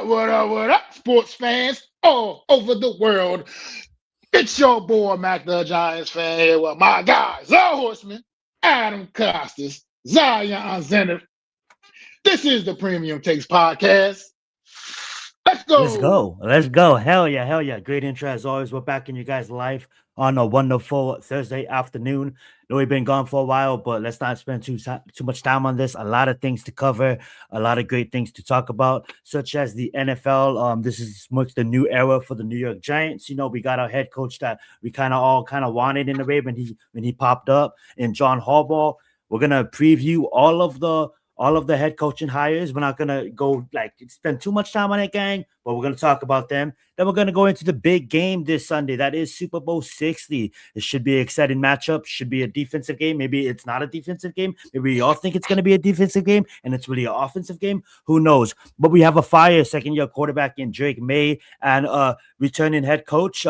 What up, sports fans all over the world? It's your boy, Mac the Giants fan here with my guys, the Horseman, Adam Costas, Zion Zenith. This is the Premium Takes Podcast. Let's Let's go. go. Let's go. Hell yeah. Hell yeah. Great intro as always. We're back in you guys' life on a wonderful Thursday afternoon. Know we've been gone for a while, but let's not spend too much time on this. A lot of things to cover, a lot of great things to talk about, such as the NFL. Marks the new era for the New York Giants. You know, we got our head coach that we all wanted in the way when he popped up, in John Harbaugh. We're gonna preview all of the head coaching hires. We're not gonna go spend too much time on it, gang, but we're gonna talk about them. Then we're gonna go into the big game this Sunday. That is Super Bowl 60. It should be an exciting matchup. Should be a defensive game. Maybe it's not a defensive game. Maybe we all think it's gonna be a defensive game, and it's really an offensive game. Who knows? But we have a fire second-year quarterback in Drake Maye and returning head coach.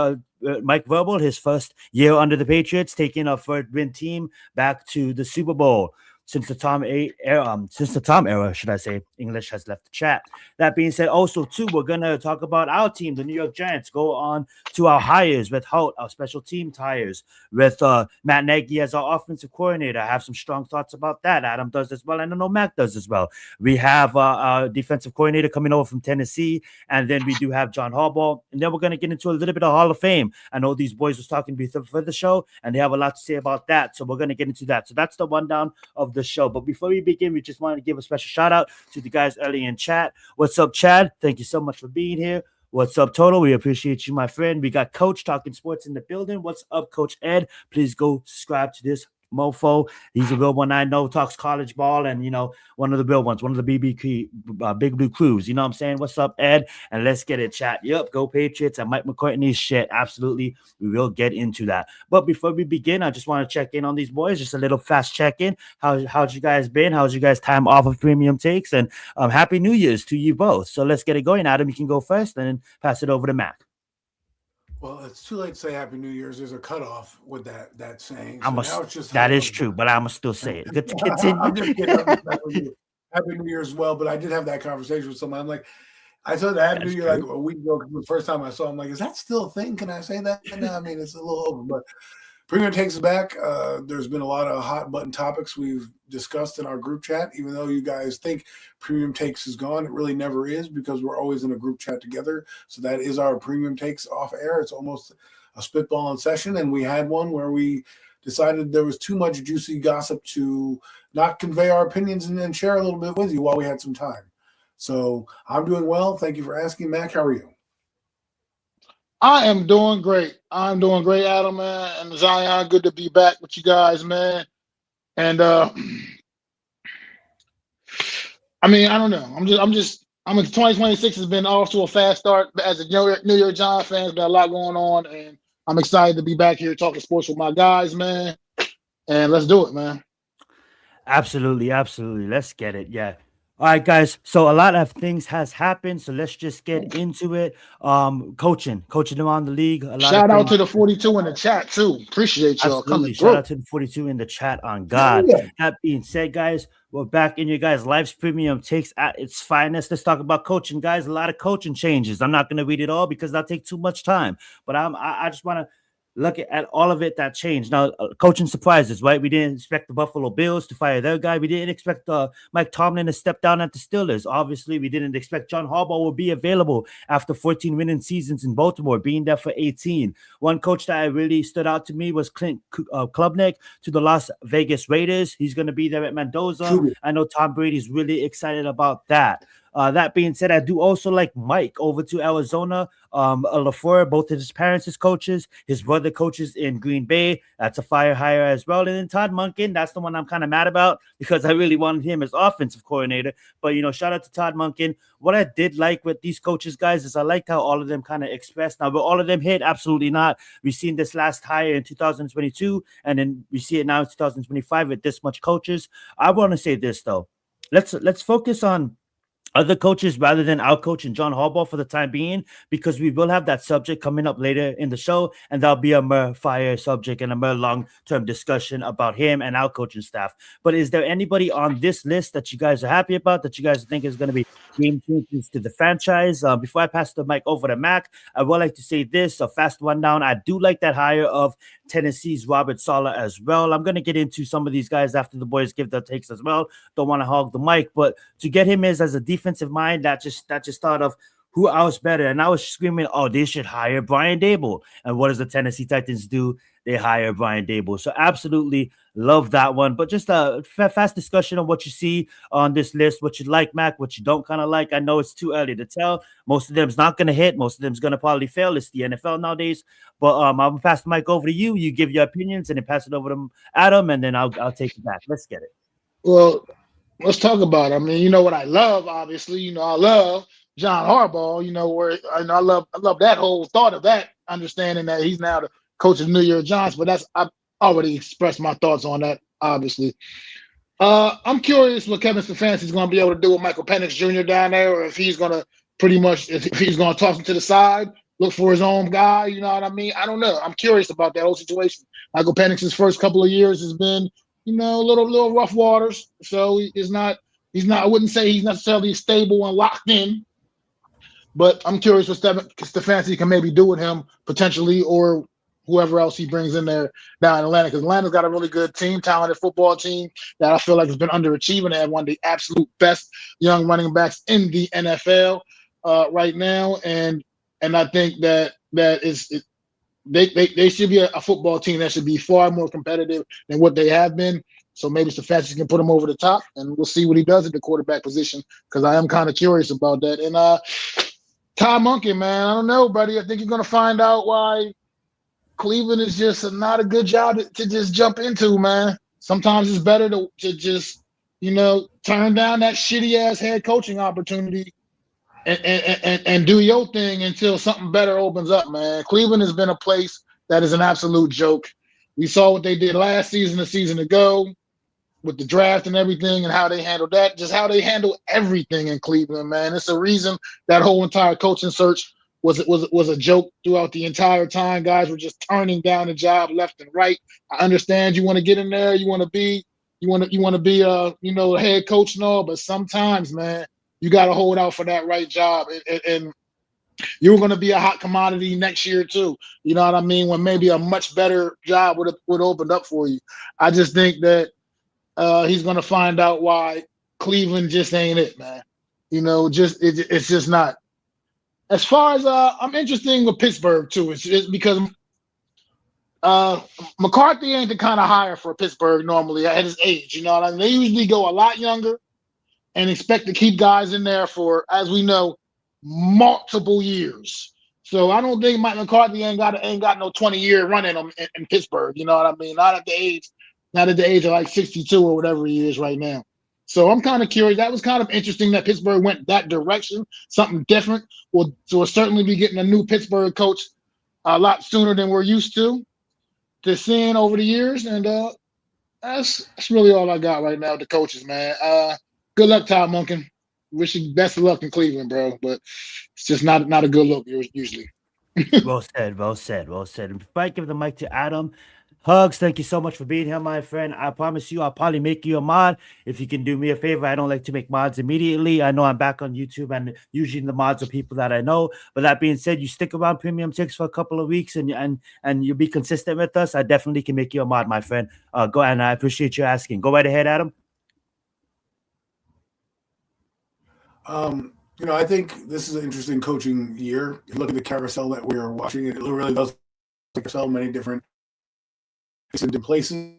Mike Vrabel, his first year under the Patriots, taking a third-win team back to the Super Bowl. Since the Tom era, should I say, English has left the chat. That being said, also too, we're gonna talk about our team, the New York Giants. Go on to our hires with Holt, our special team hires, with Matt Nagy as our offensive coordinator. I have some strong thoughts about that. Adam does as well, and I know Mac does as well. We have our defensive coordinator coming over from Tennessee, and then we do have John Harbaugh, and then we're gonna get into a little bit of Hall of Fame. I know these boys was talking before the show, and they have a lot to say about that, so we're gonna get into that. So that's the rundown of the show. But before we begin, we just wanted to give a special shout out to the guys early in chat. What's up, Chad? Thank you so much for being here. What's up, Total? We appreciate you, my friend. We got Coach Talking Sports in the building. What's up, Coach Ed? Please go subscribe to this mofo. He's a real one I know, talks college ball, and one of the real ones, one of the BBQ Big Blue Crews. You know what I'm saying? What's up, Ed? And let's get it, chat. Yep, go Patriots and Mike McCartney's shit. Absolutely, we will get into that. But before we begin, I just want to check in on these boys. Just a little fast check-in. How's you guys been? How's you guys' time off of Premium Takes? And Happy New Year's to you both. So let's get it going. Adam, you can go first, and then pass it over to Mac. Well, it's too late to say Happy New Year's. There's a cutoff with that saying. So now it's just that is true, but I'm gonna still say it. Good to continue. I'm just kidding. Happy New Year as well. But I did have that conversation with someone. I'm like, I told Happy New Year like a week ago. The first time I saw him, I'm like, is that still a thing? Can I say that? No, I mean, it's a little over, but Premium Takes it back. There's been a lot of hot button topics we've discussed in our group chat. Even though you guys think Premium Takes is gone, it really never is, because we're always in a group chat together. So that is our Premium Takes off air. It's almost a spitballing session, and we had one where we decided there was too much juicy gossip to not convey our opinions and then share a little bit with you while we had some time. So I'm doing well. Thank you for asking, Mac. How are you? I am doing great. I'm doing great, Adam, man, and Zion. Good to be back with you guys, man. And I mean, I don't know. I'm 2026 has been off to a fast start as a New York Giants fan. There's been a lot going on, and I'm excited to be back here talking sports with my guys, man. And let's do it, man. Absolutely. Let's get it. Yeah. All right, guys. So a lot of things has happened. So let's just get into it. Coaching around the league. Shout out to the 42 in the chat too. Appreciate y'all coming through. Shout out to the 42 in the chat on God. Yeah. That being said, guys, we're back in your guys' Life's Premium Takes at its finest. Let's talk about coaching, guys. A lot of coaching changes. I'm not going to read it all because that'll take too much time. But I just want to look at all of it that changed. Now, coaching surprises, right? We didn't expect the Buffalo Bills to fire their guy. We didn't expect Mike Tomlin to step down at the Steelers. Obviously, we didn't expect John Harbaugh would be available after 14 winning seasons in Baltimore, being there for 18. One coach that really stood out to me was Clint Klubnik to the Las Vegas Raiders. He's going to be there at Mendoza. I know Tom Brady's really excited about that. That being said, I do also like Mike over to Arizona. LaFleur, both of his parents as coaches, his brother coaches in Green Bay. That's a fire hire as well. And then Todd Monken, that's the one I'm kind of mad about because I really wanted him as offensive coordinator. But, shout out to Todd Monken. What I did like with these coaches, guys, is I liked how all of them kind of expressed. Now, will all of them hit? Absolutely not. We've seen this last hire in 2022, and then we see it now in 2025 with this much coaches. I want to say this, though. Let's focus on other coaches rather than our coach and John Harbaugh for the time being, because we will have that subject coming up later in the show, and that'll be a more fire subject and a more long-term discussion about him and our coaching staff. But is there anybody on this list that you guys are happy about, that you guys think is going to be game changers to the franchise? Before I pass the mic over to Mac, I would like to say this, a fast rundown. I do like that hire of Tennessee's Robert Saleh as well. I'm going to get into some of these guys after the boys give their takes as well. Don't want to hog the mic, but to get him as a defensive mind, that just thought of who else better. And I was screaming, oh, they should hire Brian Daboll. And what does the Tennessee Titans do? They hire Brian Daboll. So absolutely love that one. But just a fast discussion on what you see on this list, what you like, Mac, what you don't kind of like. I know it's too early to tell. Most of them's not going to hit. Most of them's going to probably fail. It's the NFL nowadays. But I'm going to pass the mic over to you. You give your opinions and then pass it over to Adam, and then I'll take it back. Let's get it. Well, let's talk about it. I mean, you know what I love, obviously. You know, I love John Harbaugh, you know, where I love that whole thought of that, understanding that he's now the coach of New York Giants. But I've already expressed my thoughts on that, obviously. I'm curious what Kevin Stefanski is going to be able to do with Michael Penix Jr. down there, or if he's going to pretty much, if he's going to toss him to the side, look for his own guy. You know what I mean? I don't know. I'm curious about that whole situation. Michael Penix's first couple of years has been, you know, a little rough waters. So he's not, I wouldn't say he's necessarily stable and locked in, but I'm curious what Stefanski can maybe do with him potentially, or whoever else he brings in there down in Atlanta, because Atlanta's got a really good team, talented football team that I feel like has been underachieving. They have one of the absolute best young running backs in the NFL right now, and I think that they should be a football team that should be far more competitive than what they have been. So maybe Stefanski can put him over the top, and we'll see what he does at the quarterback position, because I am kind of curious about that. And Ty Monken, man, I don't know, buddy. I think you're going to find out why Cleveland is just not a good job to just jump into, man. Sometimes it's better to just, you know, turn down that shitty-ass head coaching opportunity and do your thing until something better opens up, man. Cleveland has been a place that is an absolute joke. We saw what they did last season, a season ago, with the draft and everything, and how they handled that, just how they handle everything in Cleveland, man. It's a reason that whole entire coaching search was a joke throughout the entire time. Guys were just turning down the job left and right. I understand you want to get in there, you want to be a head coach and all, but sometimes, man, you got to hold out for that right job, and you're going to be a hot commodity next year too. You know what I mean? When maybe a much better job would open up for you. I just think that he's going to find out why Cleveland just ain't it, man. You know, it's just not. As far as I'm interested with Pittsburgh too. It's because McCarthy ain't the kind of hire for Pittsburgh normally at his age. You know what I mean? They usually go a lot younger and expect to keep guys in there for, as we know, multiple years. So I don't think Mike McCarthy ain't got no 20-year run in him in Pittsburgh. You know what I mean? Not at the age of like 62 or whatever he is right now. So I'm kind of curious. That was kind of interesting that Pittsburgh went that direction, something different. So we'll certainly be getting a new Pittsburgh coach a lot sooner than we're used to seeing over the years. And that's really all I got right now with the coaches, man. Good luck, Ty Monken. Wish you best of luck in Cleveland, bro. But it's just not a good look usually. Well said. If I give the mic to Adam, Hugs, thank you so much for being here, my friend. I promise you, I'll probably make you a mod if you can do me a favor. I don't like to make mods immediately. I know I'm back on YouTube, and usually the mods are people that I know. But that being said, you stick around Premium Ticks for a couple of weeks, and you'll be consistent with us. I definitely can make you a mod, my friend. Go, and I appreciate you asking. Go right ahead, Adam. You know, I think this is an interesting coaching year. You look at the carousel that we're watching; it really does like so many different places.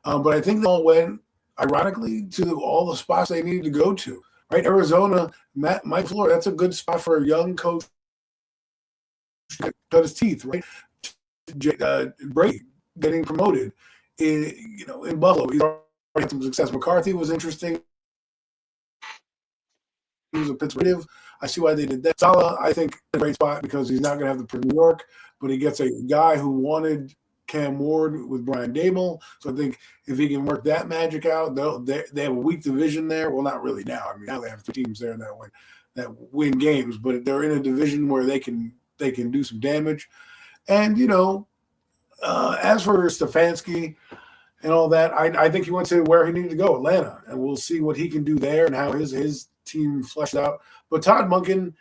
But I think they all went, ironically, to all the spots they needed to go to. Right, Arizona, Mike Flores. That's a good spot for a young coach to cut his teeth. Right, Brady getting promoted. In Buffalo, he's already had some success. McCarthy was interesting. He was a Pittsburgh. I see why they did that. Saleh, I think, a great spot because he's not going to have the New York, but he gets a guy who wanted Cam Ward with Brian Dable. So I think if he can work that magic out, they have a weak division there. Well, not really now. I mean, now they have 3 teams there that win games, but they're in a division where they can do some damage. And as for Stefanski and all that, I think he went to where he needed to go, Atlanta, and we'll see what he can do there and how his team fleshed out. But Todd Monken,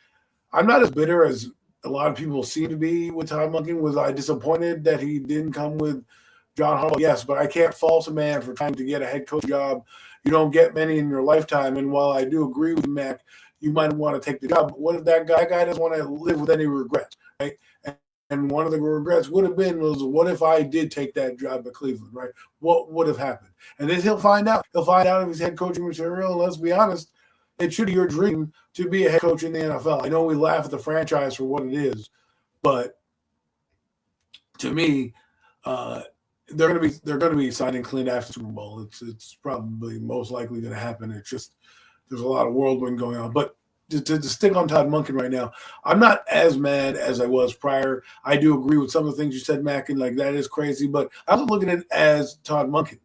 I'm not as bitter as a lot of people seem to be with Todd Monken. Was I disappointed that he didn't come with John Harbaugh? Yes, but I can't fault a man for trying to get a head coach job. You don't get many in your lifetime. And while I do agree with Mac, you might want to take the job. But what if that guy doesn't want to live with any regrets, right? And one of the regrets would have been what if I did take that job at Cleveland, right? What would have happened? And then he'll find out. He'll find out if he's head coaching material. And let's be honest, it should be your dream to be a head coach in the NFL. I know we laugh at the franchise for what it is, but to me, they're going to be signing Clint after Super Bowl. It's probably most likely going to happen. It's just there's a lot of whirlwind going on. But to stick on Todd Monken right now, I'm not as mad as I was prior. I do agree with some of the things you said, Mac, and like that is crazy. But I was looking at it as Todd Monken,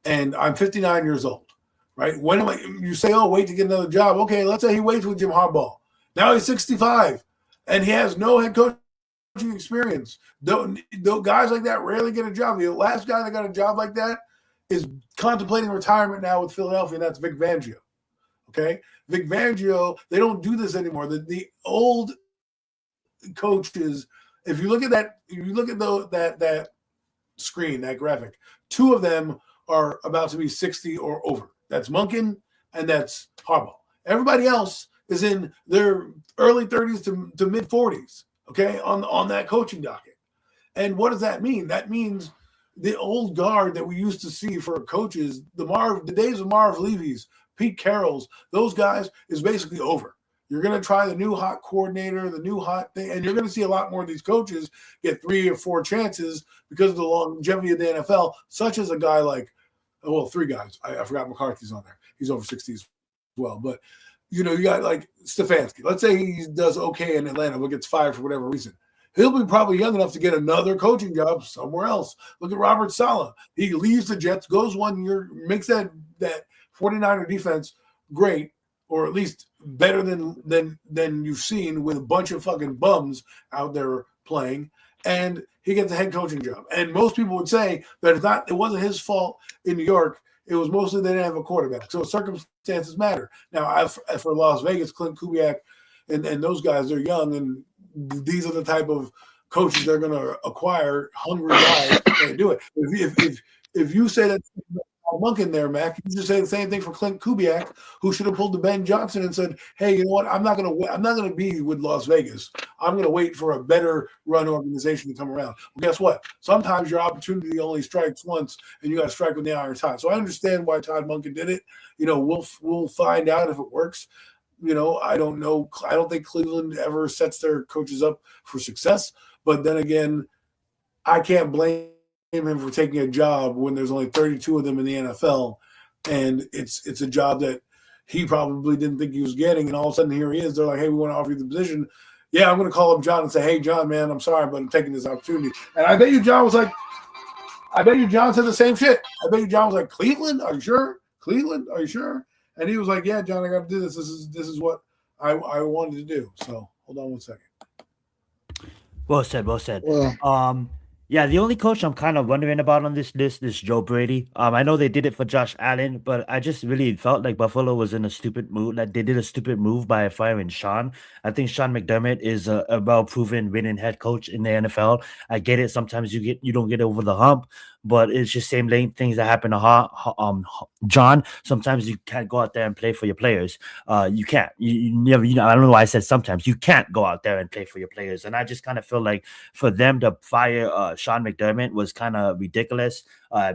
and I'm 59 years old. Right? When you say, oh, wait to get another job. Okay, let's say he waits with Jim Harbaugh. Now he's 65, and he has no head coaching experience. Guys like that rarely get a job. The last guy that got a job like that is contemplating retirement now with Philadelphia, and that's Vic Fangio. Okay? Vic Fangio, they don't do this anymore. The old coaches, if you look at that, that screen, that graphic, 2 of them are about to be 60 or over. That's Monken and that's Harbaugh. Everybody else is in their early 30s to mid 40s, okay, on that coaching docket. And what does that mean? That means the old guard that we used to see for coaches, the days of Marv Levy's, Pete Carroll's, those guys is basically over. You're going to try the new hot coordinator, the new hot thing, and you're going to see a lot more of these coaches get 3 or 4 chances because of the longevity of the NFL, such as a guy like, 3 guys. I forgot McCarthy's on there. He's over 60 as well. But, you got like Stefanski. Let's say he does okay in Atlanta but gets fired for whatever reason. He'll be probably young enough to get another coaching job somewhere else. Look at Robert Saleh. He leaves the Jets, goes 1 year, makes that 49er defense great, or at least better than you've seen with a bunch of fucking bums out there playing. And he gets a head coaching job. And most people would say that it wasn't his fault in New York. It was mostly they didn't have a quarterback. So circumstances matter. Now, for Las Vegas, Clint Kubiak and those guys, they're young, and these are the type of coaches they're going to acquire, hungry guys and do it. If you say that Monken there, Mac, you just say the same thing for Clint Kubiak, who should have pulled the Ben Johnson and said, "Hey, you know what? I'm not going to be with Las Vegas. I'm going to wait for a better run organization to come around." Well, guess what? Sometimes your opportunity only strikes once, and you got to strike with the iron hot. So I understand why Todd Monken did it. We'll find out if it works. I don't know. I don't think Cleveland ever sets their coaches up for success. But then again, I can't blame him for taking a job when there's only 32 of them in the NFL, and it's a job that he probably didn't think he was getting, and all of a sudden here he is. They're like, "Hey, we want to offer you the position." Yeah, I'm going to call up John and say, "Hey, John, man, I'm sorry, but I'm taking this opportunity." And I bet you John said the same shit. I bet you John was like, "Cleveland? Are you sure? Cleveland? Are you sure?" And he was like, "Yeah, John, I got to do this. This is what I wanted to do." So hold on one second. Well said. Yeah, the only coach I'm kind of wondering about on this list is Joe Brady. I know they did it for Josh Allen, but I just really felt like Buffalo was in a stupid move. Like they did a stupid move by firing Sean. I think Sean McDermott is a well-proven winning head coach in the NFL. I get it. Sometimes you don't get over the hump, but it's just same things that happen to John. Sometimes you can't go out there and play for your players. You can't. You never. I don't know why I said sometimes. You can't go out there and play for your players. And I just kind of feel like for them to fire Sean McDermott was kind of ridiculous,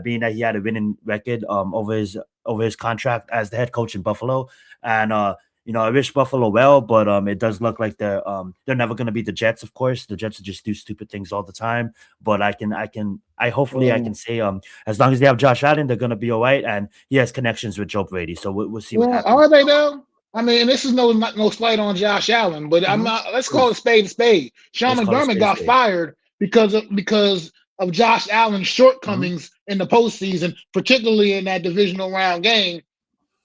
being that he had a winning record over his contract as the head coach in Buffalo. And I wish Buffalo well, but it does look like they're never going to be the Jets. Of course, the Jets just do stupid things all the time. But I can say as long as they have Josh Allen, they're going to be all right. And he has connections with Joe Brady, so we'll see what happens. Are they though? I mean, this is no slight on Josh Allen, but I'm not. Let's call it a spade a spade. Sean McDermott got fired because of Josh Allen's shortcomings in the postseason, particularly in that divisional round game.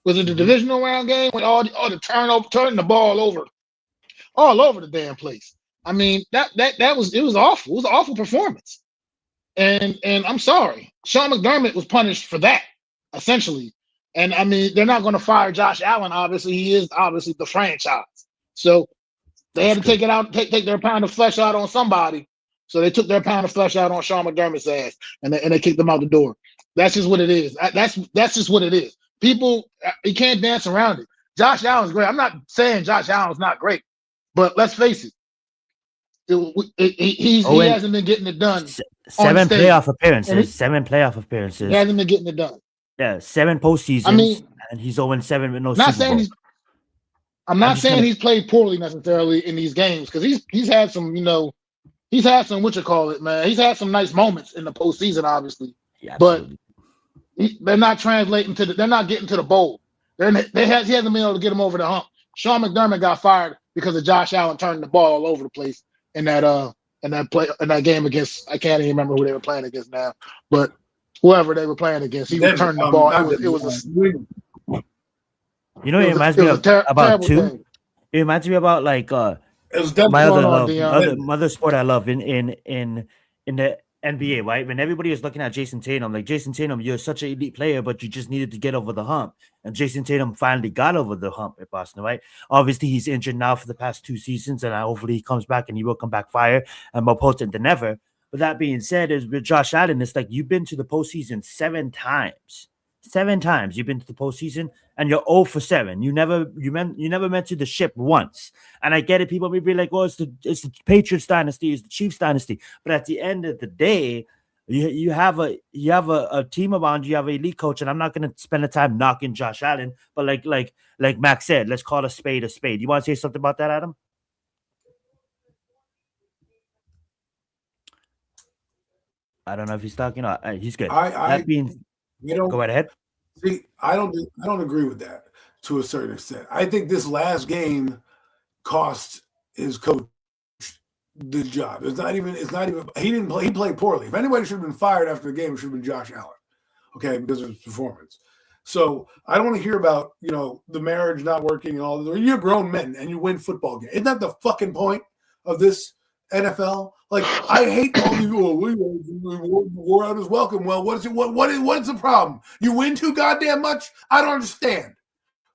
Was it the divisional round game with all the turning the ball over all over the damn place? I mean, that was awful. It was an awful performance. And I'm sorry, Sean McDermott was punished for that, essentially. And I mean, they're not going to fire Josh Allen. Obviously, he is obviously the franchise. So they had to take it out, take their pound of flesh out on somebody. So they took their pound of flesh out on Sean McDermott's ass, and they kicked him out the door. That's just what it is. That's just what it is. People, you can't dance around it. Josh Allen's great. I'm not saying Josh Allen's not great, but let's face it. He hasn't been getting it done. Seven playoff appearances. He hasn't been getting it done. Yeah, 7 postseasons. I mean, and he's 0-7 with no not Super Bowl. I'm not saying he's played poorly necessarily in these games, because he's had some, he's had some man. He's had some nice moments in the postseason, obviously. Yeah, but they're not translating they're not getting to the bowl. He hasn't been able to get them over the hump. Sean McDermott got fired because of Josh Allen turning the ball all over the place in that game against, I can't even remember who they were playing against now, but whoever they were playing against, he was turning the ball. It reminds me about two. Thing. It reminds me about like my other sport I love in the NBA, right? When everybody was looking at Jason Tatum, like, Jason Tatum, you're such an elite player, but you just needed to get over the hump. And Jason Tatum finally got over the hump at Boston, right? Obviously, he's injured now for the past 2 seasons, and hopefully he comes back, and he will come back fire and more potent than ever. But that being said, is with Josh Allen, it's like, you've been to the postseason 7 times. 7 times you've been to the postseason, and you're 0-7. You never mentioned the ship once. And I get it. People may be like, "Oh, it's the Patriots dynasty, it's the Chiefs dynasty." But at the end of the day, you have a team around you. You have an elite coach, and I'm not going to spend the time knocking Josh Allen. But like Max said, let's call a spade a spade. You want to say something about that, Adam? I don't know if he's talking. He's good. Go right ahead. See, I don't agree with that to a certain extent. I think this last game cost his coach the job. It's not even he didn't play. He played poorly. If anybody should have been fired after the game, it should have been Josh Allen. Okay, because of his performance. So I don't want to hear about the marriage not working and all this. You're grown men and you win football games. Isn't that the fucking point of this NFL? Like, I hate all these. Wore out his welcome. Well, what is it? What is the problem? You win too goddamn much? I don't understand.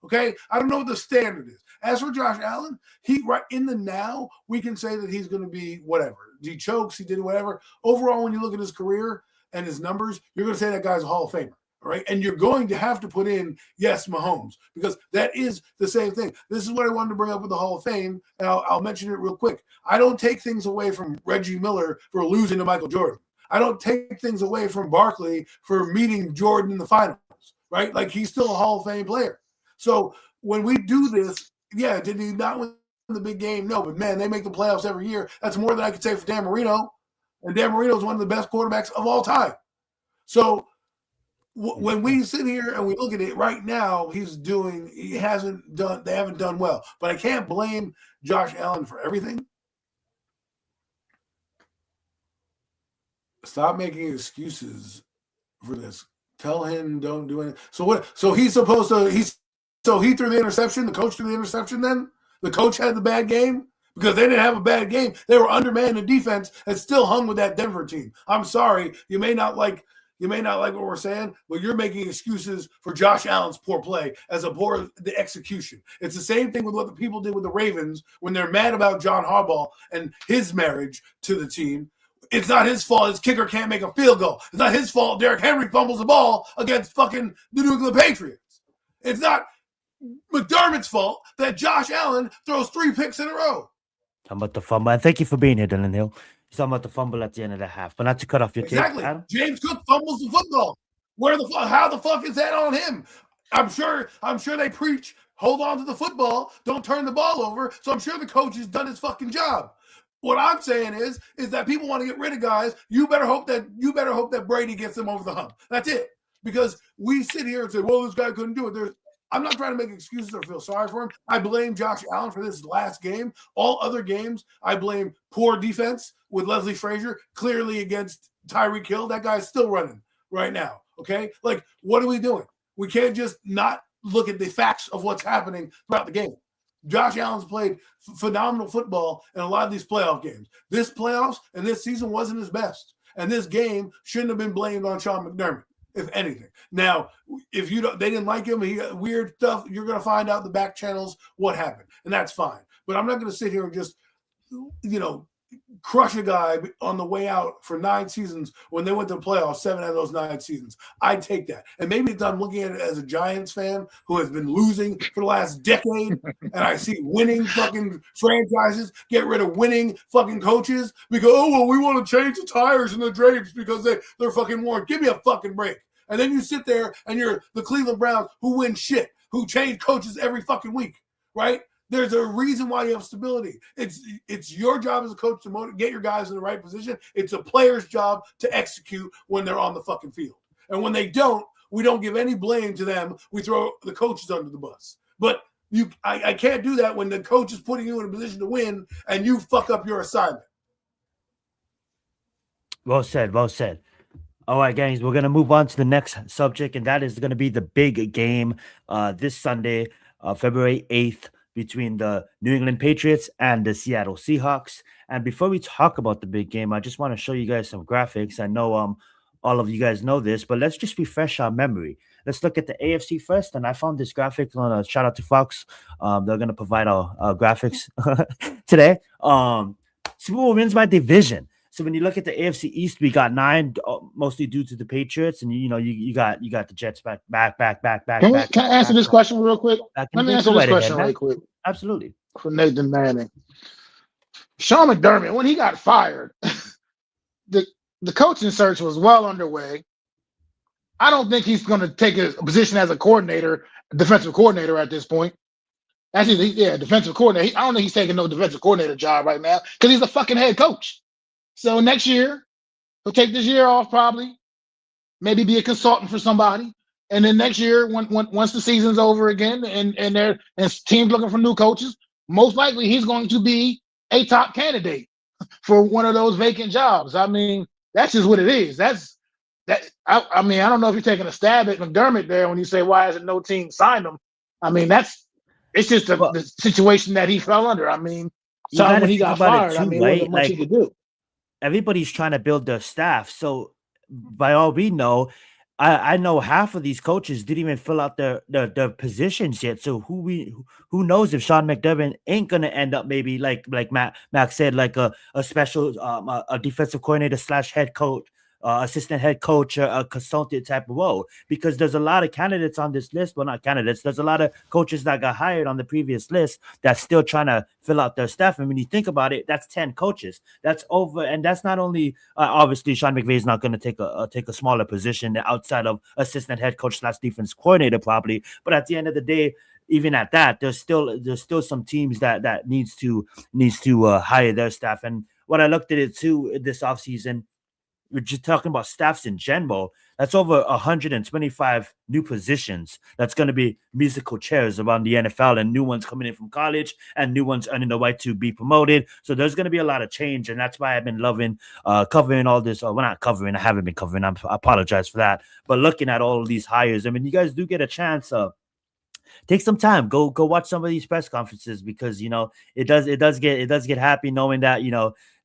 Okay, I don't know what the standard is. As for Josh Allen, he right in the now, we can say that he's going to be whatever. He chokes, he did whatever. Overall, when you look at his career and his numbers, you're going to say that guy's a Hall of Famer. All right. And you're going to have to put in, yes, Mahomes, because that is the same thing. This is what I wanted to bring up with the Hall of Fame. And I'll mention it real quick. I don't take things away from Reggie Miller for losing to Michael Jordan. I don't take things away from Barkley for meeting Jordan in the finals, right? Like, he's still a Hall of Fame player. So when we do this, yeah, did he not win the big game? No, but man, they make the playoffs every year. That's more than I could say for Dan Marino. And Dan Marino is one of the best quarterbacks of all time. So when we sit here and we look at it right now, they haven't done well. But I can't blame Josh Allen for everything. Stop making excuses for this. Tell him don't do anything. So what? So he's supposed to. He threw the interception. The coach threw the interception. Then the coach had the bad game because they didn't have a bad game. They were undermanned in defense and still hung with that Denver team. I'm sorry, you may not like what we're saying, but you're making excuses for Josh Allen's poor play the execution. It's the same thing with what the people did with the Ravens when they're mad about John Harbaugh and his marriage to the team. It's not his fault his kicker can't make a field goal. It's not his fault Derrick Henry fumbles the ball against fucking the New England Patriots. It's not McDermott's fault that Josh Allen throws 3 picks in a row. Talking about the fumble. And thank you for being here, Dylan Hill. He's talking about the fumble at the end of the half. But not to cut off your exactly. Take, Adam. James Cook fumbles the football. How the fuck is that on him? I'm sure they preach, hold on to the football, don't turn the ball over. So I'm sure the coach has done his fucking job. What I'm saying is that people want to get rid of guys. You better hope that Brady gets them over the hump. That's it. Because we sit here and say, well, this guy couldn't do it. I'm not trying to make excuses or feel sorry for him. I blame Josh Allen for this last game. All other games, I blame poor defense with Leslie Frazier, clearly against Tyreek Hill. That guy's still running right now, okay? Like, what are we doing? We can't just not look at the facts of what's happening throughout the game. Josh Allen's played phenomenal football in a lot of these playoff games. This playoffs and this season wasn't his best. And this game shouldn't have been blamed on Sean McDermott, if anything. Now, if they didn't like him, he got weird stuff, you're going to find out the back channels what happened. And that's fine. But I'm not going to sit here and just, crush a guy on the way out for 9 seasons when they went to the playoffs, 7 out of those 9 seasons. I take that. And maybe it's I'm looking at it as a Giants fan who has been losing for the last decade, and I see winning fucking franchises get rid of winning fucking coaches because, we want to change the tires and the drapes because they're fucking worn. Give me a fucking break. And then you sit there and you're the Cleveland Browns who win shit, who change coaches every fucking week, right? There's a reason why you have stability. It's your job as a coach to get your guys in the right position. It's a player's job to execute when they're on the fucking field. And when they don't, we don't give any blame to them. We throw the coaches under the bus. But I can't do that when the coach is putting you in a position to win and you fuck up your assignment. Well said. Well said. All right, guys, we're going to move on to the next subject, and that is going to be the big game this Sunday, February 8th. Between the New England Patriots and the Seattle Seahawks. And before we talk about the big game, I just want to show you guys some graphics. I know all of you guys know this, but let's just refresh our memory. Let's look at the AFC first. And I found this graphic on a shout out to Fox. They're going to provide our graphics today. Super Bowl wins by division. So when you look at the AFC East, we got 9, mostly due to the Patriots, and you got the Jets back. Can I answer this question real quick? Let me answer this question real quick. Absolutely. For Nathan Manning, Sean McDermott, when he got fired, the coaching search was well underway. I don't think he's going to take a position as a coordinator, defensive coordinator at this point. Actually, defensive coordinator. I don't think he's taking no defensive coordinator job right now because he's a fucking head coach. So next year, he'll take this year off probably, maybe be a consultant for somebody. And then next year, once the season's over again and teams looking for new coaches, most likely he's going to be a top candidate for one of those vacant jobs. I mean, that's just what it is. I mean, I don't know if you're taking a stab at McDermott there when you say, why hasn't no team signed him? I mean, it's just the situation that he fell under. I mean, when he got fired, I mean, there wasn't much he could do. Everybody's trying to build their staff. So by all we know, I know half of these coaches didn't even fill out their positions yet. So who knows if Sean McDermott ain't gonna end up maybe like Mac said, like a special a defensive coordinator / head coach, assistant head coach, or a consultant type of role, because there's a lot of candidates on this list. Well, not candidates. There's a lot of coaches that got hired on the previous list that's still trying to fill out their staff. And when you think about it, that's 10 coaches. That's over, and that's not only obviously Sean McVay is not going to take a smaller position outside of assistant head coach / defense coordinator probably. But at the end of the day, even at that, there's still some teams that needs to hire their staff. And when I looked at it too this offseason, we're just talking about staffs in general. That's over 125 new positions. That's going to be musical chairs around the NFL, and new ones coming in from college and new ones earning the right to be promoted. So there's going to be a lot of change. And that's why I've been loving covering all this. Well, not covering. I haven't been covering. I apologize for that. But looking at all of these hires, I mean, you guys do get a chance. Take some time. Go watch some of these press conferences, because it does get happy knowing that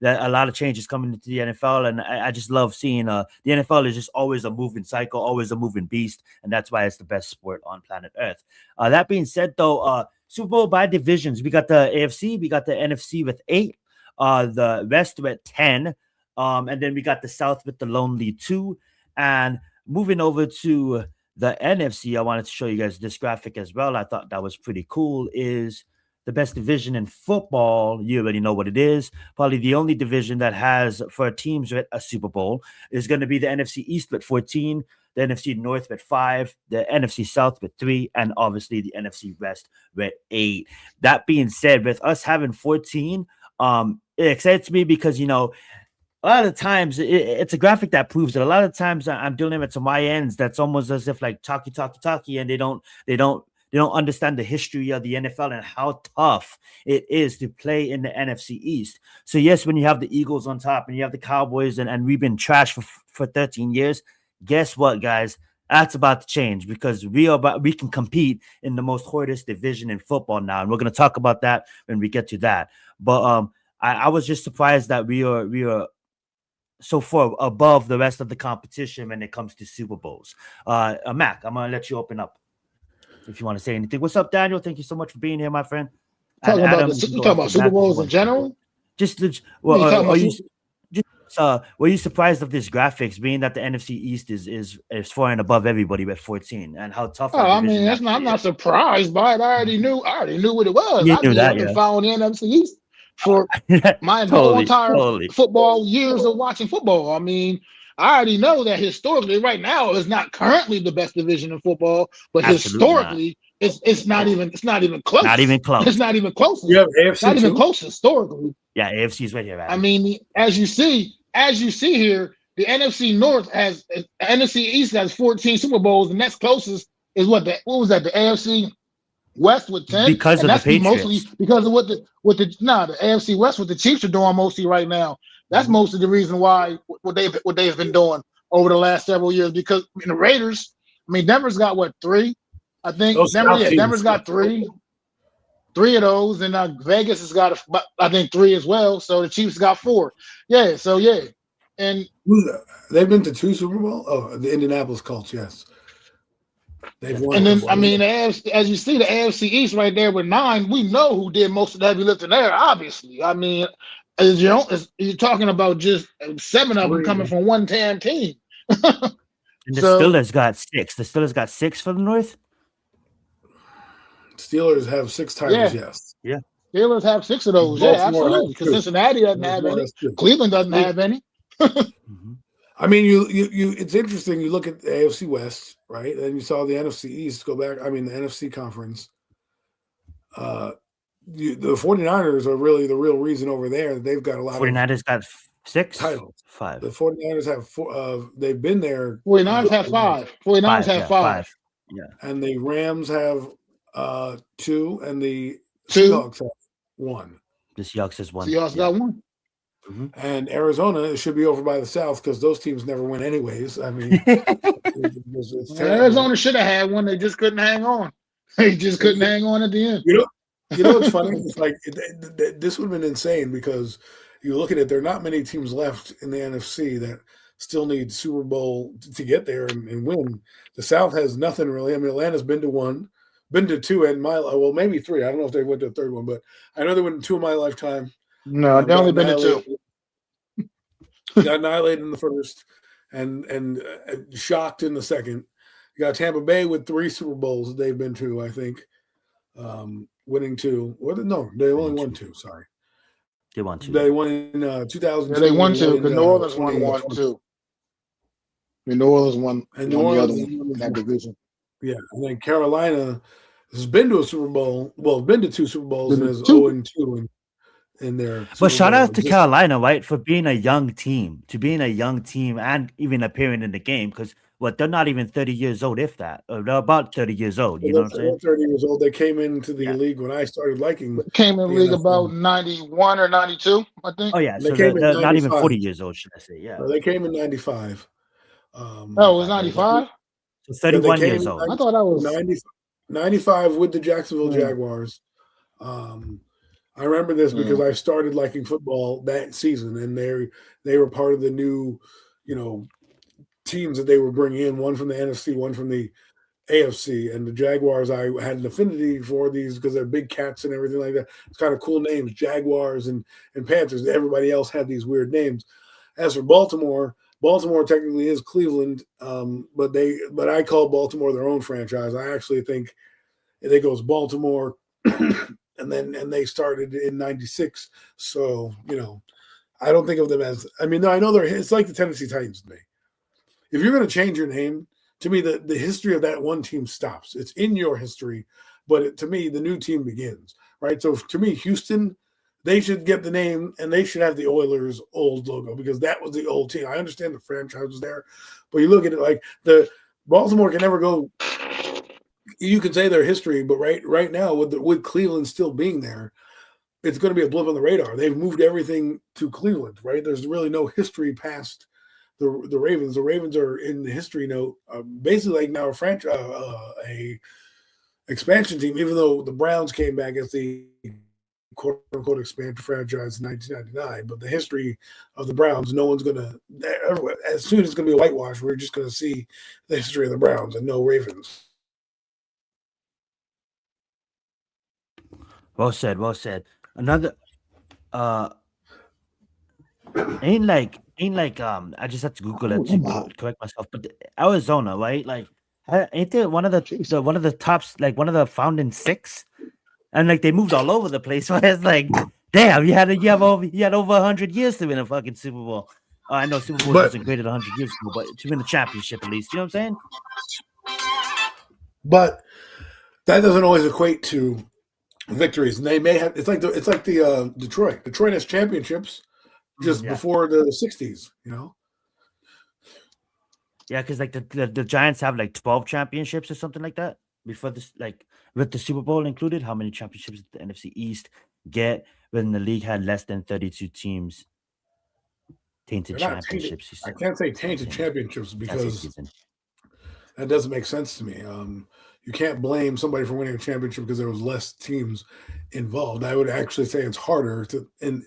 that a lot of change is coming into the NFL, and I just love seeing the NFL is just always a moving cycle, always a moving beast, and that's why it's the best sport on planet Earth. That being said, though, Super Bowl by divisions, we got the AFC, we got the NFC with 8, the West with 10, and then we got the South with the lonely 2, and moving over to the NFC, I wanted to show you guys this graphic as well. I thought that was pretty cool. Is the best division in football. You already know what it is. Probably the only division that has, for teams with a Super Bowl, is going to be the NFC East with 14, the NFC North with 5, the NFC South with 3, and obviously the NFC West with 8. That being said, with us having 14, it excites me because, a lot of times it's a graphic that proves it. A lot of times I'm dealing with some ends that's almost as if like talkie, and they don't They don't understand the history of the NFL and how tough it is to play in the NFC East. So yes, when you have the Eagles on top and you have the Cowboys and we've been trashed for 13 years, guess what, guys? That's about to change because we can compete in the most hardest division in football now, and we're going to talk about that when we get to that. But I was just surprised that we are so far above the rest of the competition when it comes to Super Bowls. Mac, I'm gonna let you open up if you want to say anything. What's up, Daniel? Thank you so much for being here, my friend. And Talking about Adam, you talking about Super Bowls in general? Were you surprised of this graphics, being that the NFC East is far and above everybody with 14, and how tough? I mean, I'm not surprised by it. I already knew what it was. You knew that, I've been following the NFC East for my whole entire football years of watching football. I mean, I already know that historically, right now, is not currently the best division in football, but historically, it's not even close. Not even close. It's not even close. You have AFC not even too? close historically. Yeah, AFC is right here. Adam. I mean, as you see here, the NFC East has 14 Super Bowls. The next closest is what was that? The AFC West with 10, because and of the Patriots. Mostly because of the AFC West, what the Chiefs are doing mostly right now. That's mostly the reason why what they've been doing over the last several years. Because the Raiders, I mean, Denver's got what, 3? I think Denver's got 3 of those, and Vegas has got I think 3 as well. So the Chiefs got 4. Yeah, so yeah, and they've been to 2 Super Bowl. Oh, the Indianapolis Colts, yes. They've won. And then I mean, as you see, the AFC East right there with 9. We know who did most of the heavy lifting there. Obviously, I mean, you're talking about just 7 of them coming from one damn team. And the Steelers got 6. The Steelers got 6 for the North. Steelers have 6 titles, yes. Yeah. Steelers have 6 of those. Baltimore, yeah, absolutely. Because Cincinnati doesn't have any. Cleveland doesn't have any. I mean, you it's interesting. You look at the AFC West, right? And you saw the NFC East go back. I mean, the NFC conference. The 49ers are really the real reason over there. They've got a lot 49ers got 6 titles. 5. The 49ers have 4. They've been there. 49ers have 5. 49ers have 5. Yeah. And the Rams have 2, and the Seahawks have 1. The Seahawks has 1. Seahawks got 1. And Arizona should be over by the South because those teams never win anyways. I mean, Arizona should have had 1. They just couldn't hang on. They just couldn't hang on at the end. You know what's funny? It's like this would have been insane because you look at it. There are not many teams left in the NFC that still need Super Bowl to get there and win. The South has nothing really. I mean, Atlanta's been to 1, been to 2, and maybe 3. I don't know if they went to a 3rd one, but I know they went to 2 in my lifetime. No, they only been to 2. Got annihilated in the first, and shocked in the second. You got Tampa Bay with 3 Super Bowls they've been to, I think, winning 2. No, they only won 2. Sorry, they won 2. They won in 2000. Yeah, they won 2 because New Orleans won 1 too. I mean, New Orleans won the other one in that division. Yeah, and then Carolina has been to a Super Bowl. Well, been to 2 Super Bowls and is 0-2 in their. But shout out to Carolina, right, for being a young team, and even appearing in the game because they're not even 30 years old, if that. Or they're about 30 years old. You know what I'm saying? 30 years old. They came into the league when I started liking. Came in the league about 91 or 92, I think. Oh yeah, so they're not even 40 years old, should I say? Yeah. No, they came in 95. It was 95. So 31 years old. I thought that was 95 with the Jacksonville Jaguars. I remember this because I started liking football that season, and they were part of the new, teams that they were bringing in. One from the NFC, one from the AFC, and the Jaguars. I had an affinity for these because they're big cats and everything like that. It's kind of cool names, Jaguars and Panthers. Everybody else had these weird names. As for Baltimore technically is Cleveland, but I call Baltimore their own franchise. I actually think it goes Baltimore. And they started in 96. So, I don't think of them as, I know it's like the Tennessee Titans to me. If you're going to change your name, to me, the history of that one team stops. It's in your history, but to me, the new team begins, right? So to me, Houston, they should get the name and they should have the Oilers old logo because that was the old team. I understand the franchise was there, but you look at it like the Baltimore can never go you could say their history, but right now with Cleveland still being there, it's going to be a blip on the radar. They've moved everything to Cleveland, right? There's really no history past the Ravens. The Ravens are in the history note, basically like now a expansion team. Even though the Browns came back as the quote unquote expansion franchise in 1999, but the history of the Browns, no one's going to. As soon as it's going to be a whitewash, we're just going to see the history of the Browns and no Ravens. Well said. Well said. Another ain't like I just had to Google it to correct myself, but Arizona, right? Like, ain't there one of the tops, like one of the founding six, and like they moved all over the place. So it's like, damn, you had over 100 years to win a fucking Super Bowl. I know Super Bowl wasn't great at 100 years ago, but to win a championship at least, you know what I'm saying? But that doesn't always equate to victories, and they may have. It's like the Detroit. Detroit has championships just before the 60s, you know. Yeah, because like the Giants have like 12 championships or something like that before this, like with the Super Bowl included. How many championships did the NFC East get when the league had less than 32 teams? Tainted championships. I can't say tainted championships because that doesn't make sense to me. You can't blame somebody for winning a championship because there was less teams involved. I would actually say it's harder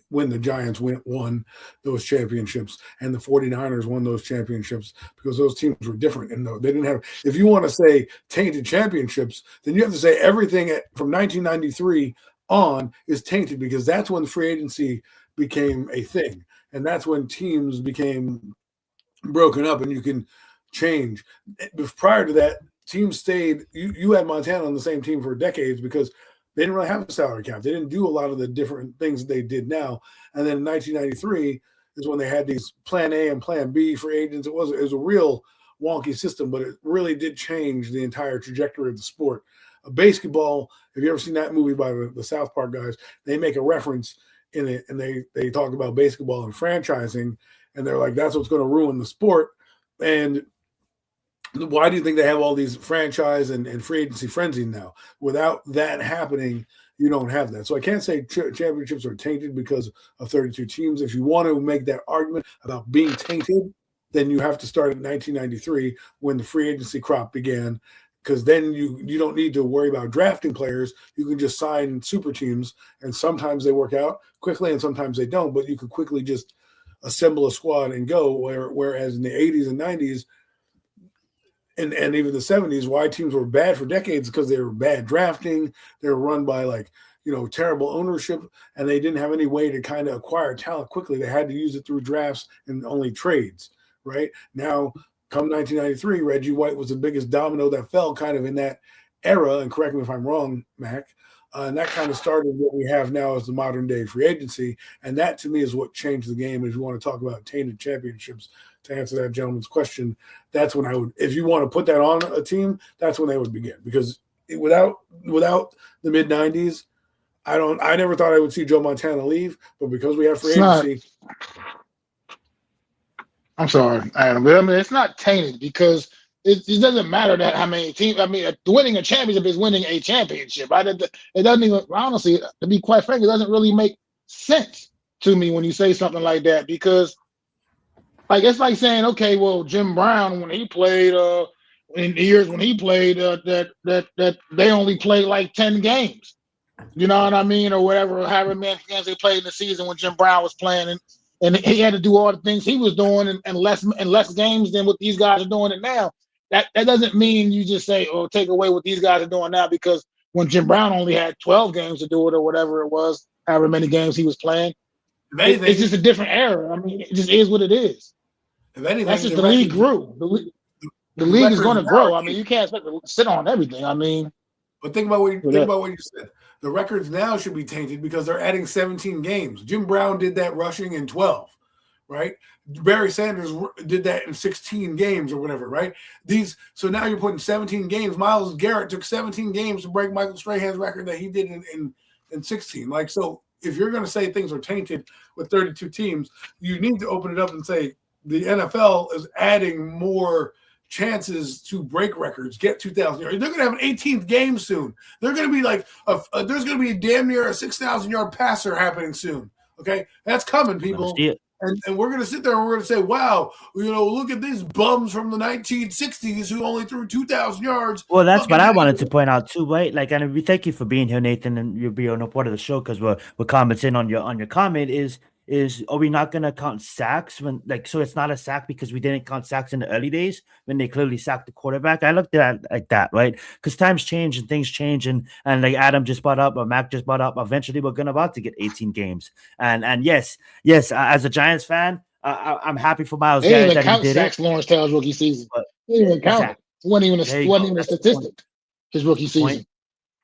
when the Giants won those championships and the 49ers won those championships because those teams were different. And they didn't have – if you want to say tainted championships, then you have to say everything from 1993 on is tainted because that's when free agency became a thing. And that's when teams became broken up and you can change. Prior to that, teams stayed. You had Montana on the same team for decades because they didn't really have a salary cap. They didn't do a lot of the different things they did now. And then in 1993 is when they had these Plan A and Plan B for agents. It was a real wonky system, but it really did change the entire trajectory of the sport. Basketball, have you ever seen that movie by the South Park guys? They make a reference in it, and they talk about basketball and franchising, and they're like, that's what's going to ruin the sport. And why do you think they have all these franchise and free agency frenzy now? Without that happening, you don't have that. So I can't say championships are tainted because of 32 teams. If you want to make that argument about being tainted, then you have to start at 1993 when the free agency crop began, because then you don't need to worry about drafting players. You can just sign super teams, and sometimes they work out quickly and sometimes they don't, but you can quickly just assemble a squad and go, whereas in the 80s and 90s, and even the 70s, why teams were bad for decades because they were bad drafting. They were run by terrible ownership, and they didn't have any way to kind of acquire talent quickly. They had to use it through drafts and only trades, right? Now, come 1993, Reggie White was the biggest domino that fell kind of in that era, and correct me if I'm wrong, Mac, and that kind of started what we have now as the modern day free agency, and that to me is what changed the game. If you want to talk about tainted championships, to answer that gentleman's question, that's when I would, if you want to put that on a team, that's when they would begin. Because without the mid 90s, I never thought I would see Joe Montana leave, but because we have free agency. I'm sorry, Adam, but I mean it's not tainted because it doesn't matter that how many teams. I mean, winning a championship is winning a championship. It doesn't even, honestly, to be quite frank, it doesn't really make sense to me when you say something like that, because it's like saying, okay, well, Jim Brown, when he played in the years when he played, that they only played like 10 games. You know what I mean? Or whatever, however many games they played in the season when Jim Brown was playing, and he had to do all the things he was doing and less games than what these guys are doing it now. That doesn't mean you just say, or take away what these guys are doing now, because when Jim Brown only had 12 games to do it or whatever it was, however many games he was playing, it's just a different era. I mean, it just is what it is. If anything, that's just the league grew. The league is going to grow. I mean, you can't expect to sit on everything. I mean, but think about what you said. The records now should be tainted because they're adding 17 games. Jim Brown did that rushing in 12, right? Barry Sanders did that in 16 games or whatever, right? So now you're putting 17 games. Myles Garrett took 17 games to break Michael Strahan's record that he did in 16. So if you're going to say things are tainted with 32 teams, you need to open it up and say the NFL is adding more chances to break records, get 2,000 yards. They're going to have an 18th game soon. They're going to be like, there's going to be damn near a 6,000-yard passer happening soon. Okay? That's coming, people. And we're going to sit there and we're going to say, wow, look at these bums from the 1960s who only threw 2,000 yards. Well, that's what I wanted to point out too, right? Like, and we thank you for being here, Nathan, and you'll be on a part of the show because we're commenting on your comment is are we not going to count sacks when, like, so it's not a sack because we didn't count sacks in the early days when they clearly sacked the quarterback? I looked at it like that, right? Because times change and things change, and like Adam just brought up or Mac just brought up, eventually we're about to get 18 games, and yes, as a Giants fan, I'm happy for Myles Garrett that he did sacks it. Lawrence Taylor's rookie season. They didn't even count it. It wasn't even a statistic. His rookie season.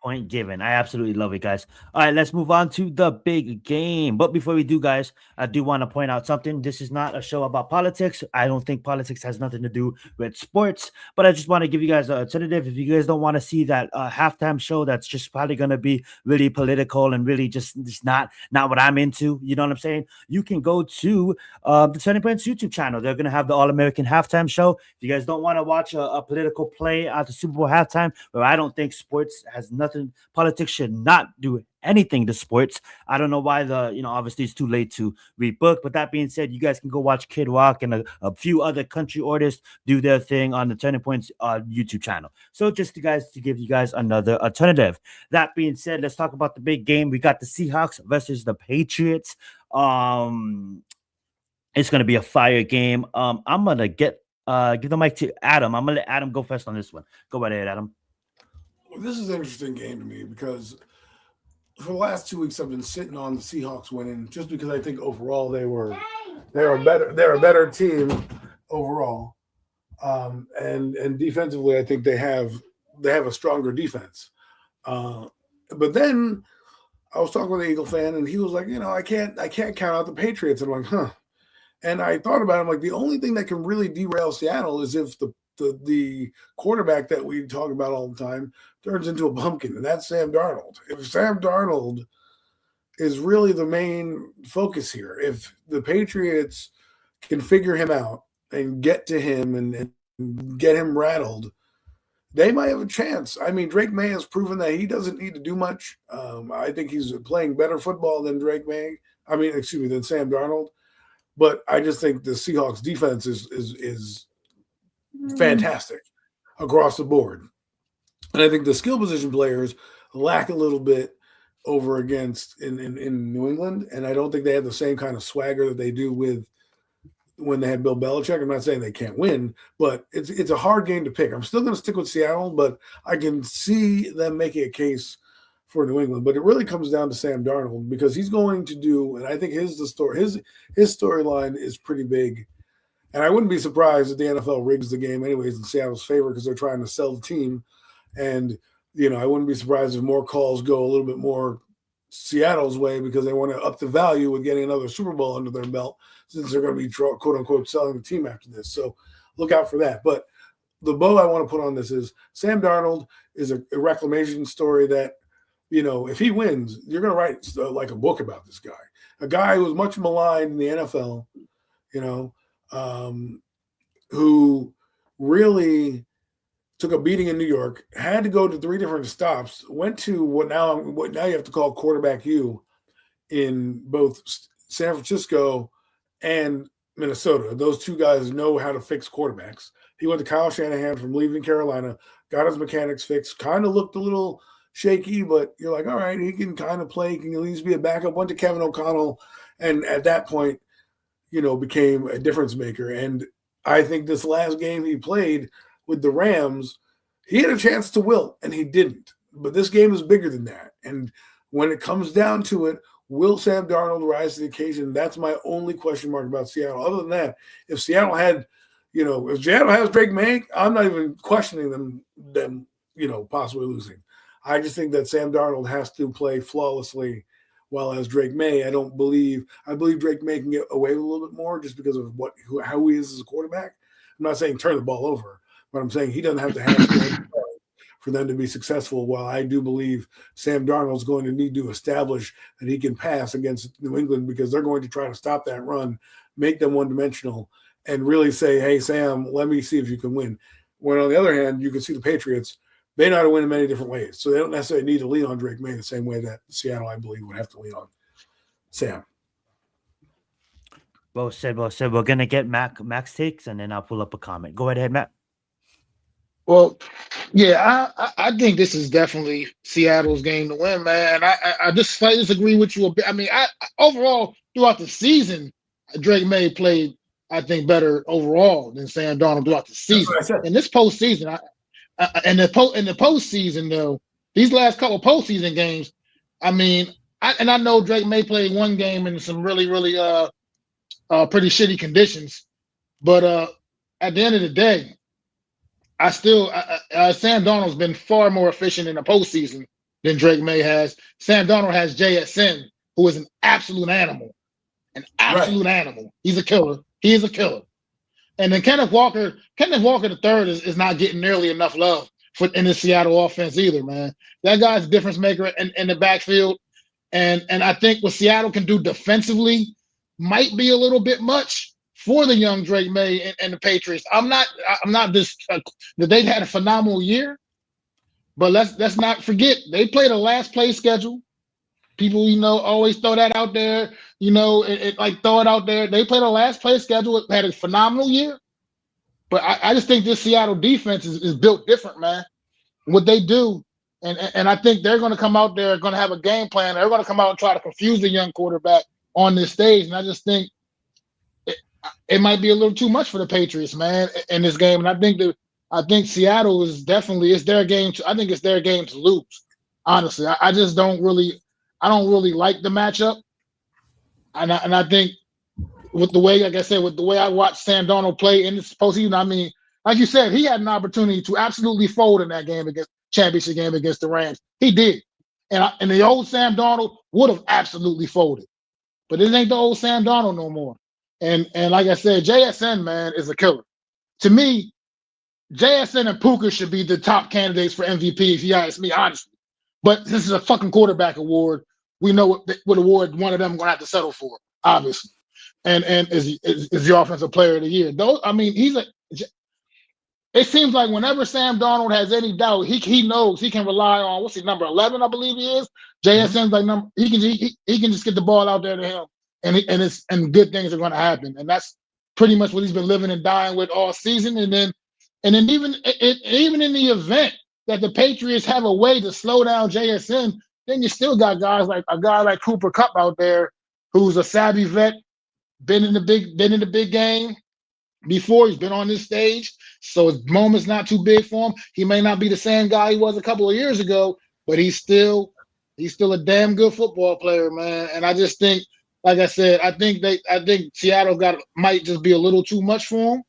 Point given. I absolutely love it, guys. All right, let's move on to the big game. But before we do, guys, I do want to point out something. This is not a show about politics. I don't think politics has nothing to do with sports, but I just want to give you guys an alternative. If you guys don't want to see that halftime show that's just probably going to be really political and really just not what I'm into, you know what I'm saying? You can go to the Turning Points YouTube channel. They're going to have the All-American halftime show. If you guys don't want to watch a political play at the Super Bowl halftime, where I don't think sports has nothing, politics should not do anything to sports. I don't know why obviously it's too late to rebook, but that being said, you guys can go watch Kid Rock and a few other country artists do their thing on the Turning Points YouTube channel. So just to give you guys another alternative. That being said, let's talk about the big game. We got the Seahawks versus the Patriots. It's going to be a fire game. I'm going to give the mic to Adam. I'm going to let Adam go first on this one. Go right ahead, Adam. Well, this is an interesting game to me because for the last 2 weeks I've been sitting on the Seahawks winning just because I think overall they're a better team overall, and defensively I think they have a stronger defense. But then I was talking with an Eagle fan and he was like, I can't count out the Patriots. And I'm like, huh. And I thought about it. I'm like, the only thing that can really derail Seattle is if the quarterback that we talk about all the time turns into a pumpkin, and that's Sam Darnold. If Sam Darnold is really the main focus here, if the Patriots can figure him out and get to him and get him rattled, they might have a chance. I mean, Drake Maye has proven that he doesn't need to do much. I think he's playing better football than than Sam Darnold. But I just think the Seahawks defense is fantastic across the board. And I think the skill position players lack a little bit over against in New England. And I don't think they have the same kind of swagger that they do with when they had Bill Belichick. I'm not saying they can't win, but it's a hard game to pick. I'm still going to stick with Seattle, but I can see them making a case for New England. But it really comes down to Sam Darnold because he's going to do, and I think his storyline is pretty big. And I wouldn't be surprised if the NFL rigs the game anyways in Seattle's favor because they're trying to sell the team. And, I wouldn't be surprised if more calls go a little bit more Seattle's way because they want to up the value with getting another Super Bowl under their belt since they're going to be, quote unquote, selling the team after this. So look out for that. But the bow I want to put on this is Sam Darnold is a reclamation story that, if he wins, you're going to write like a book about this guy. A guy who was much maligned in the NFL, who really took a beating in New York, had to go to 3 different stops, went to what now you have to call quarterback U in both San Francisco and Minnesota. Those 2 guys know how to fix quarterbacks. He went to Kyle Shanahan from leaving Carolina, got his mechanics fixed, kind of looked a little shaky, but you're like, all right, he can kind of play, he can at least be a backup. Went to Kevin O'Connell, and at that point, became a difference maker. And I think this last game he played with the Rams, he had a chance to wilt, and he didn't. But this game is bigger than that. And when it comes down to it, will Sam Darnold rise to the occasion? That's my only question mark about Seattle. Other than that, if Seattle had, if Seattle has Drake Maye, I'm not even questioning them, possibly losing. I just think that Sam Darnold has to play flawlessly, while as Drake Maye, I believe Drake Maye can get away with a little bit more just because of how he is as a quarterback. I'm not saying turn the ball over, but I'm saying he doesn't have to have for them to be successful. While I do believe Sam Darnold's going to need to establish that he can pass against New England because they're going to try to stop that run, make them one-dimensional, and really say, hey, Sam, let me see if you can win. When on the other hand, you can see the Patriots, they know how to win in many different ways. So they don't necessarily need to lean on Drake Maye the same way that Seattle, I believe, would have to lean on Sam. Well said. We're gonna get Mac's takes, and then I'll pull up a comment. Go ahead, Mac. Well, yeah, I think this is definitely Seattle's game to win, man. I just slightly disagree with you a bit. I mean, overall throughout the season, Drake Maye played, I think, better overall than Sam Darnold throughout the season. That's what I said. In this postseason, in the postseason though, these last couple postseason games, I mean, I know Drake Maye played one game in some really pretty shitty conditions, but at the end of the day, I still Sam Darnold's been far more efficient in the postseason than Drake Maye has. Sam Darnold has JSN, who is an absolute animal, animal. He's a killer. He is a killer. And then Kenneth Walker III is not getting nearly enough love in the Seattle offense either, man. That guy's a difference maker in the backfield, and I think what Seattle can do defensively might be a little bit much for the young Drake Maye and the Patriots. I'm not just they've had a phenomenal year, but let's not forget they played a last place schedule. People, always throw that out there. Throw it out there. They played a last place schedule, had a phenomenal year, but I just think this Seattle defense is built different, man. What they do, and I think they're going to come out there, going to have a game plan. They're going to come out and try to confuse the young quarterback on this stage, and I just think it might be a little too much for the Patriots, man, in this game. And I think Seattle is definitely their game. I think it's their game to lose. Honestly, I just don't really like the matchup, and I think with the way, like I said, with the way I watched Sam Darnold play in this postseason, I mean, like you said, he had an opportunity to absolutely fold in that championship game against the Rams. He did, and the old Sam Darnold would have absolutely folded, but it ain't the old Sam Darnold no more. And like I said, JSN, man, is a killer. To me, JSN and Puka should be the top candidates for MVP, if you ask me, honestly. But this is a fucking quarterback award. We know what award one of them going to have to settle for, obviously. And is the offensive player of the year. I mean, it seems like whenever Sam Darnold has any doubt, he knows he can rely on, what's he, number 11, I believe he is. JSN's like he can just get the ball out there to him. And good things are going to happen, and that's pretty much what he's been living and dying with all season. And then even in the event that the Patriots have a way to slow down JSN, then you still got guys like a guy like Cooper Kupp out there, who's a savvy vet, been in the big game before. He's been on this stage, so his moment's not too big for him. He may not be the same guy he was a couple of years ago, but he's still a damn good football player, man. And I just think, like I said, I think Seattle might just be a little too much for him,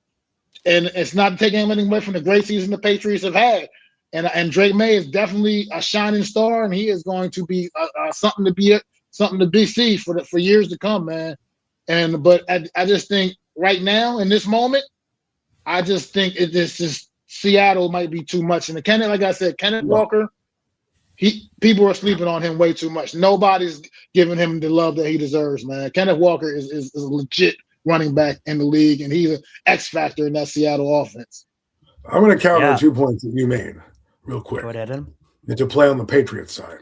and it's not taking anything away from the great season the Patriots have had. And Drake Maye is definitely a shining star, and he is going to be something to be seen for years to come, man. But I just think right now in this moment, I just think it's just Seattle might be too much. And Kenneth Walker. People are sleeping on him way too much. Nobody's giving him the love that he deserves, man. Kenneth Walker is a legit running back in the league, and he's an X factor in that Seattle offense. I'm going to counter 2 points that you made real quick. Go ahead, Adam. And to play on the Patriots side.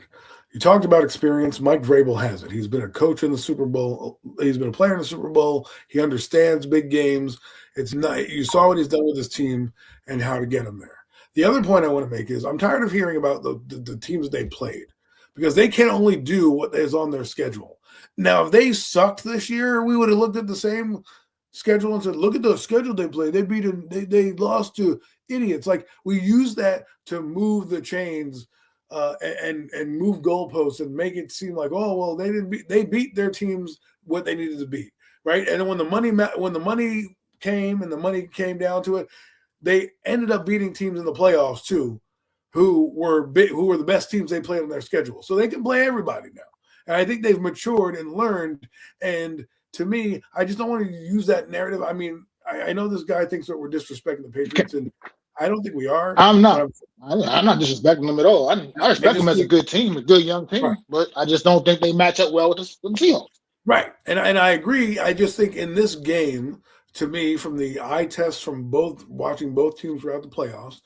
You talked about experience. Mike Vrabel has it. He's been a coach in the Super Bowl. He's been a player in the Super Bowl. He understands big games. It's not. You saw what he's done with his team and how to get him there. The other point I want to make is I'm tired of hearing about the teams they played, because they can only do what is on their schedule. Now, if they sucked this year, we would have looked at the same schedule and said, look at the schedule they played. They beat them. They lost to idiots. Like, we use that to move the chains and move goalposts and make it seem like, oh, well, they beat their teams what they needed to beat, right? And then when the money came down to it, they ended up beating teams in the playoffs too, who were the best teams they played on their schedule. So they can play everybody now. And I think they've matured and learned. And to me, I just don't want to use that narrative. I mean, I know this guy thinks that we're disrespecting the Patriots, and I don't think we are. I'm not. I'm not disrespecting them at all. I respect them as a good team, a good young team, right. But I just don't think they match up well with the Seahawks. Right. And I agree. I just think in this game, to me, from the eye test from watching both teams throughout the playoffs,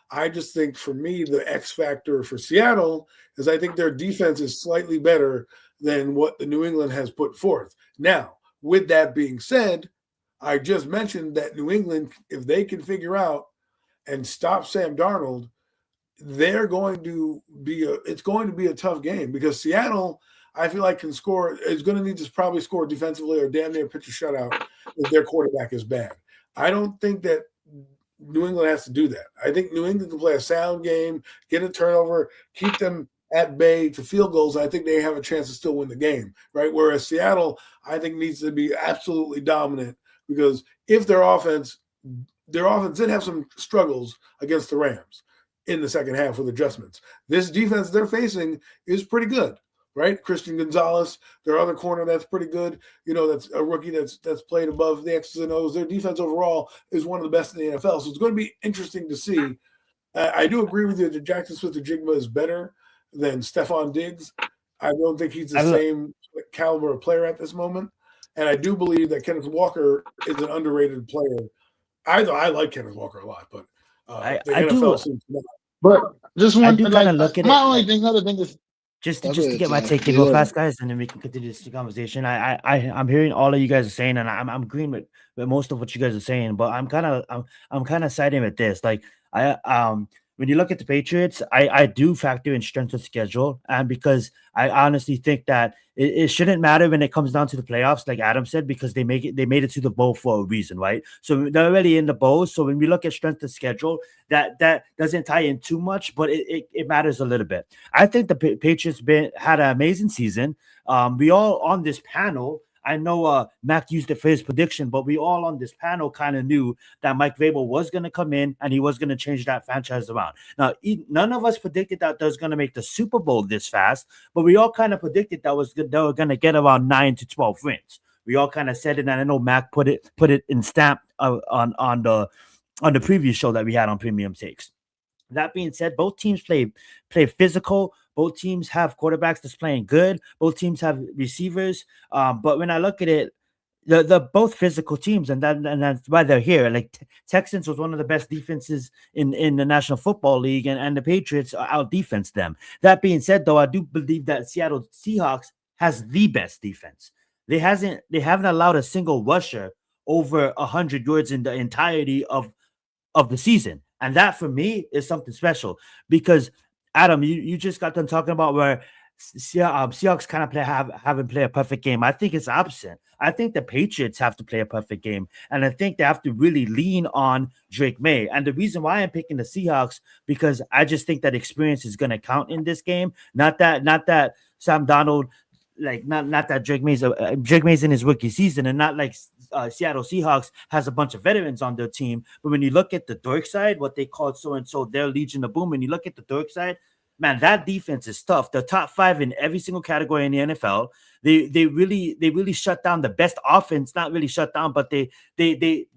I just think for me, the X factor for Seattle is I think their defense is slightly better than what the New England has put forth. Now, with that being said, I just mentioned that New England, if they can figure out and stop Sam Darnold, it's going to be a tough game because Seattle, I feel like is going to need to probably score defensively or damn near pitch a shutout if their quarterback is bad. I don't think that New England has to do that. I think New England can play a sound game, get a turnover, keep them at bay to field goals. I think they have a chance to still win the game, right? Whereas Seattle, I think, needs to be absolutely dominant because if their offense did have some struggles against the Rams in the second half with adjustments. This defense they're facing is pretty good, right? Christian Gonzalez, their other corner, that's pretty good. That's a rookie that's played above the X's and O's. Their defense overall is one of the best in the NFL. So it's going to be interesting to see. I do agree with you that Jackson Smith-Njigba is better than Stephon Diggs. I don't think he's the same caliber of player at this moment. And I do believe that Kenneth Walker is an underrated player. I like Kenneth Walker a lot, but the NFL seems not. But just one, I do kind of look at another thing is just to get my take in real fast, guys, and then we can continue this conversation. I'm hearing all of you guys are saying, and I'm agreeing with most of what you guys are saying, but I'm kind of siding with this. Like when you look at the Patriots, I do factor in strength of schedule, and because I honestly think that it shouldn't matter when it comes down to the playoffs, like Adam said, because they made it to the bowl for a reason, right? So they're already in the bowl. So when we look at strength of schedule, that doesn't tie in too much, but it matters a little bit. I think the Patriots had an amazing season. We all on this panel. I know Mac used it for his prediction, but we all on this panel kind of knew that Mike Vrabel was going to come in and he was going to change that franchise around. Now, none of us predicted that they was going to make the Super Bowl this fast, but we all kind of predicted they were going to get around 9 to 12 wins. We all kind of said it, and I know Mac put it in stamp on the previous show that we had on Premium Takes. That being said, both teams play physical. Both teams have quarterbacks that's playing good. Both teams have receivers. But when I look at it, they're both physical teams, and that's why they're here. Like Texans was one of the best defenses in the National Football League, and the Patriots out defense them. That being said, though, I do believe that Seattle Seahawks has the best defense. They haven't allowed a single rusher over 100 yards in the entirety of the season. And that for me is something special because Adam, you just got done talking about where Seahawks kind of haven't played a perfect game. I think it's opposite. I think the Patriots have to play a perfect game, and I think they have to really lean on Drake Maye. And the reason why I'm picking the Seahawks because I just think that experience is going to count in this game. Not that Sam Darnold, like not that Drake Maye's in his rookie season, and not like Seattle Seahawks has a bunch of veterans on their team. But when you look at the dark side, what they call so-and-so their Legion of Boom, when you look at the dark side, man, that defense is tough. They're top 5 in every single category in the NFL. They really shut down the best offense. Not really shut down, but they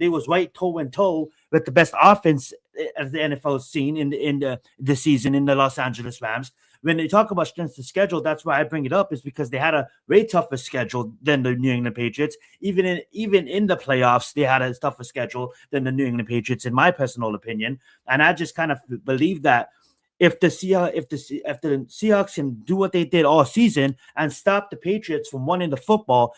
was right toe and toe with the best offense as the NFL seen in the season in the Los Angeles Rams. When they talk about strength of schedule, that's why I bring it up, is because they had a way tougher schedule than the New England Patriots. Even in the playoffs, they had a tougher schedule than the New England Patriots, in my personal opinion. And I just kind of believe that if the Seahawks can do what they did all season and stop the Patriots from winning the football,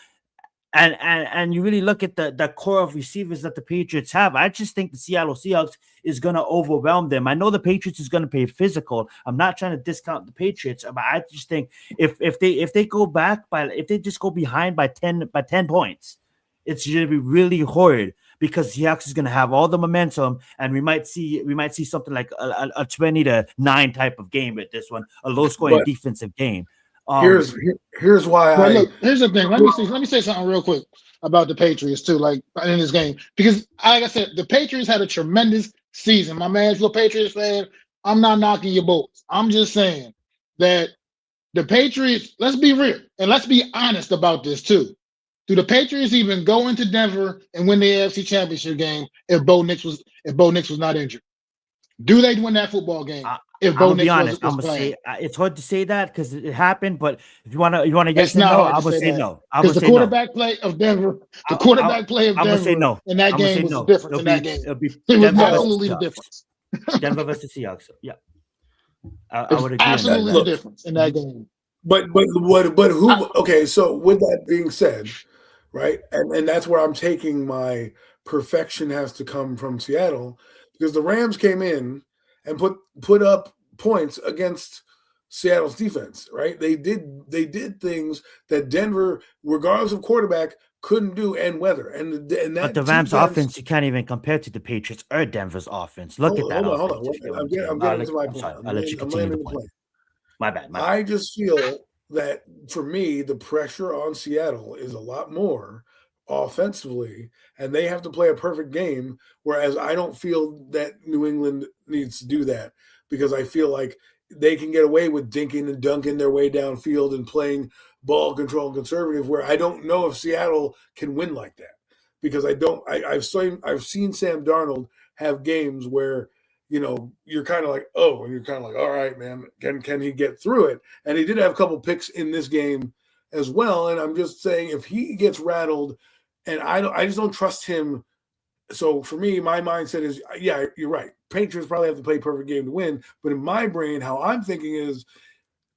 and you really look at the core of receivers that the Patriots have, I just think the Seattle Seahawks is going to overwhelm them. I know the Patriots is going to play physical. I'm not trying to discount the Patriots, but I just think if they go back if they just go behind by 10 points, it's going to be really horrid because Seahawks is going to have all the momentum, and we might see something like a 20-9 type of game with this one, a low scoring defensive game. Here's why. Look, here's the thing. Let me say something real quick about the Patriots too, like in this game, because like I said, the Patriots had a tremendous season. My man, if you're a Patriots fan, I'm not knocking your bolts. I'm just saying that the Patriots. Let's be real and let's be honest about this too. Do the Patriots even go into Denver and win the AFC Championship game if Bo Nix was not injured? Do they win that football game? if I'm Bo gonna be Nix honest. I'm was gonna playing. say it's hard to say that because it happened. But if you wanna yes It's and not no, hard I'm to gonna say say that no. I'm because gonna the say no. quarterback play of Denver, the I, quarterback play of I'm gonna say Denver no. in that I'm gonna game say was the no. difference in that game. It'll be It was Denver versus absolutely the Seahawks. difference. Denver versus Seahawks. Yeah, I It was would agree on that. absolutely the Look, difference in that Mhm. game. but I, who? Okay, so with that being said, right, and that's where I'm taking my perfection has to come from Seattle because the Rams came in and put up points against Seattle's defense, right? They did things that Denver, regardless of quarterback, couldn't do and weather, and But that the Rams' defense. offense, you can't even compare to the Patriots or Denver's offense. Look at that Hold on. offense. If you get what I'm saying. I'm getting to my I'm point. sorry. I'll let you I'm continue the landing the point. plane. My bad. My bad. I just feel that for me, the pressure on Seattle is a lot more offensively, and they have to play a perfect game. Whereas I don't feel that New England needs to do that because I feel like they can get away with dinking and dunking their way downfield and playing ball control and conservative. Where I don't know if Seattle can win like that because I don't. I've seen Sam Darnold have games where you're kind of like, oh, and you're kind of like, all right, man, can he get through it? And he did have a couple picks in this game as well. And I'm just saying, if he gets rattled, and I just don't trust him. So for me, my mindset is, yeah, you're right. Patriots probably have to play a perfect game to win. But in my brain, how I'm thinking is,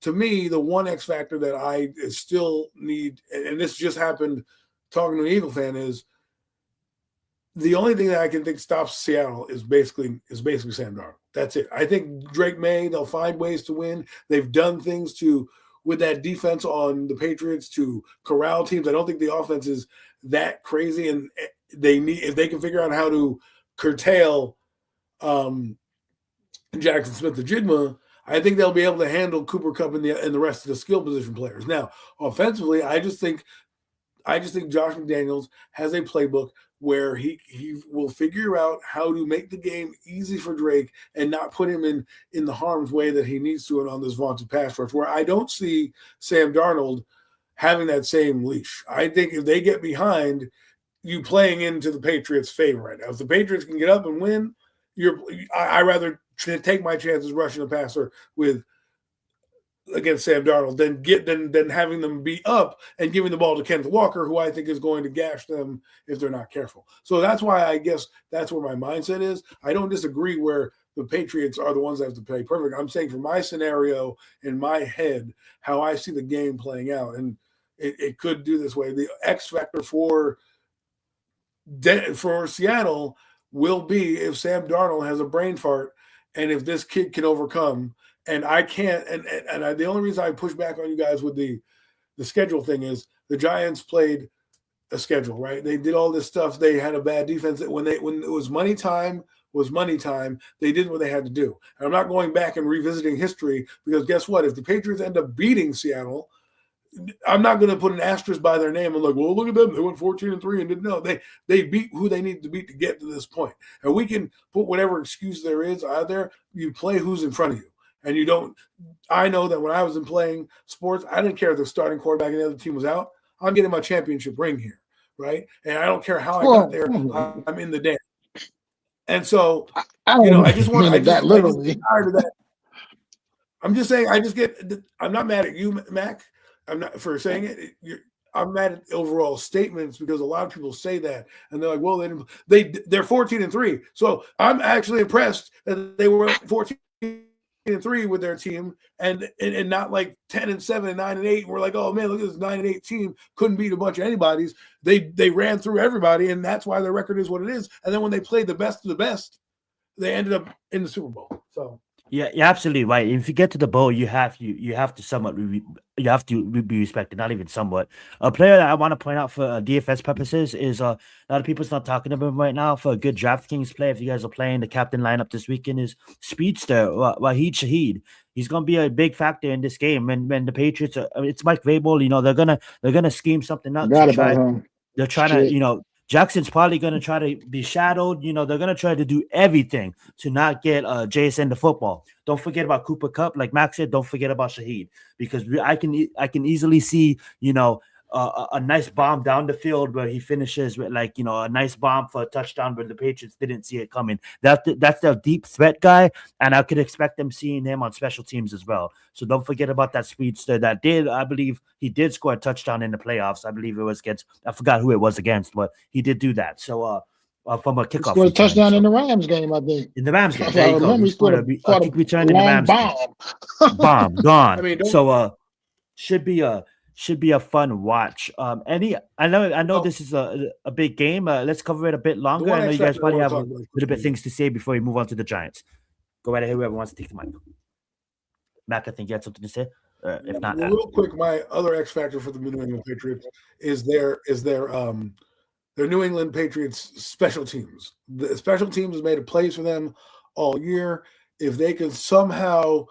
to me, the one X factor that I still need, and this just happened talking to an Eagle fan, is the only thing that I can think stops Seattle is basically Sam Darnold. That's it. I think Drake May, they'll find ways to win. They've done things with that defense on the Patriots to corral teams. I don't think the offense is that crazy, and if they can figure out how to curtail Jackson Smith-Njigba, I think they'll be able to handle Cooper Kupp and the rest of the skill position players. Now, offensively, I just think Josh McDaniels has a playbook where he will figure out how to make the game easy for Drake and not put him in the harm's way that he needs to on this vaunted pass rush, where I don't see Sam Darnold having that same leash. I think if they get behind, you playing into the Patriots' favor right now. If the Patriots can get up and win, I rather take my chances rushing a passer against Sam Darnold than having them be up and giving the ball to Kenneth Walker, who I think is going to gash them if they're not careful. So that's why I guess that's where my mindset is. I don't disagree where the Patriots are the ones that have to play perfect. I'm saying for my scenario in my head, how I see the game playing out, and it could do this way. The X factor for Seattle will be if Sam Darnold has a brain fart and if this kid can overcome. And I can't. The only reason I push back on you guys with the schedule thing is the Giants played a schedule, right? They did all this stuff. They had a bad defense. When it was money time, they did what they had to do. And I'm not going back and revisiting history because guess what? If the Patriots end up beating Seattle, I'm not going to put an asterisk by their name and like, well, look at them. They went 14-3 and didn't know. They beat who they needed to beat to get to this point. And we can put whatever excuse there is out there. You play who's in front of you. And you don't – I know that when I was playing sports, I didn't care if the starting quarterback and the other team was out. I'm getting my championship ring here, right? And I don't care how I got there. I'm in the day. And so, I just get tired of that. I'm just saying I'm not mad at you, Mac. I'm not for saying it. I'm mad at overall statements because a lot of people say that and they're like, well, they're 14-3. So I'm actually impressed that they were 14-3 with their team and not like 10-7 and 9-8. We're like, oh man, look at this 9-8 team. Couldn't beat a bunch of anybody's. They ran through everybody, and that's why their record is what it is. And then when they played the best of the best, they ended up in the Super Bowl. So Yeah, you're absolutely right. If you get to the bowl, you have to somewhat be respected, not even somewhat. A player that I want to point out for DFS purposes is a lot of people's not talking about him right now for a good DraftKings play. If you guys are playing the captain lineup this weekend, is Speedster Wahid Shaheed. He's gonna be a big factor in this game. When the Patriots, it's Mike Vrabel. They're gonna scheme something up to forgot try. about him. They're trying to Jackson's probably going to try to be shadowed. They're going to try to do everything to not get JSN the football. Don't forget about Cooper Kupp. Like Max said, don't forget about Shaheed because I can easily see, a nice bomb down the field where he finishes with like a nice bomb for a touchdown where the Patriots didn't see it coming. That's their deep threat guy, and I could expect them seeing him on special teams as well. So don't forget about that speedster that I believe he did score a touchdown in the playoffs. I believe it was against, I forgot who it was against, but he did do that. So from a kickoff, scored a touchdown in the Rams game, I think. In the Rams game, If there I you go. remember, He scored a kick return in the long Rams game. Bomb gone. I mean, so should be a fun watch. I know this is a big game. Let's cover it a bit longer. I know you guys probably have a little bit of things to say before we move on to the Giants. Go right ahead, whoever wants to take the mic. Mac, I think you had something to say. If not, real quick, my other X factor for the New England Patriots is their New England Patriots special teams. The special teams has made a place for them all year. If they can somehow,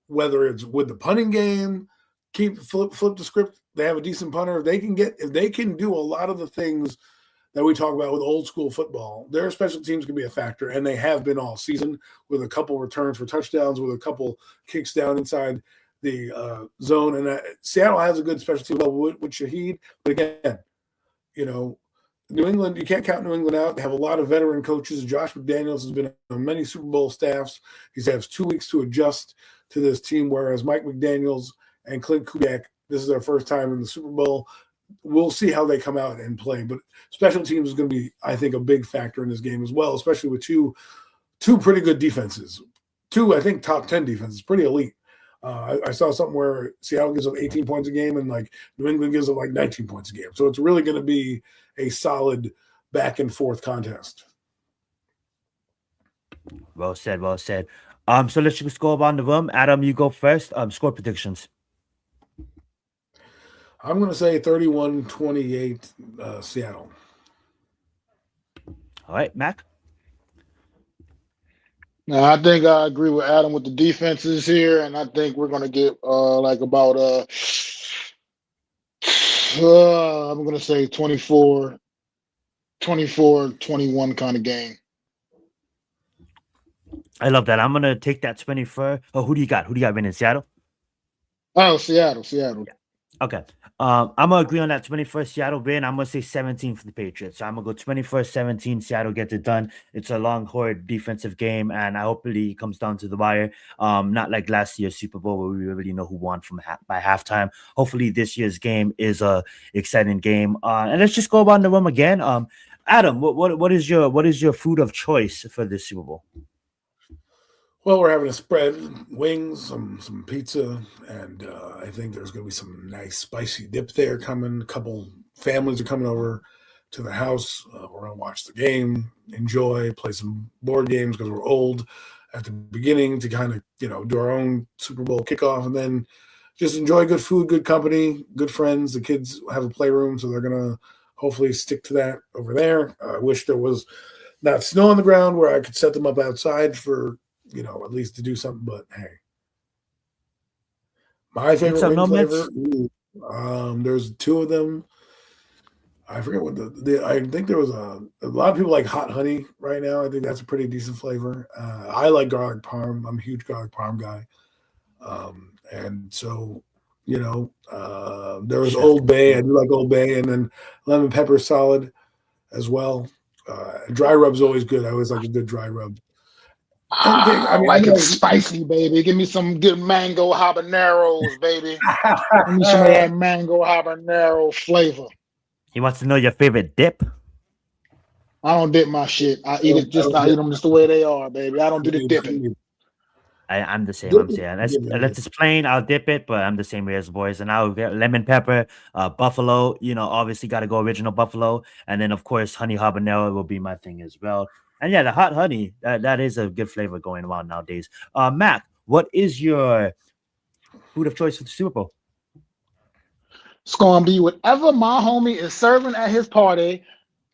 whether it's with the punting game, flip the script, they have a decent punter. If they can do a lot of the things that we talk about with old school football, their special teams can be a factor, and they have been all season with a couple returns for touchdowns, with a couple kicks down inside the zone. And Seattle has a good special team with Shaheed, but again, New England, you can't count New England out. They have a lot of veteran coaches. Josh McDaniels has been on many Super Bowl staffs. He has 2 weeks to adjust to this team, whereas Mike McDaniels and Clint Kubiak, this is their first time in the Super Bowl. We'll see how they come out and play. But special teams is going to be, I think, a big factor in this game as well, especially with two pretty good defenses. Two, I think, top 10 defenses, pretty elite. I saw something where Seattle gives up 18 points a game and like New England gives up like 19 points a game. So it's really going to be a solid back and forth contest. Well said. So let's just go around the room. Adam, you go first. Score predictions. I'm going to say 31-28 Seattle. All right, Mac. No, I think I agree with Adam with the defenses here, and I think we're going to get like about I'm going to say 24-21 kind of game. I love that. I'm going to take that 24. Oh, who do you got? Who do you got winning? Seattle? Oh, Seattle. Yeah. Okay. I'm going to agree on that 21st Seattle win. I'm going to say 17 for the Patriots. So I'm going to go 21-17. Seattle gets it done. It's a long, hard defensive game, and hopefully it comes down to the wire. Not like last year's Super Bowl where we really know who won by halftime. Hopefully this year's game is a exciting game. And let's just go around the room again. Adam, what is your food of choice for this Super Bowl? Well, we're having a spread, wings, some pizza, and I think there's going to be some nice spicy dip there coming. A couple families are coming over to the house. We're going to watch the game, enjoy, play some board games because we're old at the beginning to kind of, do our own Super Bowl kickoff, and then just enjoy good food, good company, good friends. The kids have a playroom, so they're going to hopefully stick to that over there. I wish there was not snow on the ground where I could set them up outside for – at least to do something, but hey. My favorite wing flavor, there's two of them. I forget what I think there was a lot of people like hot honey right now. I think that's a pretty decent flavor. I like garlic parm. I'm a huge garlic parm guy. And so, there was Old Bay. I do like Old Bay, and then lemon pepper salad as well. Dry rub's always good. I always like a good dry rub. I like it spicy, baby. Give me some good mango habaneros, baby. Give me some of that mango habanero flavor. He wants to know your favorite dip. I don't dip my shit. I eat it I eat them just the way they are, baby. I don't do the dipping. I'm the same. I'm saying unless it's plain, I'll dip it, but I'm the same way as the boys. And I'll get lemon pepper, buffalo. Obviously got to go original buffalo, and then of course honey habanero will be my thing as well. And yeah, the hot honey, that is a good flavor going around nowadays. Mac, what is your food of choice for the Super Bowl? It's going to be whatever my homie is serving at his party.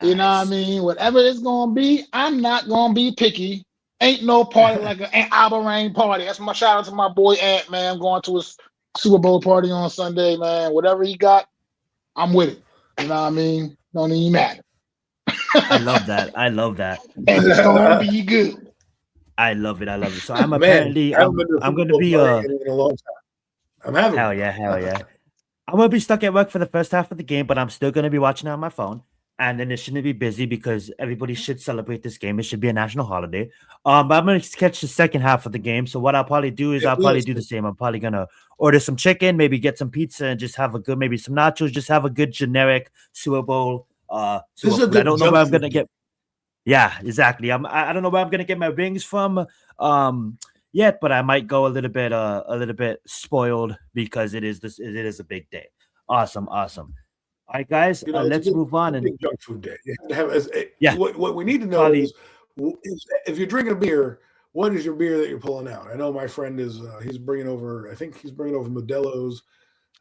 You know what I mean? Whatever it's going to be, I'm not going to be picky. Ain't no party like an Albarrain party. That's my shout out to my boy Ant, man. I'm going to his Super Bowl party on Sunday, man. Whatever he got, I'm with it. You know what I mean? Don't even matter. I love that. And it's gonna be good. I love it. So I'm apparently I'm going to be in a long time. I'm having hell yeah. I'm gonna be stuck at work for the first half of the game, but I'm still gonna be watching it on my phone. And then it shouldn't be busy because everybody should celebrate this game. It should be a national holiday. But I'm gonna catch the second half of the game. So what I'll probably do is I'll probably do the same. I'm probably gonna order some chicken, maybe get some pizza, and just have a good, maybe some nachos. Just have a good generic Super Bowl. This is a I good don't know where I'm gonna food. get. Yeah, exactly. I don't know where I'm gonna get my wings from. Yet, but I might go a little bit spoiled because it is a big day. Awesome. All right, guys, You know, let's move on. it's a And big junk food day. You have to have, yeah, what we need to know probably. is if you're drinking a beer, what is your beer that you're pulling out? I know my friend is he's bringing over. I think he's bringing over Modelo's,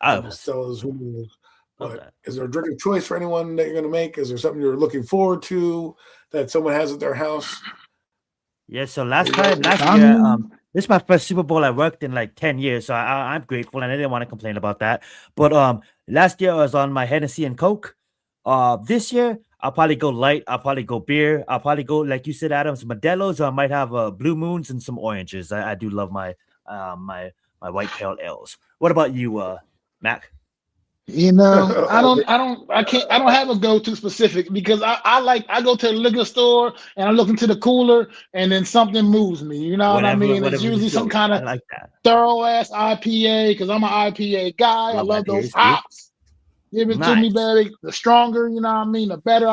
Oh, Stellas, who knows. love But that. is there a drink of choice for anyone that you're going to make? Is there something you're looking forward to that someone has at their house? Yeah. So That you guys- last I year, mean, this is my first Super Bowl I worked in like 10 years, so I'm grateful, and I didn't want to complain about that. But last year I was on my Hennessy and Coke. This year I'll probably go light. I'll probably go beer. I'll probably go, like you said, Adam, some Modelo's. Or I might have Blue Moons and some oranges. I do love my my white pale ales. What about you, Mac? I don't have a go-to specific because I go to the liquor store and I look into the cooler and then something moves me. You know what I mean? It's Whatever you usually feel some like. kind I of like that. thorough ass IPA because I'm an IPA guy. I Love love those IPAs. See, hops. Give it to me, nice. baby. The stronger, you know what I mean, the better.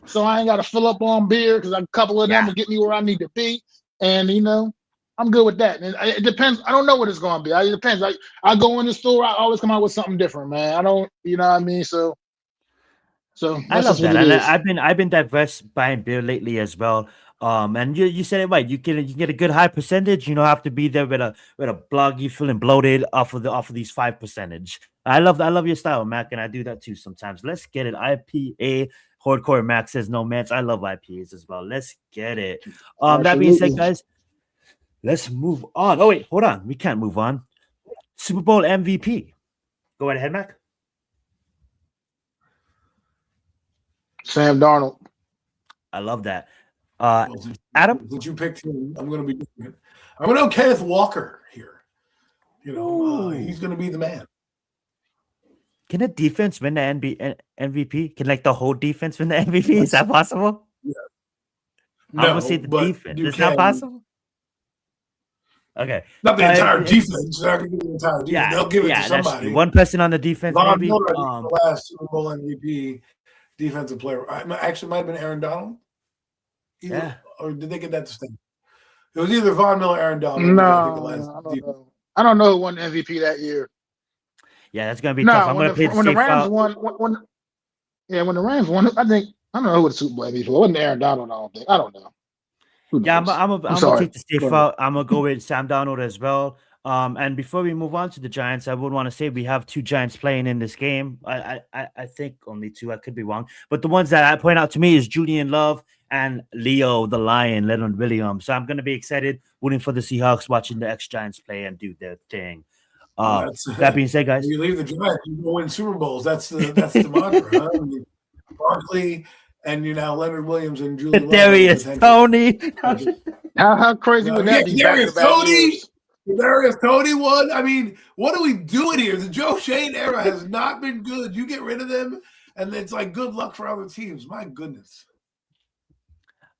So I ain't got to fill up on beer because a couple of them Yeah. will get me where I need to be. And, I'm good with that. And it depends. I don't know what it's going to be. It depends. I go in the store, I always come out with something different, man. I don't, you know what I mean? So I that's love just what that, it and is. I've been diverse buying beer lately as well. And you said it right. You can get a good high percentage. You don't have to be there with a blog. You feeling bloated off of these 5%. I love your style, Mac, and I do that too sometimes. Let's get it. IPA hardcore Mac says no, man. I love IPAs as well. Let's get it. That being said, Absolutely. guys, let's move on. Oh wait, hold on. We can't move on. Super Bowl MVP. Go right ahead, Mac. Sam Darnold. I love that. Well, Adam. since you picked him, I'm going to be different. I'm going to go Kenneth Walker here. He's going to be the man. Can the defense win the MVP? Can like the whole defense win the MVP? Is that possible? Yeah. I'm gonna say the but defense. you It's not can possible. Okay. not the entire defense. They're not going to give the entire defense. Yeah, They'll give it to that's true. somebody. One person on the defense, Von maybe. Miller, the last Super Bowl MVP defensive player. Actually, might have been Aaron Donald. Yeah. Or did they get that distinct? It was either Von Miller, Aaron Donald. No, I think the last I don't know. I don't know who won MVP that year. Yeah, that's gonna be tough. I'm gonna play the when the safe Rams route. won, when the Rams won, I don't know who the Super Bowl MVP was. It wasn't Aaron Donald. I don't think. I don't know. Yeah, I'm gonna sorry. take the safe route. I'm gonna go with Sam Darnold as well. And before we move on to the Giants, I would want to say we have two Giants playing in this game. I think only two. I could be wrong, but the ones that I point out to me is Julian Love and Leo the Lion, Leonard Williams. So I'm gonna be excited, rooting for the Seahawks, watching the ex-Giants play and do their thing. That being said, guys, you leave the Giants, you go win Super Bowls. That's the mantra. Huh? Barkley and now Leonard Williams and Julian Darius Tony. How crazy would that be? Darius Tony. Darius Tony won. I mean, what are we doing here? The Joe Shane era has not been good. You get rid of them, and it's like good luck for other teams. My goodness.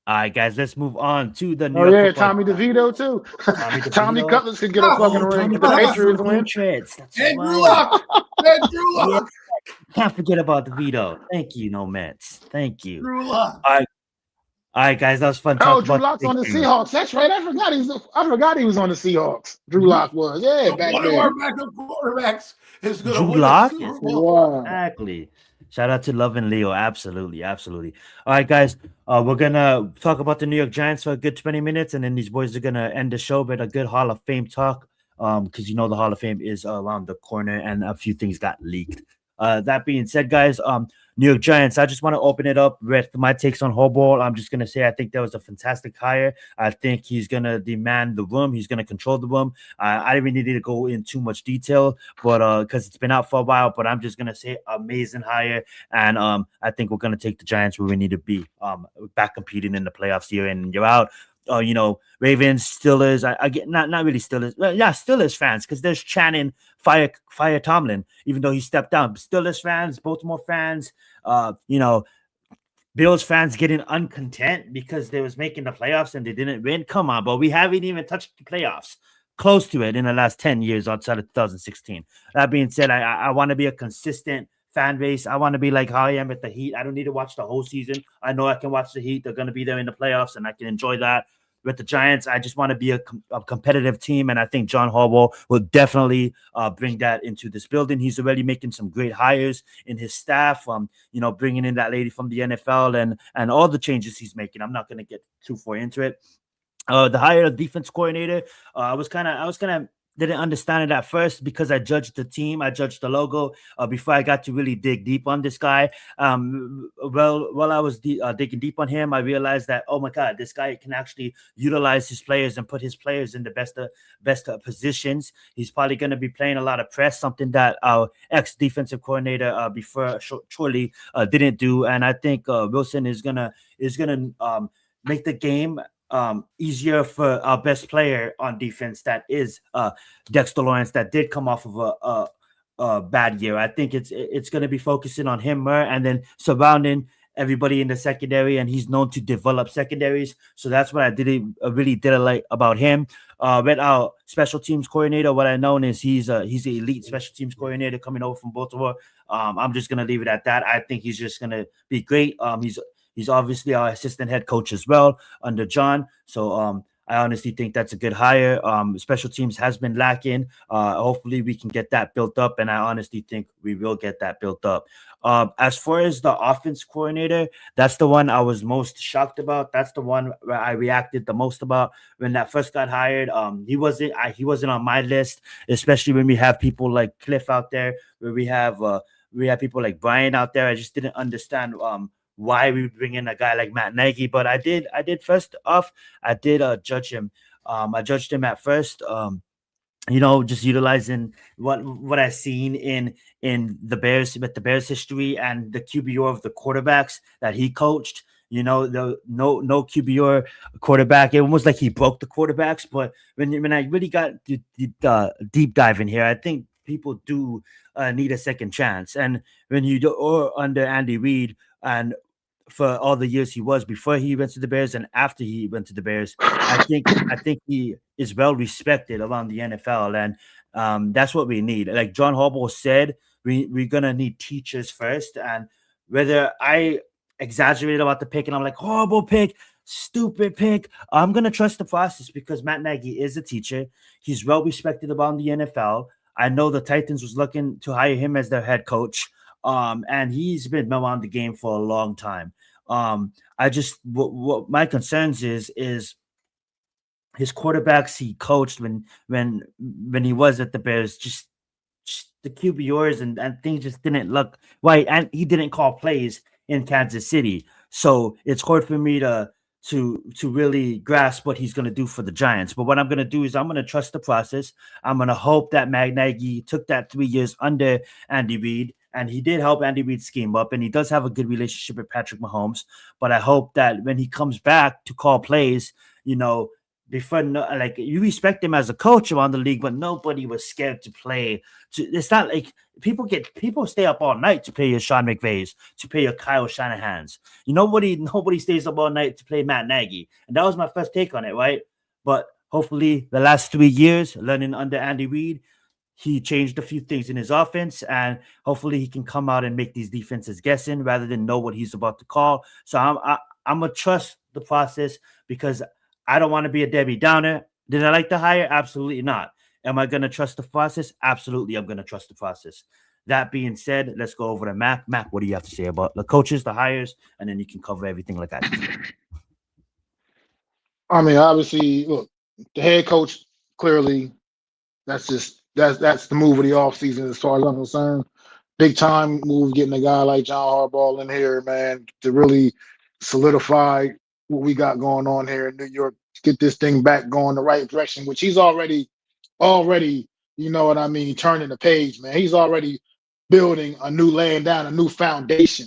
All right, guys, let's move on to the New York Tommy DeVito too. Tommy Cutlass could get a fucking ring. The Patriots win. And Drew Lock. Drew Lock. Can't forget about DeVito. Thank you, no Mets. Thank you. Drew Lock. All right, guys, that was fun. Drew Lock's on the Seahawks. That's right. I forgot he was on the Seahawks. Drew Lock was. Yeah, so back one then. of our backup quarterbacks is going to win Lock? the Super Bowl. Wow. Exactly. Shout out to Love and Leo. Absolutely. All right, guys. We're gonna talk about the New York Giants for a good 20 minutes, and then these boys are gonna end the show with a good Hall of Fame talk. Because the Hall of Fame is around the corner, and a few things got leaked. That being said, guys, New York Giants, I just want to open it up with my takes on Harbaugh. I'm just going to say I think that was a fantastic hire. I think he's going to demand the room. He's going to control the room. I didn't really need to go in too much detail, but because it's been out for a while, but I'm just going to say amazing hire. And I think we're going to take the Giants where we need to be, back competing in the playoffs year in and year out. Ravens, Steelers. I get not really Steelers. Well, yeah, Steelers fans, because there's chanting fire Tomlin, even though he stepped down. Steelers fans, Baltimore fans, uh, you know, Bills fans getting uncontent because they was making the playoffs and they didn't win. Come on, but we haven't even touched the playoffs, close to it in the last 10 years outside of 2016. That being said, I want to be a consistent fan base. I want to be like how I am at the Heat. I don't need to watch the whole season. I know I can watch the Heat. They're going to be there in the playoffs and I can enjoy that. With the Giants, I just want to be a competitive team, and I think John Harbaugh will definitely bring that into this building. He's already making some great hires in his staff. Bringing in that lady from the NFL and all the changes he's making. I'm not going to get too far into it. The hire of defense coordinator, I was kind of didn't understand it at first because I judged the team, I judged the logo before I got to really dig deep on this guy. While I was digging deep on him, I realized that, oh my God, this guy can actually utilize his players and put his players in the best positions. He's probably going to be playing a lot of press, something that our ex defensive coordinator before shortly didn't do, and I think Wilson is gonna make the game easier for our best player on defense, that is Dexter Lawrence, that did come off of a bad year. I think it's going to be focusing on him more and then surrounding everybody in the secondary, and he's known to develop secondaries. So that's what I really did like about him. With our special teams coordinator, what I know is he's an elite special teams coordinator coming over from Baltimore. I'm just gonna leave it at that. I think he's just gonna be great. He's obviously our assistant head coach as well under John. So I honestly think that's a good hire. Special teams has been lacking. Hopefully we can get that built up, and I honestly think we will get that built up. As far as the offense coordinator, that's the one I was most shocked about. That's the one where I reacted the most about when that first got hired. He wasn't on my list, especially when we have people like Cliff out there, where we have people like Brian out there. I just didn't understand why we bring in a guy like Matt Nagy, but I did first off, I did judge him. I judged him at first. Just utilizing what I've seen in the Bears, with the Bears history and the QBR of the quarterbacks that he coached. The no QBR quarterback. It almost like he broke the quarterbacks. But when I really got deep dive in here, I think people do need a second chance. And when you do, or under Andy Reid, and for all the years he was before he went to the Bears and after he went to the Bears, I think he is well respected around the NFL, and that's what we need. Like John Harbaugh said, we're gonna need teachers first. And whether I exaggerate about the pick and I'm like, horrible pick, stupid pick, I'm gonna trust the process because Matt Nagy is a teacher. He's well respected around the NFL. I know the Titans was looking to hire him as their head coach. And he's been around the game for a long time. I just what my concerns is his quarterbacks he coached when he was at the Bears, just the QBRs and things just didn't look right, and he didn't call plays in Kansas City, so it's hard for me to really grasp what he's going to do for the Giants. But what I'm going to do is I'm going to trust the process. I'm going to hope that Matt Nagy took that 3 years under Andy Reid, and he did help Andy Reid scheme up, and he does have a good relationship with Patrick Mahomes. But I hope that when he comes back to call plays, before, like, you respect him as a coach around the league, but nobody was scared to play. It's not like people stay up all night to play your Sean McVays, to play your Kyle Shanahan's. Nobody stays up all night to play Matt Nagy, and that was my first take on it, right? But hopefully, the last 3 years, learning under Andy Reid, he changed a few things in his offense, and hopefully, he can come out and make these defenses guessing rather than know what he's about to call. So I'm gonna trust the process because I don't want to be a Debbie Downer. Did I like the hire? Absolutely not. Am I going to trust the process? Absolutely, I'm going to trust the process. That being said, let's go over to Mac. Mac, what do you have to say about the coaches, the hires, and then you can cover everything like that. I mean, obviously, look, the head coach, clearly, that's the move of the offseason as far as I'm concerned. Big time move getting a guy like John Harbaugh in here, man, to really solidify what we got going on here in New York, get this thing back going the right direction, which he's already, you know what I mean, turning the page, man. He's already laying down a new foundation.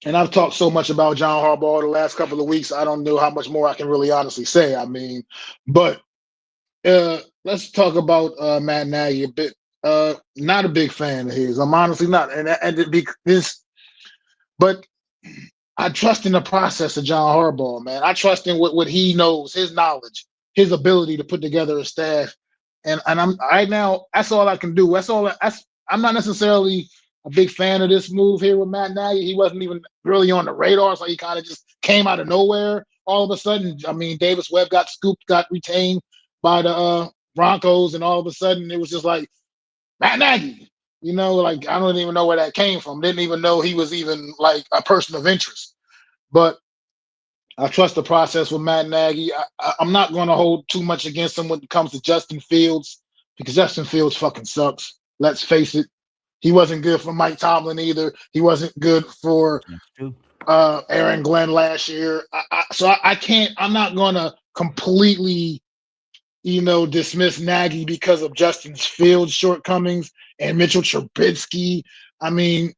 and I've talked so much about John Harbaugh the last couple of weeks, I don't know how much more I can really honestly say. I mean, but let's talk about Matt Nagy a bit. Not a big fan of his. I'm honestly not, and to be this, but I trust in the process of John Harbaugh, man. I trust in what he knows, his knowledge, his ability to put together a staff. And I'm right now. That's all I can do. I'm not necessarily a big fan of this move here with Matt Nagy. He wasn't even really on the radar, so he kind of just came out of nowhere all of a sudden. I mean, Davis Webb got scooped, got retained by the Broncos, and all of a sudden it was just like Matt Nagy. Like I don't even know where that came from. Didn't even know he was even like a person of interest. But I trust the process with Matt Nagy. I'm not going to hold too much against him when it comes to Justin Fields because Justin Fields fucking sucks. Let's face it. He wasn't good for Mike Tomlin either. He wasn't good for Aaron Glenn last year. I can't. I'm not going to completely, dismiss Nagy because of Justin Fields' shortcomings and Mitchell Trubisky. I mean,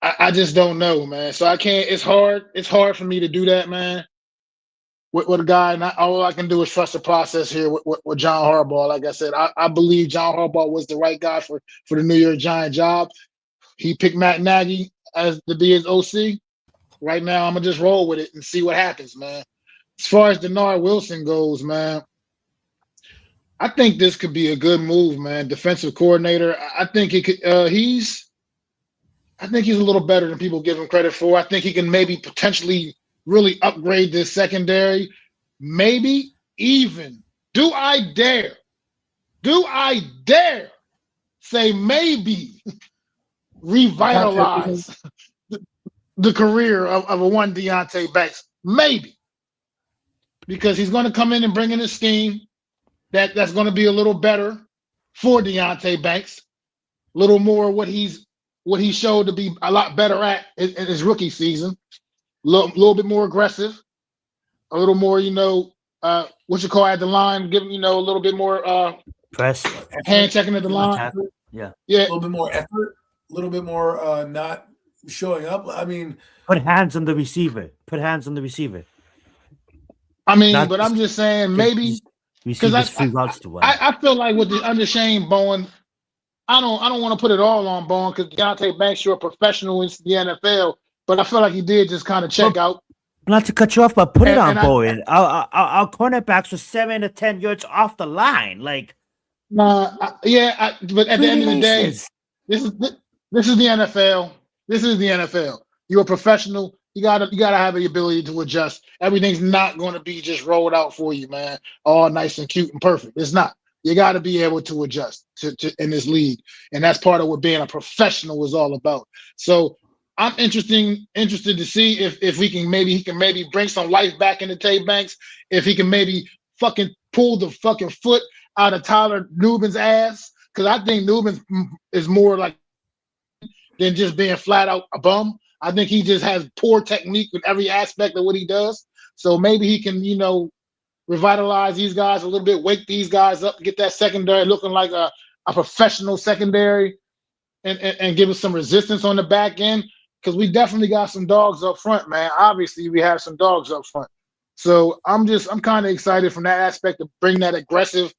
I just don't know, man. So I can't. It's hard. It's hard for me to do that, man. With a guy, and all I can do is trust the process here with John Harbaugh. Like I said, I believe John Harbaugh was the right guy for the New York Giant job. He picked Matt Nagy to be his OC. Right now, I'm gonna just roll with it and see what happens, man. As far as Denard Wilson goes, man, I think this could be a good move, man. Defensive coordinator. I think he could. I think he's a little better than people give him credit for. I think he can maybe potentially really upgrade this secondary. Maybe even, do I dare say maybe revitalize the career of a one Deontay Banks? Maybe. Because he's going to come in and bring in a scheme that's going to be a little better for Deontay Banks. A little more what he showed to be a lot better at in his rookie season. A little bit more aggressive, a little more, what you call at the line, giving, a little bit more press, hand checking at the line. Yeah. A little bit more effort, a little bit more not showing up. I mean, put hands on the receiver. I mean, but I'm just saying maybe because I feel like with the under Shane Bowen, I don't want to put it all on Bowen because Deontay Banks, you're a professional in the NFL, but I feel like he did just kind of check out. Not to cut you off, but put it on Bowen. Our cornerbacks were 7 to 10 yards off the line. Like, but at the end of the day, this is the NFL. This is the NFL. You're a professional. You gotta have the ability to adjust. Everything's not going to be just rolled out for you, man. All nice and cute and perfect. It's not. You got to be able to adjust to in this league, and that's part of what being a professional is all about. So I'm interested to see if he can maybe bring some life back into Tay Banks. If he can maybe fucking pull the fucking foot out of Tyler Nubin's ass, because I think Nubin is more like than just being flat out a bum. I think he just has poor technique with every aspect of what he does. So maybe he can, revitalize these guys a little bit, wake these guys up, get that secondary looking like a professional secondary, and give us some resistance on the back end, because we definitely got some dogs up front, man. Obviously, we have some dogs up front. So I'm kind of excited from that aspect to bring that aggressive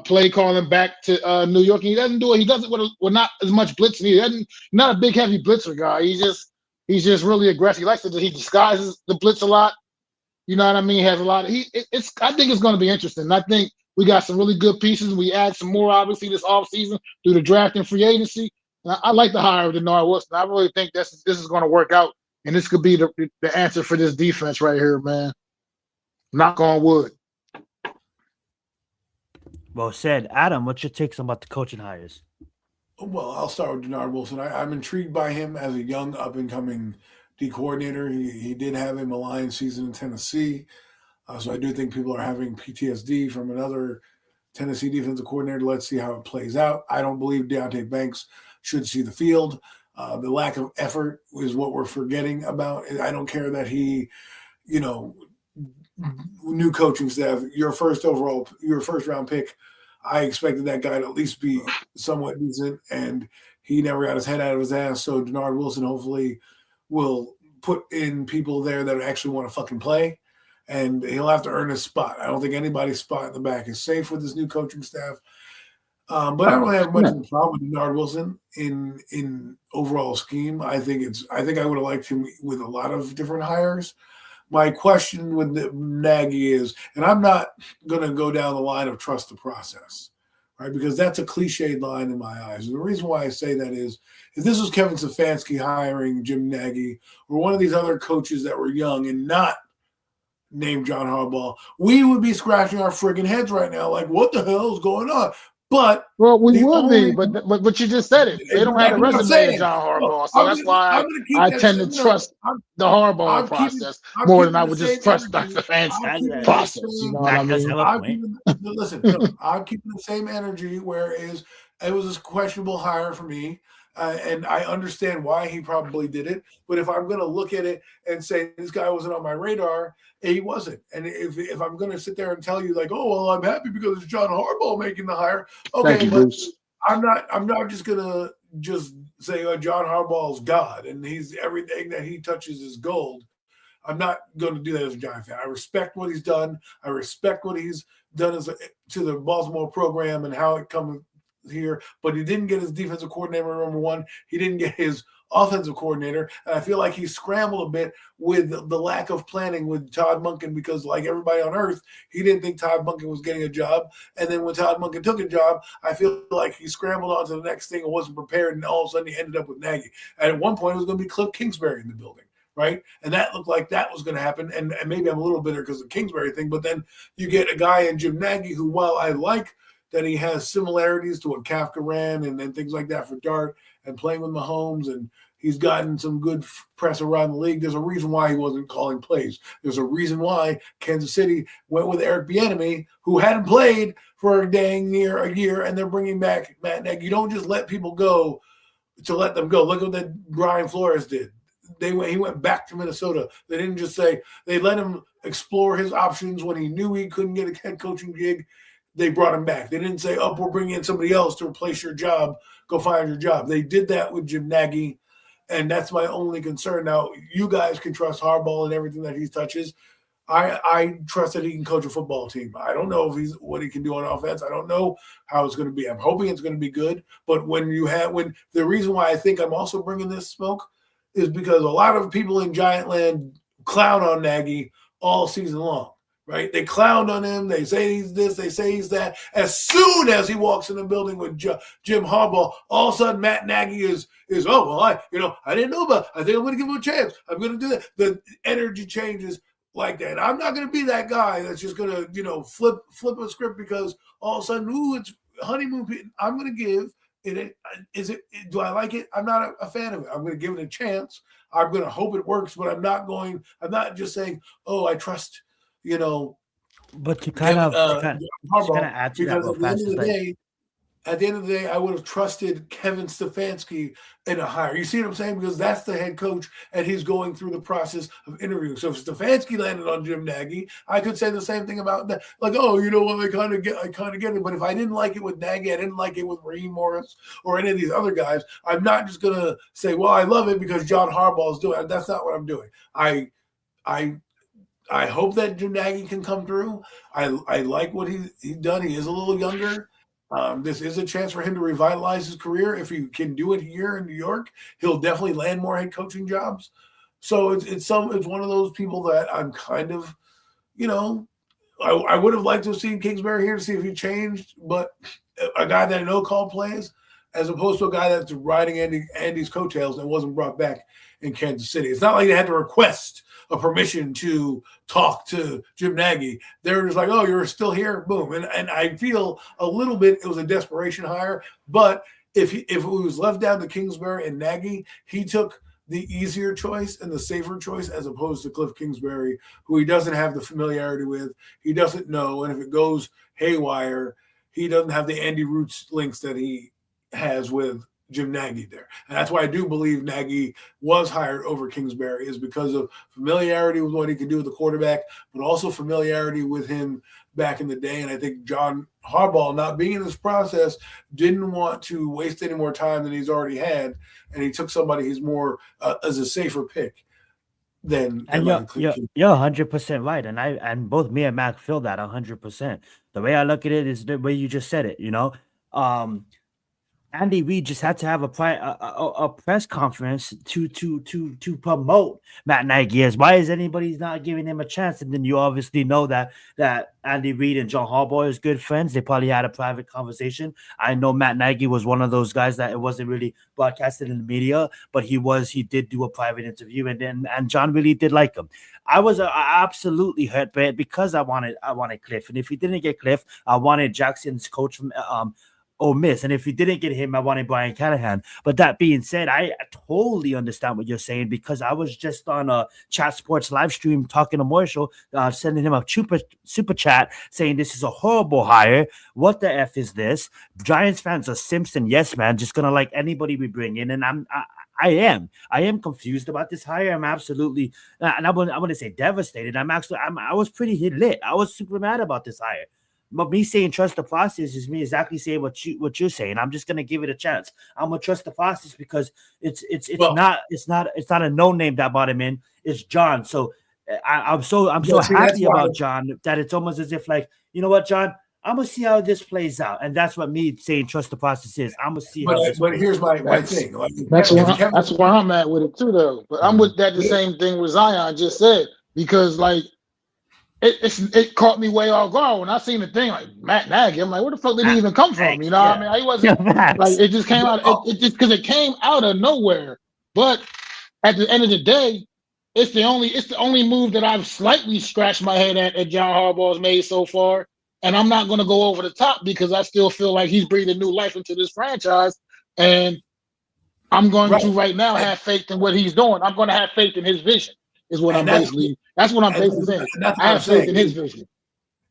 play calling back to New York. And he doesn't do it. He does it with not as much blitzing. He's not a big, heavy blitzer guy. He's just really aggressive. He disguises the blitz a lot. You know what I mean? He has a lot of I think it's going to be interesting. I think we got some really good pieces. We add some more, obviously, this offseason through the draft and free agency. I like the hire of Denard Wilson. I really think this is going to work out, and this could be the answer for this defense right here, man. Knock on wood. Well said. Adam, what's your takes about the coaching hires? Well, I'll start with Denard Wilson. I'm intrigued by him as a young up-and-coming D coordinator. He did have a malign season in Tennessee. So I do think people are having PTSD from another Tennessee defensive coordinator. Let's see how it plays out. I don't believe Deontay Banks should see the field. The lack of effort is what we're forgetting about. I don't care that he, new coaching staff, your first round pick, I expected that guy to at least be somewhat decent, and he never got his head out of his ass. So Denard Wilson hopefully will put in people there that actually want to fucking play, and he'll have to earn his spot. I don't think anybody's spot in the back is safe with this new coaching staff. But I don't really have much of a problem with Denard Wilson in overall scheme. I think I would have liked him with a lot of different hires. My question with Nagy is, and I'm not going to go down the line of trust the process, right? Because that's a cliched line in my eyes. And the reason why I say that is, if this was Kevin Stefanski hiring Jim Nagy or one of these other coaches that were young and not named John Harbaugh, we would be scratching our friggin' heads right now, like, what the hell is going on? But we would be, but you just said it. They don't have the resume of John Harbaugh, so that's why I tend to trust the Harbaugh process more than I would just trust Dr. Stefanski's process. You know what I mean? Listen, I'm keeping the same energy. Whereas it was a questionable hire for me, and I understand why he probably did it. But if I'm going to look at it and say this guy wasn't on my radar, he wasn't. And if I'm going to sit there and tell you like, oh well, I'm happy because it's John Harbaugh making the hire, okay, but I'm not just going to just say, oh, John Harbaugh's God and he's everything that he touches is gold. I'm not going to do that as a Giant fan. I respect what he's done. I respect what he's done to the Baltimore program and how it comes here, but he didn't get his defensive coordinator, number one. He didn't get his offensive coordinator, and I feel like he scrambled a bit with the lack of planning with Todd Monken, because like everybody on earth, he didn't think Todd Monken was getting a job, and then when Todd Monken took a job, I feel like he scrambled on to the next thing and wasn't prepared, and all of a sudden he ended up with Nagy. And at one point, it was going to be Cliff Kingsbury in the building, right? And that looked like that was going to happen, and maybe I'm a little bitter because of the Kingsbury thing, but then you get a guy in Jim Nagy who, while I like that he has similarities to what Kafka ran and things like that for Dart and playing with Mahomes, and he's gotten some good press around the league. There's a reason why he wasn't calling plays. There's a reason why Kansas City went with Eric Bieniemy, who hadn't played for a dang near a year, and they're bringing back Matt Nagy. You don't just let people go to let them go. Look at what Brian Flores did. He went back to Minnesota. They didn't just say, they let him explore his options when he knew he couldn't get a head coaching gig. They brought him back. They didn't say, oh, we're bringing in somebody else to replace your job. Go find your job. They did that with Jim Nagy, and that's my only concern. Now, you guys can trust Harbaugh and everything that he touches. I trust that he can coach a football team. I don't know if what he can do on offense. I don't know how it's going to be. I'm hoping it's going to be good. But when the reason why I think I'm also bringing this smoke is because a lot of people in Giant Land clown on Nagy all season long. Right? They clowned on him. They say he's this. They say he's that. As soon as he walks in the building with Jim Harbaugh, all of a sudden Matt Nagy is oh well, I didn't know about. I think I'm going to give him a chance. I'm going to do that. The energy changes like that. I'm not going to be that guy that's just going to flip a script because all of a sudden it's honeymoon. I'm going to give it. Do I like it? I'm not a fan of it. I'm going to give it a chance. I'm going to hope it works, but I'm not just saying, oh, I trust. But you kind of add to that real fast. At the end of the day, I would have trusted Kevin Stefanski in a hire. You see what I'm saying? Because that's the head coach, and he's going through the process of interviewing. So if Stefanski landed on Jim Nagy, I could say the same thing about that. Like, oh, you know what? I kind of get it. But if I didn't like it with Nagy, I didn't like it with Raheem Morris or any of these other guys, I'm not just gonna say, well, I love it because John Harbaugh is doing it. That's not what I'm doing. I hope that Jim Nagy can come through. I like what he's done. He is a little younger. This is a chance for him to revitalize his career. If he can do it here in New York, he'll definitely land more head coaching jobs. So it's one of those people that I'm kind of, I would have liked to have seen Kingsbury here to see if he changed, but a guy that I know called plays, as opposed to a guy that's riding Andy's coattails and wasn't brought back in Kansas City. It's not like they had to request a permission to talk to Jim Nagy. They're just like, oh, you're still here, boom. And I feel a little bit it was a desperation hire, but if it was left down to Kingsbury and Nagy, he took the easier choice and the safer choice as opposed to Cliff Kingsbury, who he doesn't have the familiarity with. He doesn't know, and if it goes haywire, he doesn't have the Andy Roots links that he has with Jim Nagy there. And that's why I do believe Nagy was hired over Kingsbury, is because of familiarity with what he could do with the quarterback, but also familiarity with him back in the day. And I think John Harbaugh, not being in this process, didn't want to waste any more time than he's already had. And he took somebody who's more as a safer pick than. And you're 100% right. And both me and Mac feel that 100%. The way I look at it is the way you just said it, Andy Reid just had to have a press conference to promote Matt Nagy. Why is anybody not giving him a chance? And then you obviously know that Andy Reid and John Harbaugh is good friends. They probably had a private conversation. I know Matt Nagy was one of those guys that it wasn't really broadcasted in the media, but he did do a private interview, and John really did like him. I was absolutely hurt by it because I wanted Cliff, and if he didn't get Cliff, I wanted Jackson's coach from Ole Miss. And if we didn't get him, I wanted Brian Callahan. But that being said, I totally understand what you're saying, because I was just on a Chat Sports live stream talking to Marshall, sending him a super chat saying this is a horrible hire. What the F is this? Giants fans are Simpson yes man, just gonna like anybody we bring in. And I am confused about this hire. I'm absolutely, and I wouldn't say devastated. I was pretty lit. I was super mad about this hire. But me saying trust the process is me exactly saying what you're saying. I'm just gonna give it a chance. I'm gonna trust the process because it's not a no name that brought him in. It's John. So I'm so happy about John that it's almost as if like, you know what, John, I'm gonna see how this plays out, and that's what me saying trust the process is. I'm gonna see. But here's my thing. That's where I'm at with it too, though. But I'm with that the same thing with Zion just said, because like. It caught me way off guard when I seen the thing like Matt Nagy. I'm like, where the fuck did he even come from? You know what I mean? He wasn't like, it just came out. It just because it came out of nowhere. But at the end of the day, it's the only move that I've slightly scratched my head at John Harbaugh's made so far. And I'm not going to go over the top because I still feel like he's breathing new life into this franchise. And I'm going to right now have faith in what he's doing. I'm going to have faith in his vision. Is what that's what I'm basically saying. I have faith in his vision.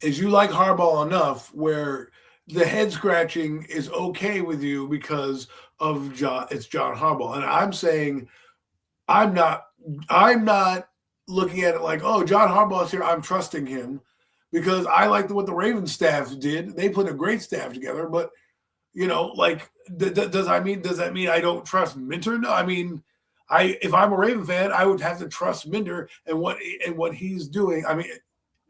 Is you like Harbaugh enough where the head scratching is okay with you because of it's John Harbaugh. And I'm saying I'm not looking at it like, oh, John Harbaugh's here, I'm trusting him, because I like what the Ravens staff did. They put a great staff together, but like does that mean I don't trust Minter? No, I mean, if I'm a Raven fan, I would have to trust Minder and what he's doing. I mean,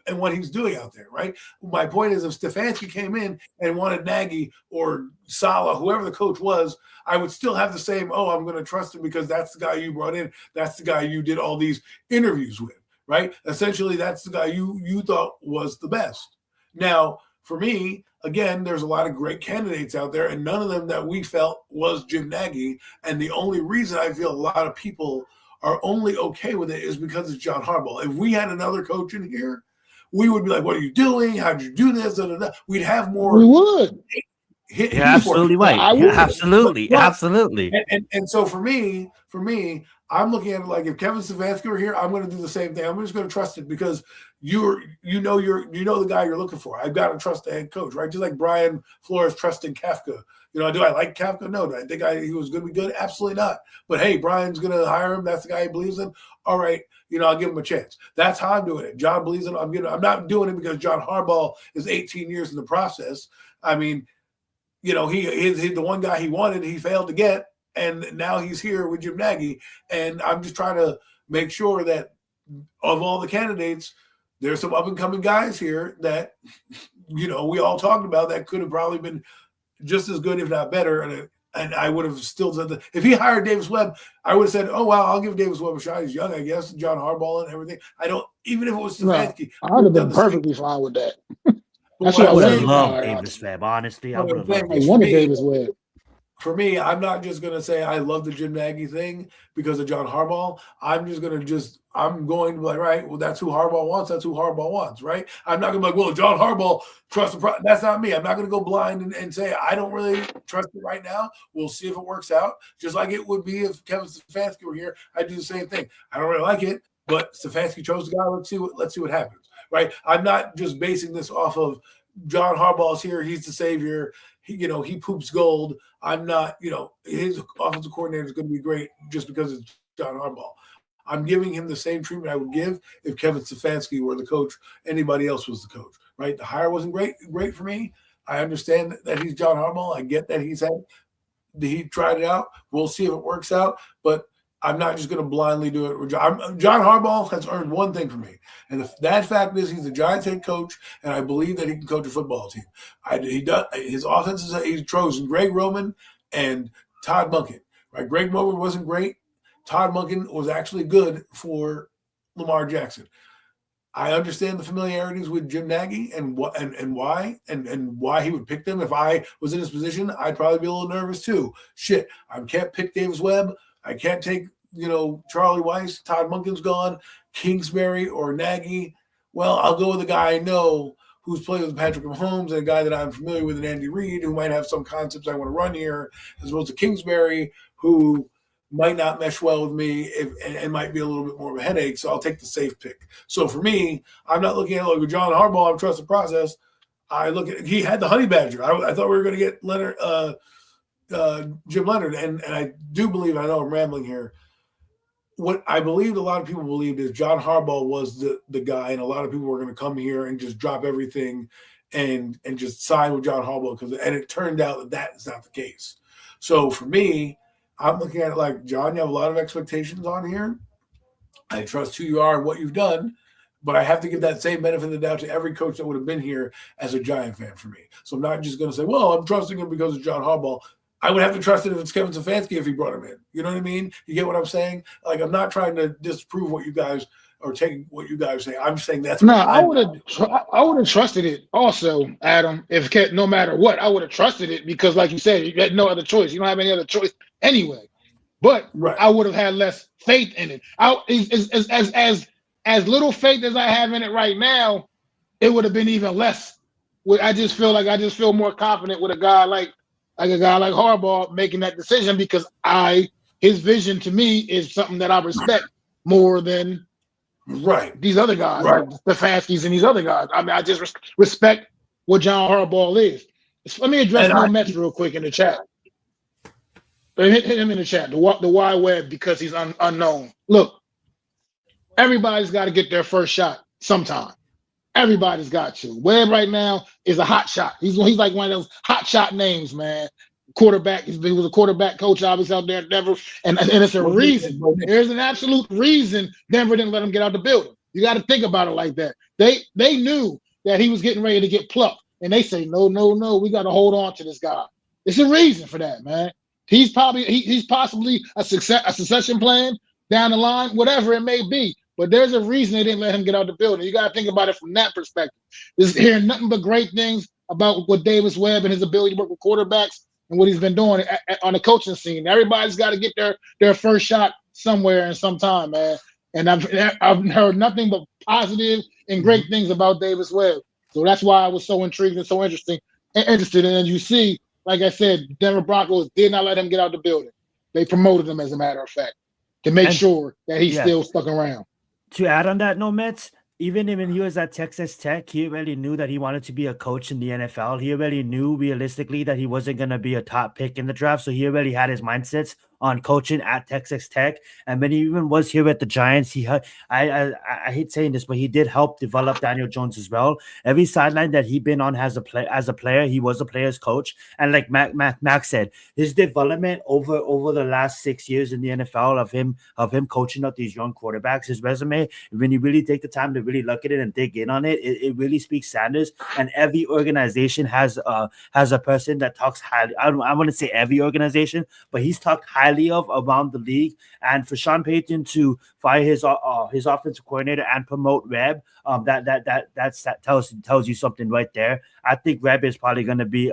and what he's doing out there, right? My point is, if Stefanski came in and wanted Nagy or Saleh, whoever the coach was, I would still have the same. Oh, I'm going to trust him because that's the guy you brought in. That's the guy you did all these interviews with, right? Essentially, that's the guy you thought was the best. Now, for me, again, there's a lot of great candidates out there, and none of them that we felt was Jim Nagy. And the only reason I feel a lot of people are only okay with it is because it's John Harbaugh. If we had another coach in here, we would be like, what are you doing? How'd you do this? We'd have more. We would. You're absolutely right. Absolutely. And so for me, I'm looking at it like, if Kevin Stefanski were here, I'm going to do the same thing. I'm just going to trust it because you know the guy you're looking for. I've got to trust the head coach, right? Just like Brian Flores trusting Kafka. Do I like Kafka? No. Do I think he was going to be good? Absolutely not. But hey, Brian's going to hire him. That's the guy he believes in. All right, I'll give him a chance. That's how I'm doing it. John believes in him. I'm not doing it because John Harbaugh is 18 years in the process. I mean, he's the one guy he wanted, he failed to get, and now he's here with Jim Nagy. And I'm just trying to make sure that of all the candidates, there's some up-and-coming guys here that, we all talked about that could have probably been just as good, if not better. And I would have still said that if he hired Davis Webb, I would have said, oh, wow, I'll give Davis Webb a shot. He's young, I guess, John Harbaugh and everything. Even if it was Stefanski. I would have been perfectly fine with that. That's what I would have loved Davis Webb, honestly. I would have loved I wanted Davis Webb. For me, I'm not just going to say I love the Jim Nagy thing because of John Harbaugh. I'm going to be like, right, well, that's who Harbaugh wants, right? I'm not going to be like, well, John Harbaugh, trust the process. That's not me. I'm not going to go blind and say, I don't really trust it right now. We'll see if it works out. Just like it would be if Kevin Stefanski were here, I'd do the same thing. I don't really like it, but Stefanski chose the guy. Let's see what happens, right? I'm not just basing this off of John Harbaugh's here. He's the savior. he poops gold. I'm not, his offensive coordinator is going to be great just because it's John Harbaugh. I'm giving him the same treatment I would give if Kevin Stefanski were the coach, anybody else was the coach, right? The hire wasn't great for me. I understand that he's John Harbaugh. I get that he tried it out. We'll see if it works out, but I'm not just going to blindly do it. John Harbaugh has earned one thing from me, and that fact is he's the Giants head coach, and I believe that he can coach a football team. He does. His offenses, he's chosen Greg Roman and Todd Monken. Right? Greg Roman wasn't great. Todd Monken was actually good for Lamar Jackson. I understand the familiarities with Jim Nagy and why he would pick them. If I was in his position, I'd probably be a little nervous too. Shit, I can't pick Davis Webb. I can't take, Charlie Weiss. Todd Monken's gone. Kingsbury or Nagy. Well, I'll go with a guy I know who's played with Patrick Mahomes and a guy that I'm familiar with in Andy Reid who might have some concepts I want to run here, as opposed to Kingsbury who might not mesh well with me and might be a little bit more of a headache. So I'll take the safe pick. So for me, I'm not looking at it like with John Harbaugh. I trust the process. I look at he had the honey badger. I thought we were going to get Jim Leonard, and I do believe, I know I'm rambling here, what I believed a lot of people believed is John Harbaugh was the guy, and a lot of people were going to come here and just drop everything and just sign with John Harbaugh, and it turned out that is not the case. So for me, I'm looking at it like, John, you have a lot of expectations on here. I trust who you are and what you've done, but I have to give that same benefit of the doubt to every coach that would have been here as a Giant fan for me. So I'm not just going to say, well, I'm trusting him because of John Harbaugh. I would have to trust it if it's Kevin Stefanski if he brought him in. You know what I mean? You get what I'm saying? Like, I'm not trying to disprove what you guys are taking, what you guys say. I'm saying that's no. I would have trusted it also, Adam. If no matter what, I would have trusted it because, like you said, you had no other choice. You don't have any other choice anyway. But right. I would have had less faith in it. As little faith as I have in it right now, it would have been even less. I just feel more confident with a guy like Harbaugh making that decision because his vision to me is something that I respect more than these other guys, like Stefanski's and these other guys. I mean, I just respect what John Harbaugh is. Let me address No Mets real quick in the chat. Hit him in the chat. The wide web because he's unknown. Look, everybody's got to get their first shot sometime. Everybody's got to. Webb right now is a hot shot. He's like one of those hot shot names, man. Quarterback. He was a quarterback coach, obviously, out there at Denver. And it's a reason. There's an absolute reason Denver didn't let him get out the building. You got to think about it like that. They knew that he was getting ready to get plucked. And they say, no. We got to hold on to this guy. It's a reason for that, man. He's possibly a succession plan down the line, whatever it may be. But there's a reason they didn't let him get out the building. You got to think about it from that perspective. Just hearing nothing but great things about what Davis Webb and his ability to work with quarterbacks and what he's been doing on the coaching scene. Everybody's got to get their first shot somewhere and sometime, man. And I've heard nothing but positive and great things about Davis Webb. So that's why I was so intrigued and so interested. And you see, like I said, Denver Broncos did not let him get out the building. They promoted him, as a matter of fact, to make sure that he's still stuck around. To add on that, No Mets, even when he was at Texas Tech, he already knew that he wanted to be a coach in the NFL. He already knew realistically that he wasn't going to be a top pick in the draft. So he already had his mindsets on coaching at Texas Tech. And when he even was here at the Giants, I hate saying this, but he did help develop Daniel Jones as well. Every sideline that he'd been on as a player, he was a player's coach. And like Mac said, his development over the last 6 years in the NFL of him coaching up these young quarterbacks, his resume, when you really take the time to really look at it and dig in on it, it really speaks Sanders. And every organization has a person that talks highly. I want to say every organization, but he's talked highly of around the league. And for Sean Payton to fire his offensive coordinator and promote Webb, that tells you something right there. I think Webb is probably going to be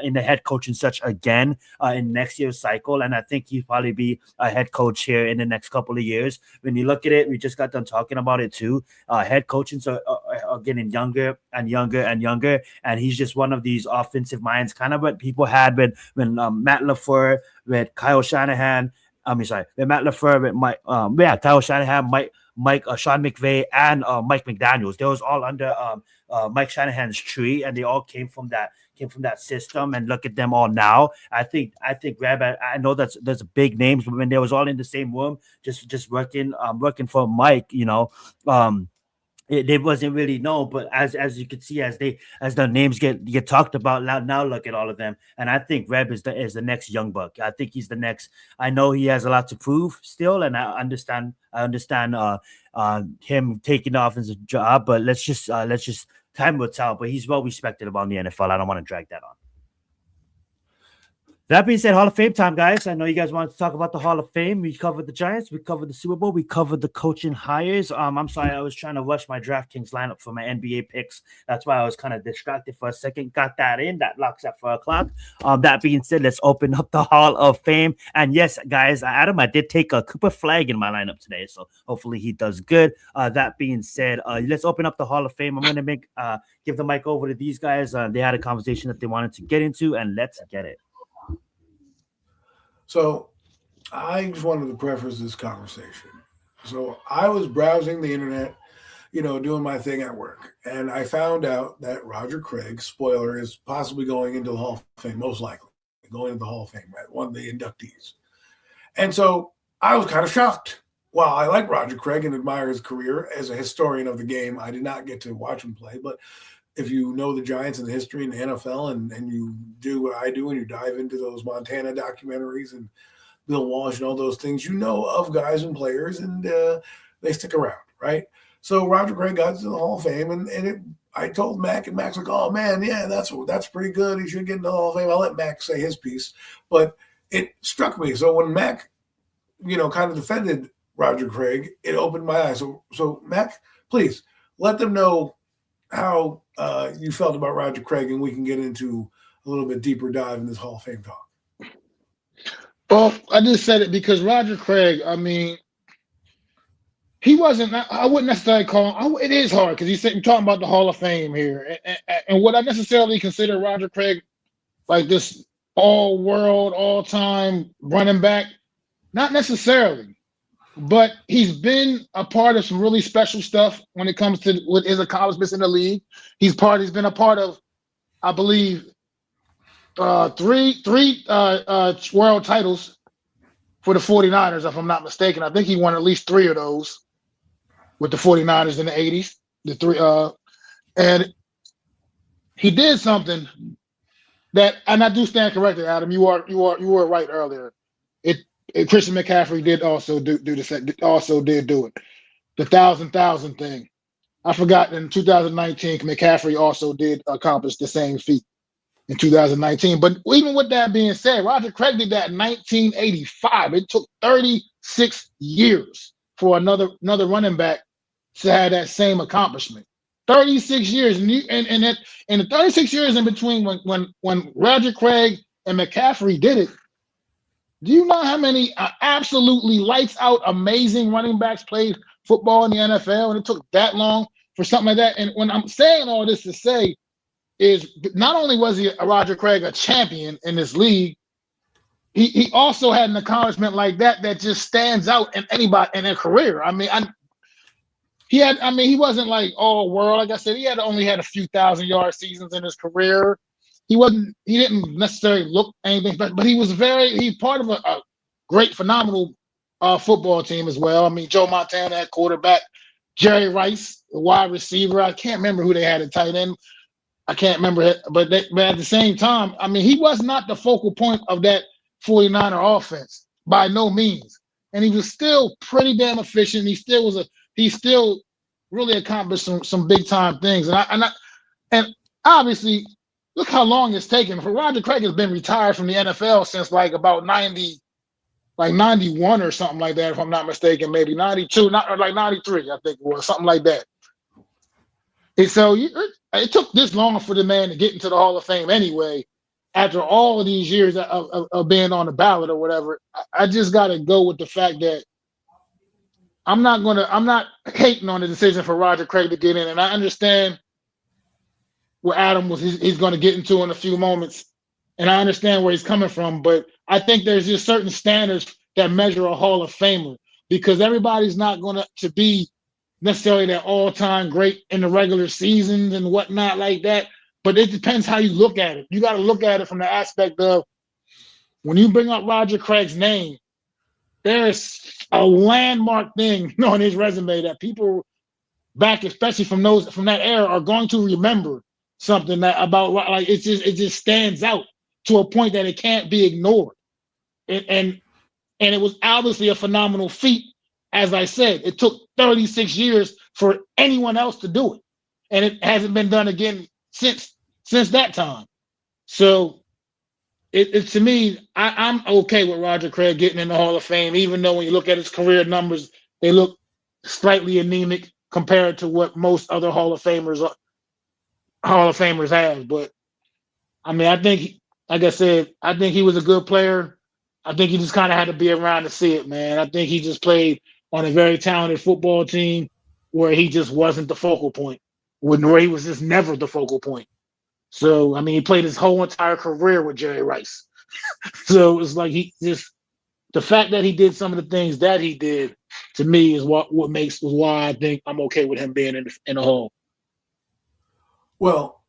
in the head coaching search again in next year's cycle, and I think he'll probably be a head coach here in the next couple of years. When you look at it, we just got done talking about it too. Head coachings are getting younger and younger and younger, and he's just one of these offensive minds, kind of what people had when Matt LaFleur, with Kyle Shanahan. With Matt LaFleur, with Kyle Shanahan, Sean McVay, and Mike McDaniels. They was all under Mike Shanahan's tree, and they all came from that system. And look at them all now. I think Reb, I know there's big names, but when they was all in the same room, just working for Mike, it wasn't really known, but as you can see, as the names get talked about now, look at all of them, and I think Reb is the next young buck. I think he's the next. I know he has a lot to prove still, and I understand him taking the offensive job, but let's just time will tell. But he's well respected around the NFL. I don't want to drag that on. That being said, Hall of Fame time, guys. I know you guys wanted to talk about the Hall of Fame. We covered the Giants. We covered the Super Bowl. We covered the coaching hires. I'm sorry, I was trying to rush my DraftKings lineup for my NBA picks. That's why I was kind of distracted for a second. Got that in. That locks at 4 o'clock. That being said, let's open up the Hall of Fame. And yes, guys, Adam, I did take a Cooper Flag in my lineup today, so hopefully he does good. That being said, let's open up the Hall of Fame. I'm going to give the mic over to these guys. They had a conversation that they wanted to get into, and let's get it. So I just wanted to preface this conversation. So I was browsing the internet, doing my thing at work. And I found out that Roger Craig, spoiler, is possibly going into the Hall of Fame, most likely going into the Hall of Fame, right? One of the inductees. And so I was kind of shocked. While I like Roger Craig and admire his career as a historian of the game, I did not get to watch him play. But if you know the Giants and the history in the NFL and you do what I do and you dive into those Montana documentaries and Bill Walsh and all those things, you know of guys and players, and they stick around, right? So Roger Craig got to the Hall of Fame, and I told Mac, and Mac's like, oh, man, yeah, that's pretty good. He should get into the Hall of Fame. I'll let Mac say his piece. But it struck me. So when Mac, kind of defended Roger Craig, it opened my eyes. So Mac, please let them know how you felt about Roger Craig, and we can get into a little bit deeper dive in this Hall of Fame talk. Well, I just said it because Roger Craig, I mean, he wasn't, I wouldn't necessarily call him, it is hard because you're talking about the Hall of Fame here. And would I necessarily consider Roger Craig like this all-world, all-time running back? Not necessarily. But he's been a part of some really special stuff when it comes to with his accomplishments in the league. He's been a part of, I believe, three world titles for the 49ers, if I'm not mistaken. I think he won at least 3 of those with the 49ers in the 80s. The 3 and he did something that, and I do stand corrected, Adam. You were right earlier. Christian McCaffrey did also do it. The 1,000 thing. I forgot in 2019, McCaffrey also did accomplish the same feat in 2019. But even with that being said, Roger Craig did that in 1985. It took 36 years for another running back to have that same accomplishment. 36 years, and the 36 years in between when Roger Craig and McCaffrey did it. Do you know how many absolutely lights out, amazing running backs played football in the NFL, and it took that long for something like that? And when I'm saying all this to say is, not only was Roger Craig a champion in this league, he also had an accomplishment like that just stands out in anybody in their career. I mean, he wasn't like all world. Like I said, he only had a few 1,000-yard seasons in his career. He didn't necessarily look anything, but he's part of a great, phenomenal football team as well. I mean, Joe Montana at quarterback, Jerry Rice, the wide receiver. I can't remember who they had at tight end. I can't remember it, but at the same time, I mean, he was not the focal point of that 49er offense by no means. And he was still pretty damn efficient. He still really accomplished some big time things. And obviously, look how long it's taken. For Roger Craig has been retired from the NFL since like about 91 or something like that, if I'm not mistaken, maybe 92, or like 93, I think it was, something like that. And so it took this long for the man to get into the Hall of Fame anyway, after all of these years of being on the ballot or whatever. I just got to go with the fact that I'm not hating on the decision for Roger Craig to get in, and I understand where Adam he's going to get into in a few moments, and I understand where he's coming from, but I think there's just certain standards that measure a Hall of Famer. because everybody's not going to be necessarily that all-time great in the regular seasons and whatnot like that. But it depends how you look at it. You got to look at it from the aspect of when you bring up Roger Craig's name, there's a landmark thing on his resume that people back, especially from that era, are going to remember something that about like it just stands out to a point that it can't be ignored. And it was obviously a phenomenal feat. As I said, it took 36 years for anyone else to do it, and it hasn't been done again since that time. So it to me, I'm okay with Roger Craig getting in the Hall of Fame, even though when you look at his career numbers, they look slightly anemic compared to what most other Hall of Famers have. But I mean, I think, like I said, I think he was a good player. I think he just kind of had to be around to see it, man. I think he just played on a very talented football team where he just wasn't the focal point, where he was just never the focal point. So, I mean, he played his whole entire career with Jerry Rice. So it's like he just, the fact that he did some of the things that he did to me is why I think I'm okay with him being in the Hall. Well,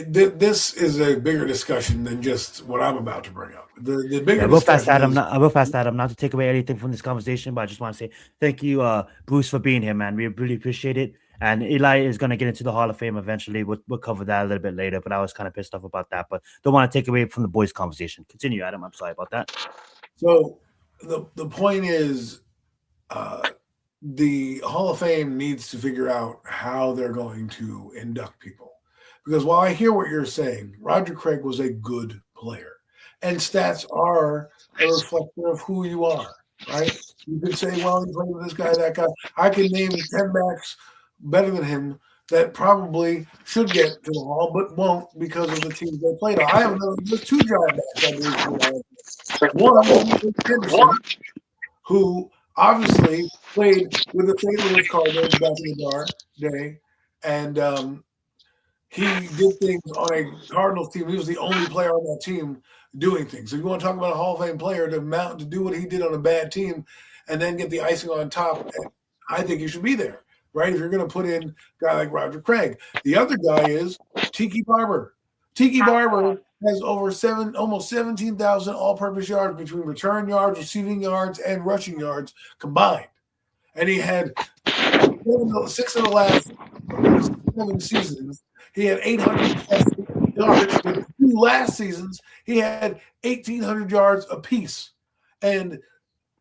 this is a bigger discussion than just what I'm about to bring up. The bigger discussion I will pass Adam, not to take away anything from this conversation, but I just want to say thank you, Bruce, for being here, man. We really appreciate it. And Eli is going to get into the Hall of Fame eventually. We'll cover that a little bit later, but I was kind of pissed off about that. But don't want to take away from the boys' conversation. Continue, Adam. I'm sorry about that. So the point is, the Hall of Fame needs to figure out how they're going to induct people. Because while I hear what you're saying, Roger Craig was a good player. And stats are a reflection of who you are, right? You could say, well, he played with this guy, that guy. I can name 10 backs better than him that probably should get to the Hall, but won't because of the teams they played on. I have two giant backs I believe. One is Henderson, who obviously played with the St. Louis Cardinals back in the day, and he did things on a Cardinals team. He was the only player on that team doing things. So you want to talk about a Hall of Fame player to do what he did on a bad team and then get the icing on top, I think he should be there, right? If you're going to put in a guy like Roger Craig. The other guy is Tiki Barber. Tiki Barber has almost 17,000 all-purpose yards between return yards, receiving yards, and rushing yards combined. And he had 6 of the last 7 seasons. He had 800 yards. The 2 last seasons, he had 1,800 yards apiece. And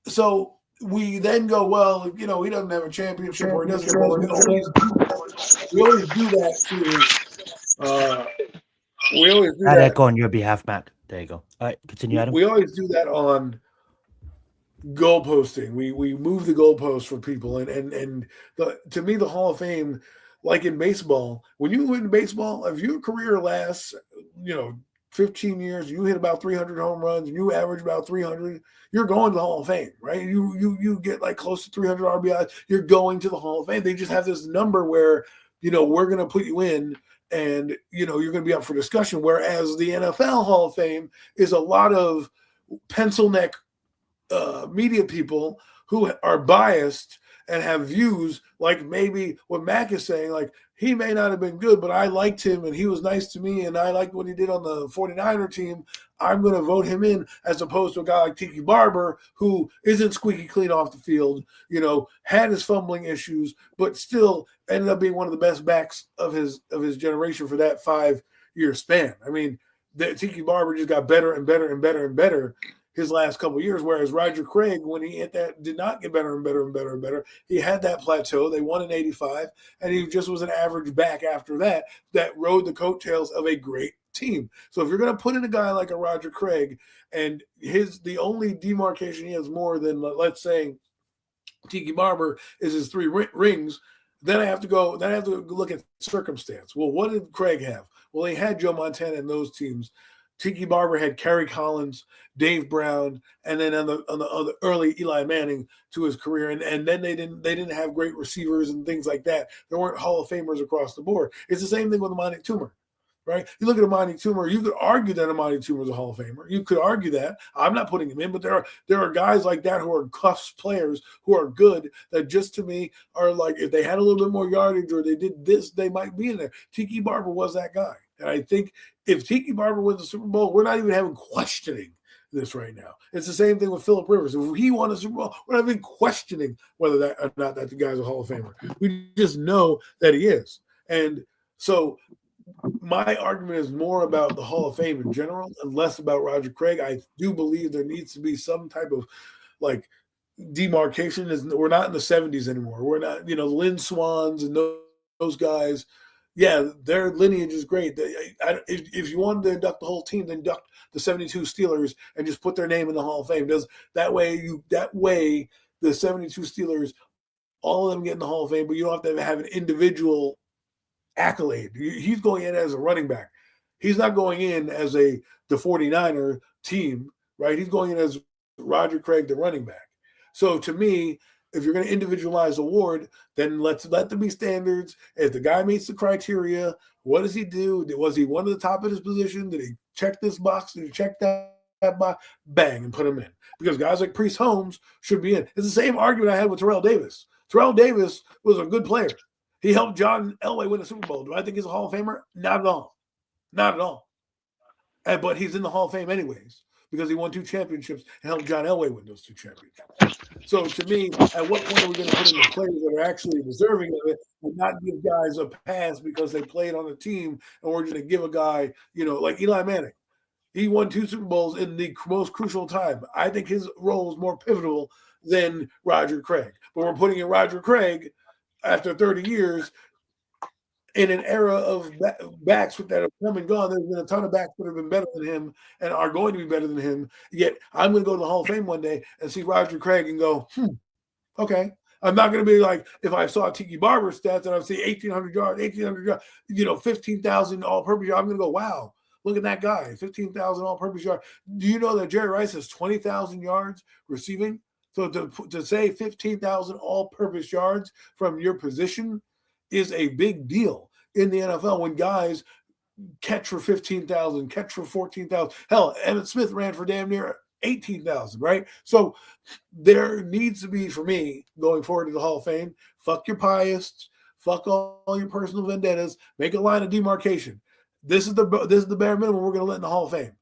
so we then go, well, he doesn't have a championship or he doesn't. We always do that to. We always do that. Echo on your behalf, Matt. There you go. All right, continue, Adam. We always do that on goalposting. We move the goalpost for people, and to me, the Hall of Fame, like in baseball, when you win baseball, if your career lasts, 15 years, you hit about 300 home runs, and you average about 300, you're going to the Hall of Fame, right? You get like close to 300 RBIs, you're going to the Hall of Fame. They just have this number where, we're going to put you in, and, you're going to be up for discussion. Whereas the NFL Hall of Fame is a lot of pencil neck media people who are biased and have views like maybe what Mac is saying, like he may not have been good, but I liked him and he was nice to me and I liked what he did on the 49er team. I'm going to vote him in, as opposed to a guy like Tiki Barber who isn't squeaky clean off the field, had his fumbling issues, but still ended up being one of the best backs of his generation for that 5-year span. I mean, Tiki Barber just got better and better and better and better his last couple of years, whereas Roger Craig, when he hit that, did not get better and better and better and better. He had that plateau. They won in 85, and he just was an average back after that rode the coattails of a great team. So if you're going to put in a guy like a Roger Craig, and the only demarcation he has more than, let's say, Tiki Barber is his 3 rings, then I have to look at circumstance. Well, what did Craig have? Well, he had Joe Montana in those teams. Tiki Barber had Kerry Collins, Dave Brown, and then on the early Eli Manning to his career, and then they didn't have great receivers and things like that. There weren't Hall of Famers across the board. It's the same thing with Monty Toomer. right? You look at Amani Toomer, you could argue that Amani Toomer is a Hall of Famer. You could argue that. I'm not putting him in, but there are guys like that who are cusp players who are good that just to me are like, if they had a little bit more yardage or they did this, they might be in there. Tiki Barber was that guy. And I think if Tiki Barber wins the Super Bowl, we're not even having questioning this right now. It's the same thing with Phillip Rivers. If he won a Super Bowl, we're not even questioning whether that or not that the guy's a Hall of Famer. We just know that he is. And so my argument is more about the Hall of Fame in general and less about Roger Craig. I do believe there needs to be some type of like demarcation. We're not in the 70s anymore. We're not, Lynn Swans and those guys. Yeah, their lineage is great. If you wanted to induct the whole team, then induct the 72 Steelers and just put their name in the Hall of Fame. That way the 72 Steelers, all of them get in the Hall of Fame, but you don't have to have an individual accolade. He's going in as a running back. He's not going in as the 49er team, right? He's going in as Roger Craig, the running back. So to me, if you're going to individualize the award, then let there be standards. If the guy meets the criteria, what does he do? Was he one of the top of his position? Did he check this box? Did he check that box? Bang, and put him in. Because guys like Priest Holmes should be in. It's the same argument I had with Terrell Davis. Terrell Davis was a good player. He helped John Elway win a Super Bowl. Do I think he's a Hall of Famer? Not at all. Not at all. But he's in the Hall of Fame anyways because he won 2 championships and helped John Elway win those 2 championships. So to me, at what point are we going to put in the players that are actually deserving of it and not give guys a pass because they played on a team and we're going to give a guy, like Eli Manning. He won 2 Super Bowls in the most crucial time. I think his role is more pivotal than Roger Craig. But we're putting in Roger Craig after 30 years in an era of backs that have come and gone. There's been a ton of backs that have been better than him and are going to be better than him. Yet I'm going to go to the Hall of Fame one day and see Roger Craig and go, okay. I'm not going to be like, if I saw Tiki Barber's stats and I see 1,800 yards, 15,000 all-purpose yards, I'm going to go, wow, look at that guy, 15,000 all-purpose yards. Do you know that Jerry Rice has 20,000 yards receiving? So to say 15,000 all-purpose yards from your position is a big deal in the NFL when guys catch for 15,000, catch for 14,000. Hell, Emmitt Smith ran for damn near 18,000, right? So there needs to be, for me, going forward to the Hall of Fame, fuck your pietists, fuck all your personal vendettas, make a line of demarcation. This is the bare minimum we're going to let in the Hall of Fame.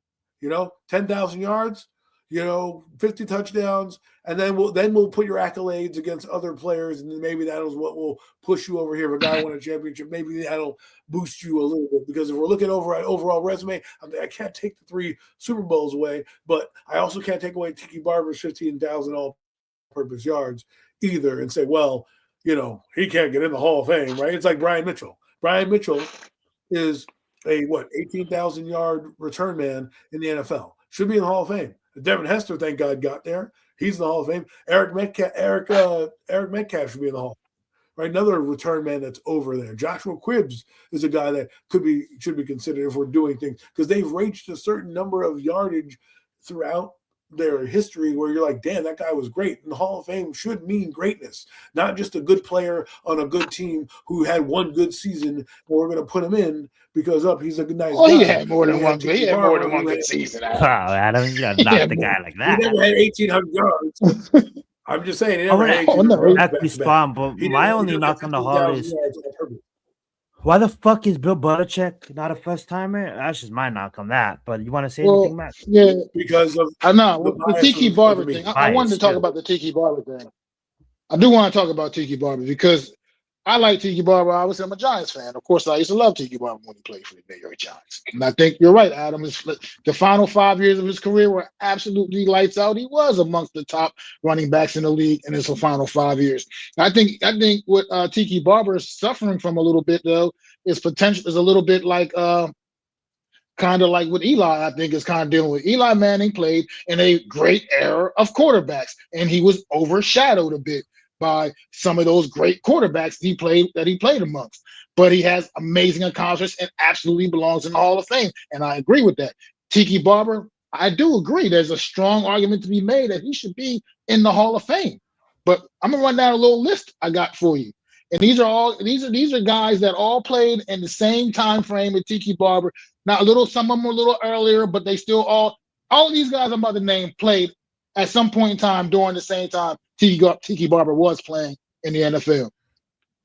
10,000 yards, 50 touchdowns, and then we'll put your accolades against other players, and then maybe that is what will push you over here. If a guy won a championship, maybe that'll boost you a little bit. Because if we're looking over at overall resume, I can't take the 3 Super Bowls away, but I also can't take away Tiki Barber's 15,000 all-purpose yards either, and say, well, he can't get in the Hall of Fame, right? It's like Brian Mitchell. Brian Mitchell is a 18,000 yard return man in the NFL. Should be in the Hall of Fame. Devin Hester, thank God, got there. He's in the Hall of Fame. Eric Metcalf should be in the Hall of Fame. Right? Another return man that's over there. Joshua Quibbs is a guy that should be considered if we're doing things because they've reached a certain number of yardage throughout their history where you're like, damn, that guy was great. And the Hall of Fame should mean greatness, not just a good player on a good team who had one good season and we're going to put him in because he's a nice guy. He had more than one. He had more than one good season. Adam, you got not the guy like that. He never had 1,800 yards. I'm just saying, he never had 1,800 yards. But my only knock on the Hall is, why the fuck is Bill Belichick not a first timer? That's just my knock on that. But you want to say anything, Matt? Yeah, because of I know the Tiki Barber thing. I wanted to talk about the Tiki Barber thing. I do want to talk about Tiki Barber because I like Tiki Barber. Obviously, I'm a Giants fan. Of course, I used to love Tiki Barber when he played for the New York Giants. And I think you're right, Adam. The final 5 years of his career were absolutely lights out. He was amongst the top running backs in the league in his final 5 years. I think what Tiki Barber is suffering from a little bit, though, is a little bit like kind of like what Eli, I think, is kind of dealing with. Eli Manning played in a great era of quarterbacks, and he was overshadowed a bit by some of those great quarterbacks he played amongst. But he has amazing accomplishments and absolutely belongs in the Hall of Fame. And I agree with that. Tiki Barber, I do agree. There's a strong argument to be made that he should be in the Hall of Fame. But I'm going to run down a little list I got for you. And these are guys that all played in the same time frame with Tiki Barber. Now some of them were a little earlier, but they still all of these guys I'm about to name played at some point in time during the same time Tiki Barber was playing in the NFL.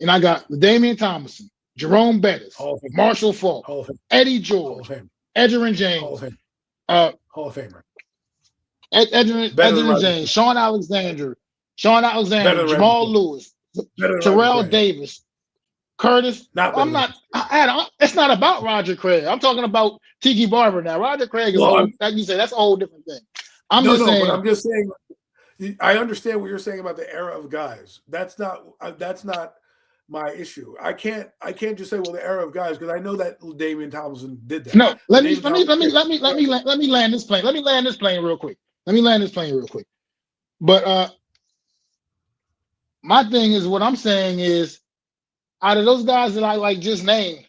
And I got Damian Thomason, Jerome Bettis, Marshall Faulk, Eddie George, Edgerrin James, Hall of Famer. Edgerrin James, Sean Alexander, Jamal Lewis, Terrell Davis, Curtis. It's not about Roger Craig. I'm talking about Tiki Barber now. Roger Craig is like you said, that's a whole different thing. But I'm just saying. I understand what you're saying about the era of guys. That's not my issue. I can't just say, well, the era of guys, because I know that Damian Thompson did that. No, let me land this plane. Let me land this plane real quick. But my thing is, what I'm saying is, out of those guys that I just named,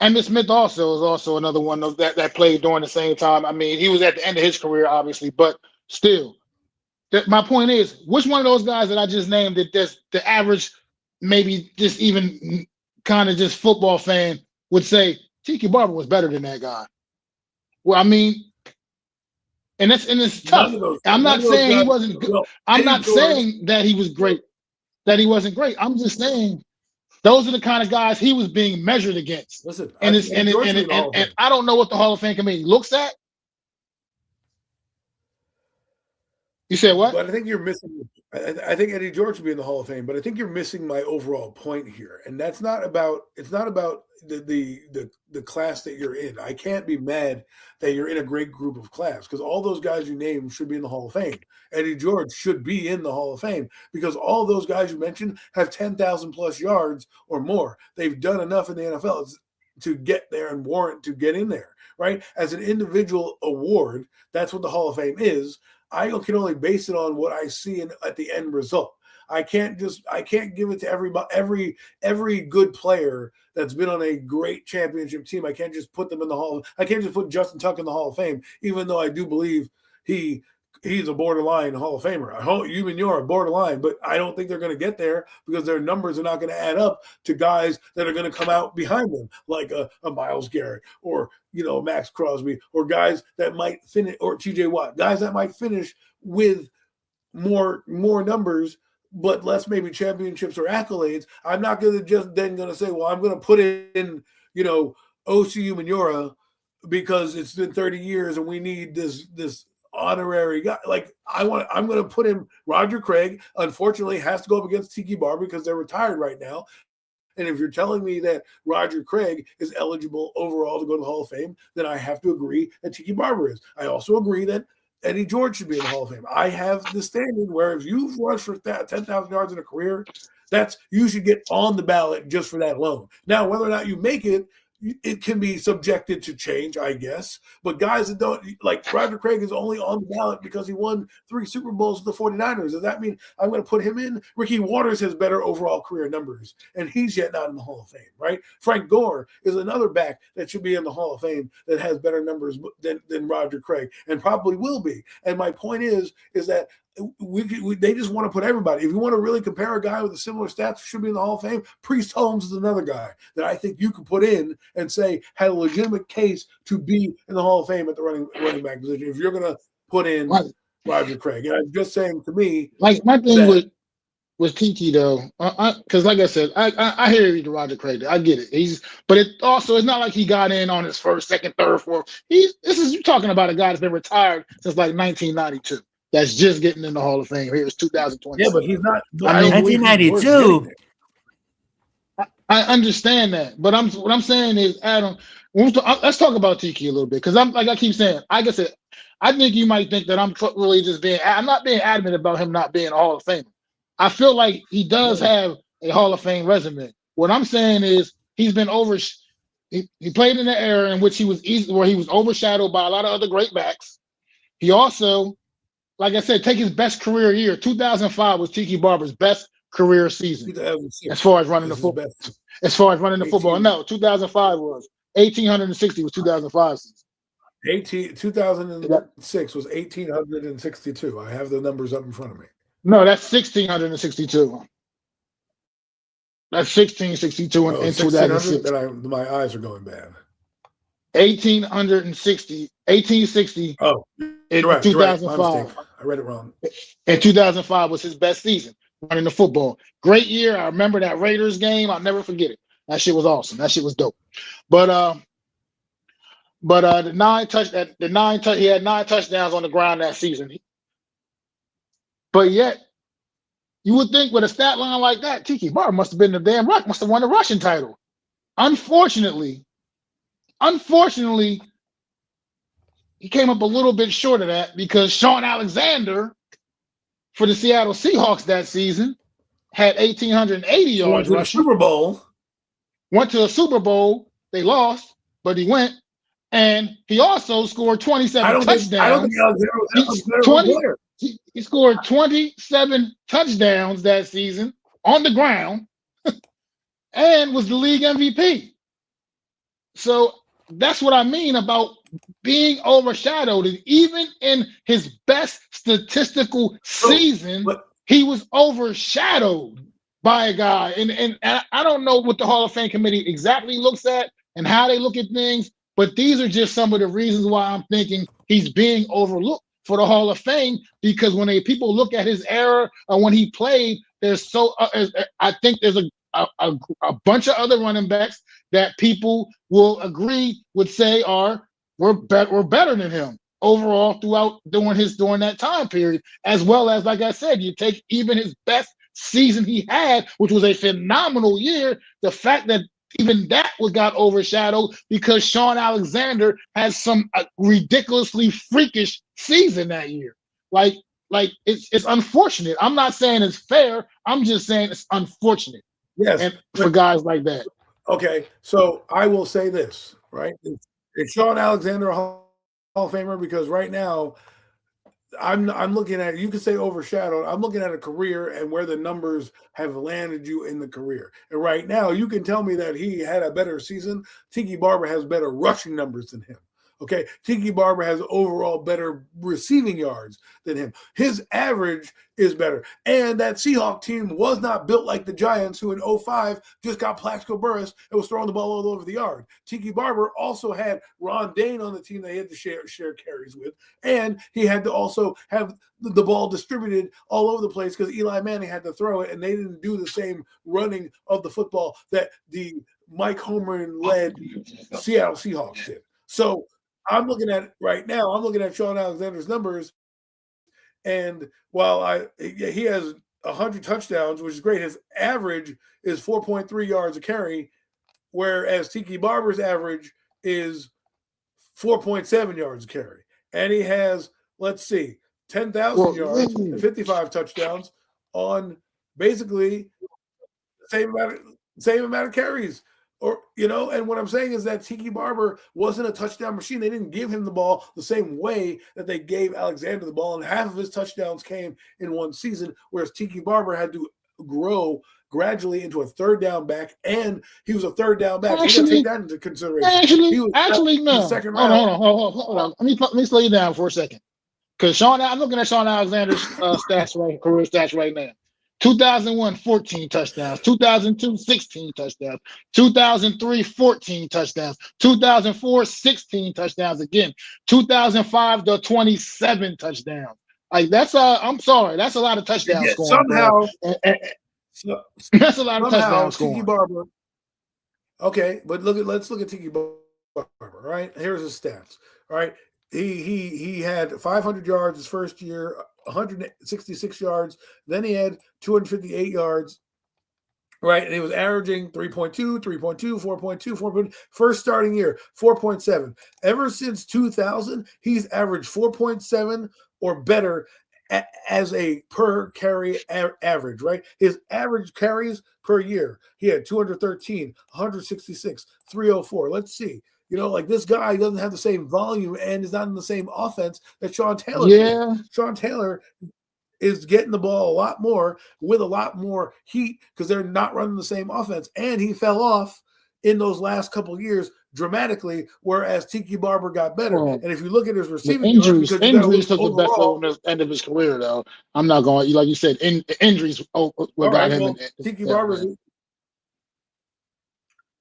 Emmitt Smith is also another one of that played during the same time. I mean, he was at the end of his career, obviously, but still. My point is, which one of those guys that I just named that the average, maybe just even kind of just football fan would say Tiki Barber was better than that guy? Well, I mean, and it's tough. I'm not saying he wasn't good. I'm not saying that he was great, that he wasn't great. I'm just saying those are the kind of guys he was being measured against. Listen, and I don't know what the Hall of Fame committee looks at. You said what? But I think you're missing. I think Eddie George should be in the Hall of Fame, but I think you're missing my overall point here, and that's not about. It's not about the class that you're in. I can't be mad that you're in a great group of class, because all those guys you named should be in the Hall of Fame. Eddie George should be in the Hall of Fame because all those guys you mentioned have 10,000 plus yards or more. They've done enough in the NFL to get there and warrant to get in there, right? As an individual award, that's what the Hall of Fame is. I can only base it on what I see at the end result. I can't give it to every good player that's been on a great championship team. I can't just put them in the Hall. I can't just put Justin Tuck in the Hall of Fame, even though I do believe he's a borderline Hall of Famer. You're a borderline, but I don't think they're going to get there because their numbers are not going to add up to guys that are going to come out behind them, like a Myles Garrett or Max Crosby, or guys that might finish, or TJ Watt, guys that might finish with more numbers, but less maybe championships or accolades. I'm not going to say, well, I'm going to put in, OCU Manura because it's been 30 years and we need this honorary guy. Like I'm going to put him. Roger Craig, unfortunately, has to go up against Tiki Barber because they're retired right now. And if you're telling me that Roger Craig is eligible overall to go to the Hall of Fame, then I have to agree that Tiki Barber is. I also agree that Eddie George should be in the Hall of Fame. I have the standard where if you've rushed for 10,000 yards in a career, you should get on the ballot just for that alone. Now, whether or not you make it can be subjected to change, I guess. But guys that don't, like Roger Craig, is only on the ballot because he won 3 Super Bowls with the 49ers. Does that mean I'm going to put him in? Ricky Waters has better overall career numbers, and he's yet not in the Hall of Fame, right? Frank Gore is another back that should be in the Hall of Fame that has better numbers than Roger Craig, and probably will be. And my point is that they just want to put everybody. If you want to really compare a guy with a similar stats who should be in the Hall of Fame, Priest Holmes is another guy that I think you could put in and say had a legitimate case to be in the Hall of Fame at the running back position. If you're going to put in Roger Craig, and I'm just saying, to me, like my thing with Tiki though, because like I said, I hear you, Roger Craig. I get it. But it's not like he got in on his first, second, third, fourth. You're talking about a guy that's been retired since like 1992. That's just getting in the Hall of Fame. Here it's 2020. Yeah, but he's not. 1992. I understand that, but what I'm saying is, Adam, let's talk about Tiki a little bit, because I keep saying, like I said, I think you might think that I'm really just I'm not being adamant about him not being a Hall of Famer. I feel like he does have a Hall of Fame resume. What I'm saying is he's been he played in an era in which he was overshadowed by a lot of other great backs. He also, like I said, take his best career year. 2005 was Tiki Barber's best career season as far as running the football. As far as running the football, no, 2005 was 1,860 was 2005 season. 2006 was 1,862. I have the numbers up in front of me. No, that's 1,662. That's 1662 in 2006. My eyes are going bad. 1860 Oh, in right, 2005. my mistake. I read it wrong. In 2005 was his best season running the football. Great year. I remember that Raiders game. I'll never forget it. That shit was awesome. That shit was dope. But he had 9 touchdowns on the ground that season. But yet, you would think with a stat line like that, Tiki Barber must have been the damn rush, must have won the rushing title. Unfortunately, he came up a little bit short of that because Sean Alexander for the Seattle Seahawks that season had 1,880 yards rushing. Super Bowl. Went to a Super Bowl. They lost, but he went. And he also scored 27 touchdowns. I don't think Alexander was better of a player. He scored 27 touchdowns that season on the ground and was the league MVP. So that's what I mean about being overshadowed. And even in his best statistical season, he was overshadowed by a guy. And I don't know what the Hall of Fame committee exactly looks at and how they look at things, but these are just some of the reasons why I'm thinking he's being overlooked for the Hall of Fame, because when people look at his era or when he played, I think there's a bunch of other running backs that people will agree would say were better than him overall during that time period, as well as, like I said, you take even his best season he had, which was a phenomenal year, the fact that even that got overshadowed because Sean Alexander has some ridiculously freakish season that year. Like it's unfortunate. I'm not saying it's fair. I'm just saying it's unfortunate. Yes, and for guys like that. Okay, so I will say this, right? Is Sean Alexander a Hall of Famer? Because right now, I'm looking at, you could say overshadowed. I'm looking at a career and where the numbers have landed you in the career. And right now, you can tell me that he had a better season. Tiki Barber has better rushing numbers than him. Okay, Tiki Barber has overall better receiving yards than him. His average is better. And that Seahawk team was not built like the Giants, who in 2005 just got Plaxico Burress and was throwing the ball all over the yard. Tiki Barber also had Ron Dane on the team that he had to share carries with. And he had to also have the ball distributed all over the place because Eli Manning had to throw it, and they didn't do the same running of the football that the Mike Homer-led Seattle Seahawks did. So I'm looking at right now, I'm looking at Sean Alexander's numbers, and while he has 100 touchdowns, which is great, his average is 4.3 yards a carry, whereas Tiki Barber's average is 4.7 yards a carry. And he has, 10,000 yards and 55 touchdowns on basically the same amount of carries. And what I'm saying is that Tiki Barber wasn't a touchdown machine. They didn't give him the ball the same way that they gave Alexander the ball, and half of his touchdowns came in one season, whereas Tiki Barber had to grow gradually into a third down back, and he was a third down back. You got to take that into consideration. Actually, no. Second round. Hold on. Let me slow you down for a second, because I'm looking at Sean Alexander's career stats right now. 2001, 14 touchdowns. 2002, 16 touchdowns. 2003, 14 touchdowns. 2004, 16 touchdowns again. 2005, 27 touchdowns. Like I'm sorry, that's a lot of touchdowns scoring. Somehow, that's a lot of touchdowns scoring. Tiki Barber. Okay, but let's look at Tiki Barber. Right, here's his stats. All right, he had 500 yards his first year. 166 yards. Then he had 258 yards, right? And he was averaging 3.2, 3.2, 4.2, 4.2. First starting year, 4.7. Ever since 2000, he's averaged 4.7 or better as a per carry average, right? His average carries per year, he had 213, 166, 304. Let's see. This guy doesn't have the same volume and is not in the same offense that Sean Taylor did. Sean Taylor is getting the ball a lot more with a lot more heat because they're not running the same offense. And he fell off in those last couple of years dramatically, whereas Tiki Barber got better. And if you look at his receiving injuries took the best on the end of his career, though. I'm not going, like you said, injuries what got him. Tiki Barber.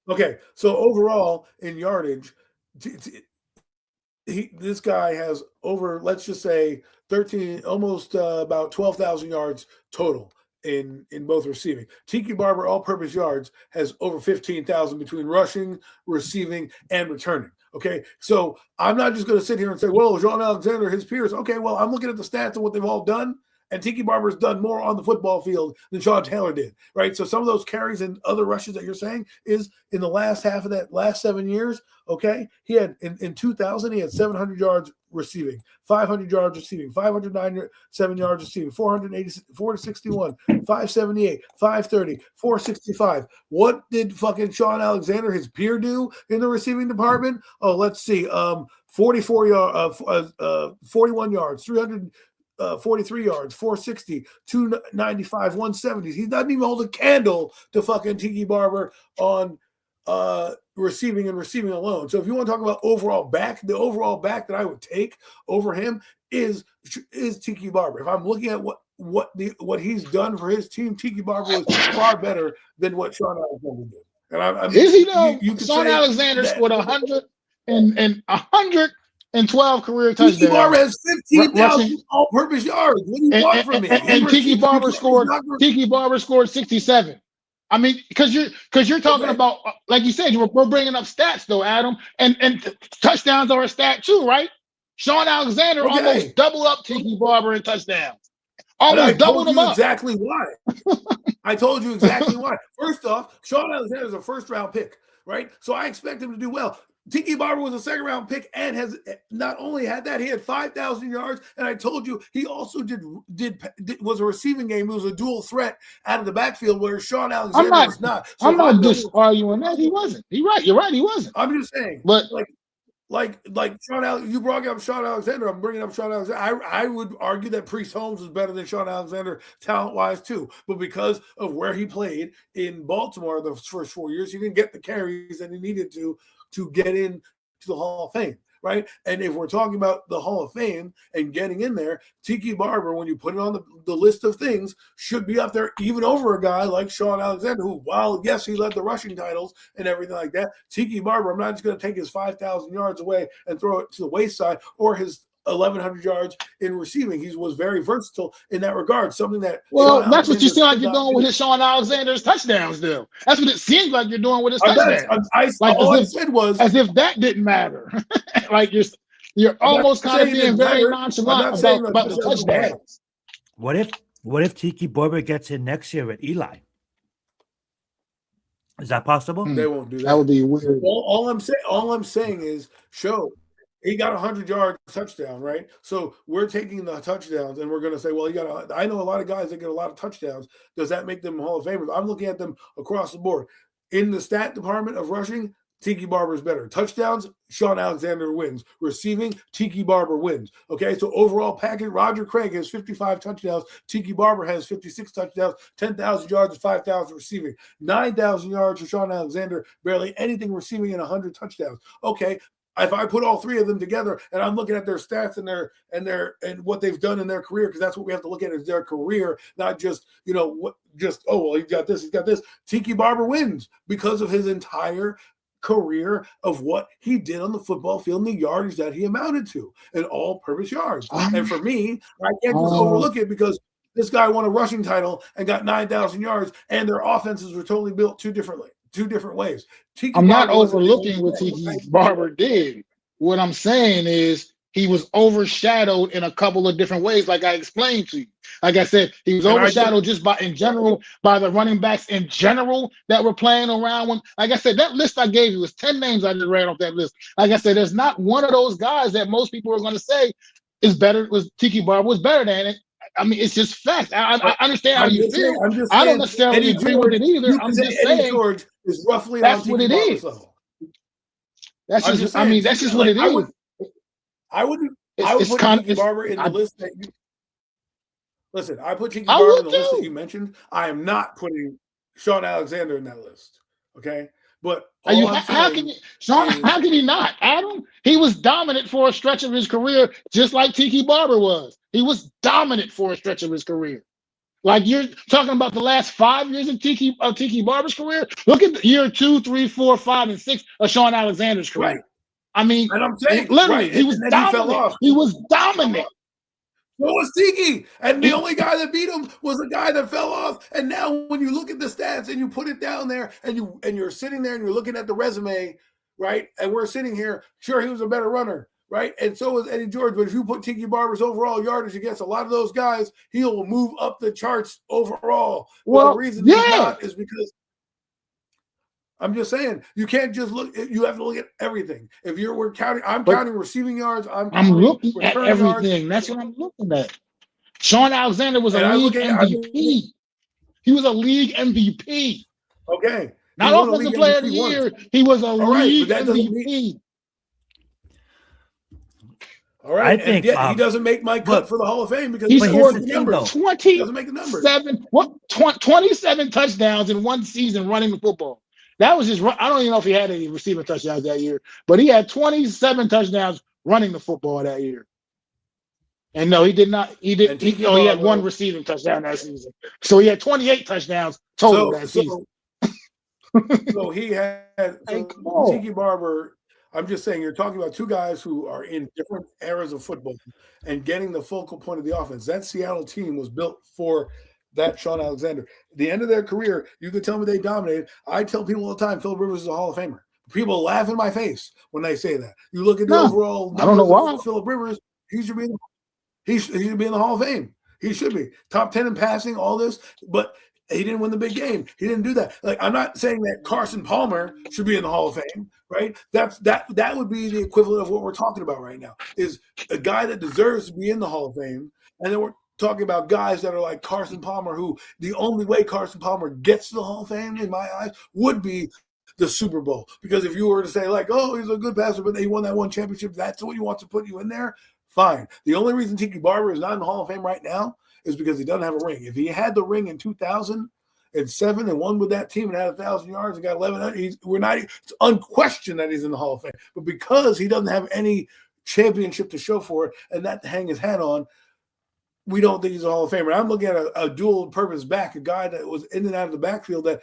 Okay, so overall in yardage, this guy has over, let's just say, 13, almost about 12,000 yards total in both receiving. Tiki Barber all-purpose yards has over 15,000 between rushing, receiving, and returning. Okay, so I'm not just going to sit here and say, well, John Alexander, his peers. Okay, well, I'm looking at the stats of what they've all done. And Tiki Barber's done more on the football field than Sean Taylor did, right? So some of those carries and other rushes that you're saying is in the last half of that last 7 years, okay? He had, in 2000, he had 700 yards receiving, 500 yards receiving, 597 yards receiving, 461, 578, 530, 465. What did fucking Sean Alexander, his peer, do in the receiving department? Oh, let's see. 41 yards, 343 yards, 460, 295, 170. He doesn't even hold a candle to fucking Tiki Barber on receiving alone. So if you want to talk about overall back, the overall back that I would take over him is Tiki Barber. If I'm looking at what he's done for his team, Tiki Barber was far better than what Sean Alexander did. And I mean, is he though? You could Sean say Alexander that, scored 112 career touchdowns. Tiki Barber has 15,000 all-purpose yards. What do you want from me? And Tiki Barber scored 67. I mean, because you're talking about, like you said, we're bringing up stats though, Adam, and touchdowns are a stat too, right? Sean Alexander almost doubled up Tiki Barber in touchdowns. Almost doubled him up. Exactly why. I told you exactly why. First off, Sean Alexander is a first-round pick, right? So I expect him to do well. Tiki Barber was a second-round pick and has not only had that, he had 5,000 yards. And I told you he also was a receiving game. It was a dual threat out of the backfield where Sean Alexander was not. So I'm not just arguing that he wasn't. You're right. He wasn't. I'm just saying, but like Sean, you brought up Sean Alexander. I'm bringing up Sean Alexander. I would argue that Priest Holmes is better than Sean Alexander talent-wise too. But because of where he played in Baltimore the first 4 years, he didn't get the carries that he needed to get into the Hall of Fame, right? And if we're talking about the Hall of Fame and getting in there, Tiki Barber, when you put it on the list of things, should be up there even over a guy like Sean Alexander, who, while, yes, he led the rushing titles and everything like that, Tiki Barber, I'm not just going to take his 5,000 yards away and throw it to the wayside, or his 1,100 yards in receiving. He was very versatile in that regard. Something that that's what you seem like you're doing with his Sean Alexander's touchdowns, though. That's what it seems like you're doing with his touchdowns. All I said was as if that didn't matter. Like you're almost kind of being very nonchalant about the touchdowns. What if Tiki Barber gets in next year with Eli? Is that possible? They won't do that. That would be weird. All I'm saying is he got 100-yard touchdown, right? So we're taking the touchdowns and we're going to say, well, I know a lot of guys that get a lot of touchdowns. Does that make them Hall of Famers? I'm looking at them across the board. In the stat department of rushing, Tiki Barber is better. Touchdowns, Sean Alexander wins. Receiving, Tiki Barber wins. Okay, so overall package, Roger Craig has 55 touchdowns. Tiki Barber has 56 touchdowns, 10,000 yards, and 5,000 receiving. 9,000 yards for Sean Alexander, barely anything receiving, and 100 touchdowns. Okay, if I put all three of them together and I'm looking at their stats and what they've done in their career, because that's what we have to look at is their career, not just, he's got this. Tiki Barber wins because of his entire career of what he did on the football field and the yardage that he amounted to, and all-purpose yards. And for me, I can't just overlook it because this guy won a rushing title and got 9,000 yards, and their offenses were totally built two different ways. I'm not overlooking what Tiki Barber did. What I'm saying is he was overshadowed in a couple of different ways, like I explained to you. Like I said, he was overshadowed just by the running backs in general that were playing around. Like I said, that list I gave you was 10 names I just ran off that list. Like I said, there's not one of those guys that most people are going to say is better. Tiki Barber was better than it. I mean, it's just fact. I understand how you feel. I don't necessarily agree with it either. I'm just saying George is roughly that's what it is. That's just what it is. I would put Tiki Barber in the list that you listen. I put Tiki Barber in the list that you mentioned. I am not putting Sean Alexander in that list. Okay, but how can he not? Adam, he was dominant for a stretch of his career, just like Tiki Barber was. He was dominant for a stretch of his career. Like you're talking about the last 5 years of Tiki Barber's career. Look at the year 2, 3, 4, 5, and 6 of Sean Alexander's Right. career. I mean, And I'm saying, literally, right, he was and then he fell dominant. off. He was dominant. So was Tiki. And the only guy that beat him was the guy that fell off. And now when you look at the stats and you put it down there and you're sitting there and you're looking at the resume, right? And we're sitting here, sure, he was a better runner, right? And so was Eddie George. But if you put Tiki Barber's overall yardage against a lot of those guys, he'll move up the charts overall. But the reason he's not is because I'm just saying, you can't just look. You have to look at everything. If we're counting, I'm counting receiving yards. I'm looking at return everything. yards. That's what I'm looking at. Sean Alexander was And a I league look at- I MVP. He was a league MVP. Okay. Not offensive player of the year. He was a league MVP. All right. I think and yet he doesn't make my cut for the Hall of Fame because he scored the numbers. 27 touchdowns in one season running the football. That was his. I don't even know if he had any receiving touchdowns that year, but he had 27 touchdowns running the football that year. And no, he did not. He did. He had one receiving touchdown that season. So he had 28 touchdowns total that season. So he had Tiki Barber. I'm just saying, you're talking about two guys who are in different eras of football and getting the focal point of the offense. That Seattle team was built for that Sean Alexander. At the end of their career, you could tell me they dominated. I tell people all the time, Philip Rivers is a Hall of Famer. People laugh in my face when they say that. You look at the overall numbers, I don't know why. Philip Rivers, he should be in the Hall of Fame. He should be top 10 in passing, all this, but he didn't win the big game. He didn't do that. Like, I'm not saying that Carson Palmer should be in the Hall of Fame, right? That would be the equivalent of what we're talking about right now, is a guy that deserves to be in the Hall of Fame. And then we're talking about guys that are like Carson Palmer, who the only way Carson Palmer gets to the Hall of Fame, in my eyes, would be the Super Bowl. Because if you were to say, like, oh, he's a good passer, but he won that one championship, that's what you want to put you in there, fine. The only reason Tiki Barber is not in the Hall of Fame right now is because he doesn't have a ring. If he had the ring in 2007 and won with that team and had 1,000 yards and got 11, it's unquestioned that he's in the Hall of Fame. But because he doesn't have any championship to show for it and that to hang his hat on, we don't think he's a Hall of Famer. I'm looking at a dual purpose back, a guy that was in and out of the backfield that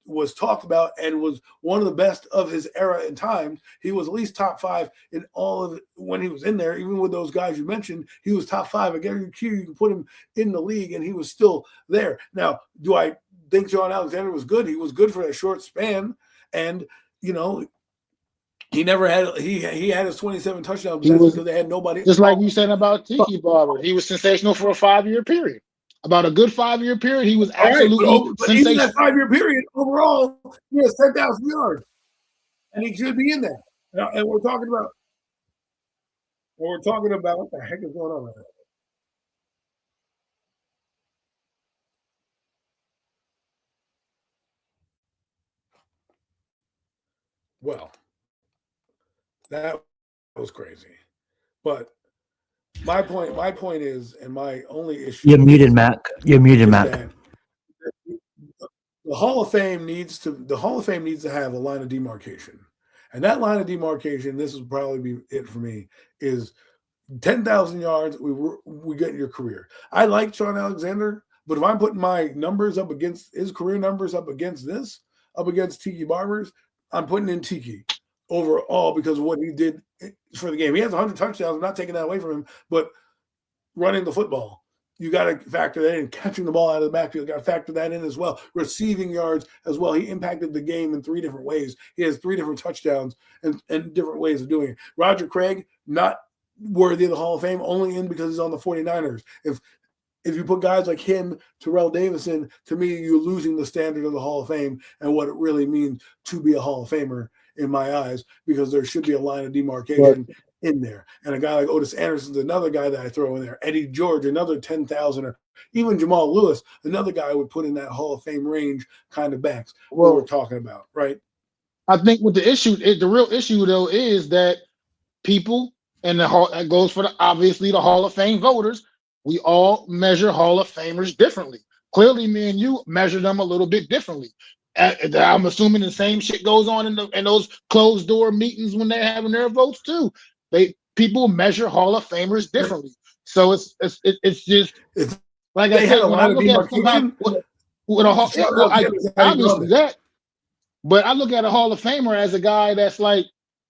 was talked about and was one of the best of his era in time. He was at least top 5 in all of it when he was in there. Even with those guys you mentioned, he was top 5. I guarantee you can put him in the league and he was still there. Now, do I think John Alexander was good? He was good for a short span. And, you know, he never had he had his 27 touchdowns because they had nobody. Just like you said about Tiki Barber. He was sensational for a 5-year period. About a good 5-year period, he was absolutely but even that 5-year period, overall, he has 10,000 yards. And he should be in there. And we're talking about what the heck is going on right now? Well, that was crazy. But my point is, and my only issue. You're muted, Mac. You're muted, Mac. The Hall of Fame needs to have a line of demarcation. And that line of demarcation, this will probably be it for me, is 10,000 yards we get in your career. I like Sean Alexander, but if I'm putting my numbers up against his career numbers up against Tiki Barber's, I'm putting in Tiki overall because of what he did for the game. He has 100 touchdowns. I'm not taking that away from him, but running the football, you got to factor that in. Catching the ball out of the backfield, got to factor that in as well. Receiving yards as well. He impacted the game in 3 different ways. He has 3 different touchdowns and different ways of doing it. Roger Craig, not worthy of the Hall of Fame, only in because he's on the 49ers. If you put guys like him, Terrell Davis in, to me, you're losing the standard of the Hall of Fame and what it really means to be a Hall of Famer in my eyes, because there should be a line of demarcation in there. And a guy like Otis Anderson's another guy that I throw in there. Eddie George, another 10,000, or even Jamal Lewis, another guy I would put in that Hall of Fame range kind of backs we're talking about, right? I think with the real issue though is that people, and that goes for obviously the Hall of Fame voters, we all measure Hall of Famers differently. Clearly, me and you measure them a little bit differently. I'm assuming the same shit goes on in those closed door meetings when they're having their votes too. People measure Hall of Famers differently. So it's just like I They had said, a when I line of look at somebody demarcation. with a Sure, how you obviously doing? that, but I look at a Hall of Famer as a guy that's like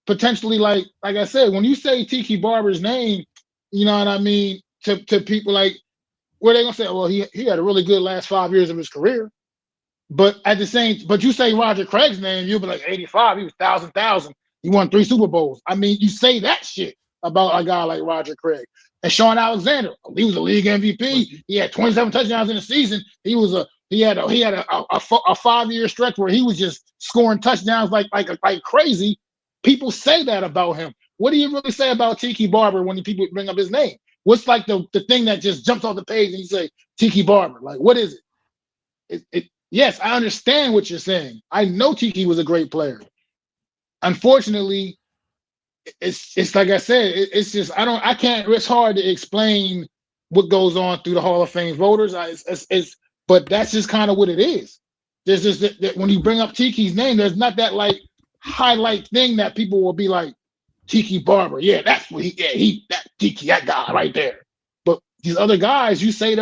potentially like I said, when you say Tiki Barber's name, you know what I mean, to people like where they gonna say, well, he had a really good last 5 years of his career. But at the same, but you say Roger Craig's name, you'll be like 85. He was thousand. He won 3 Super Bowls. I mean, you say that shit about a guy like Roger Craig. And Sean Alexander, he was a league MVP. He had 27 touchdowns in the season. He had a 5-year stretch where he was just scoring touchdowns like crazy. People say that about him. What do you really say about Tiki Barber when people bring up his name? What's like the thing that just jumps off the page and you say Tiki Barber? Like, what is it? Yes, I understand what you're saying. I know Tiki was a great player. Unfortunately, it's like I said, it's just I can't. It's hard to explain what goes on through the Hall of Fame voters. But that's just kind of what it is. There's just that when you bring up Tiki's name, there's not that like highlight thing that people will be like Tiki Barber. Yeah, that's what that Tiki, that guy right there. But these other guys, you say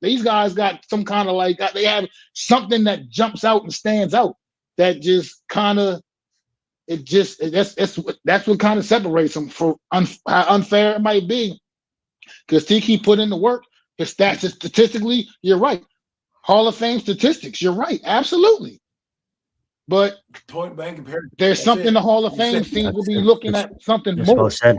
these guys got some kind of like they have something that jumps out and stands out that just kind of that's what kind of separates them for how unfair it might be because Tiki put in the work. His stats statistically, you're right. Hall of Fame statistics, you're right, absolutely. But Point blank comparison. there's something the Hall of Fame seems to be looking at something That's well more. said.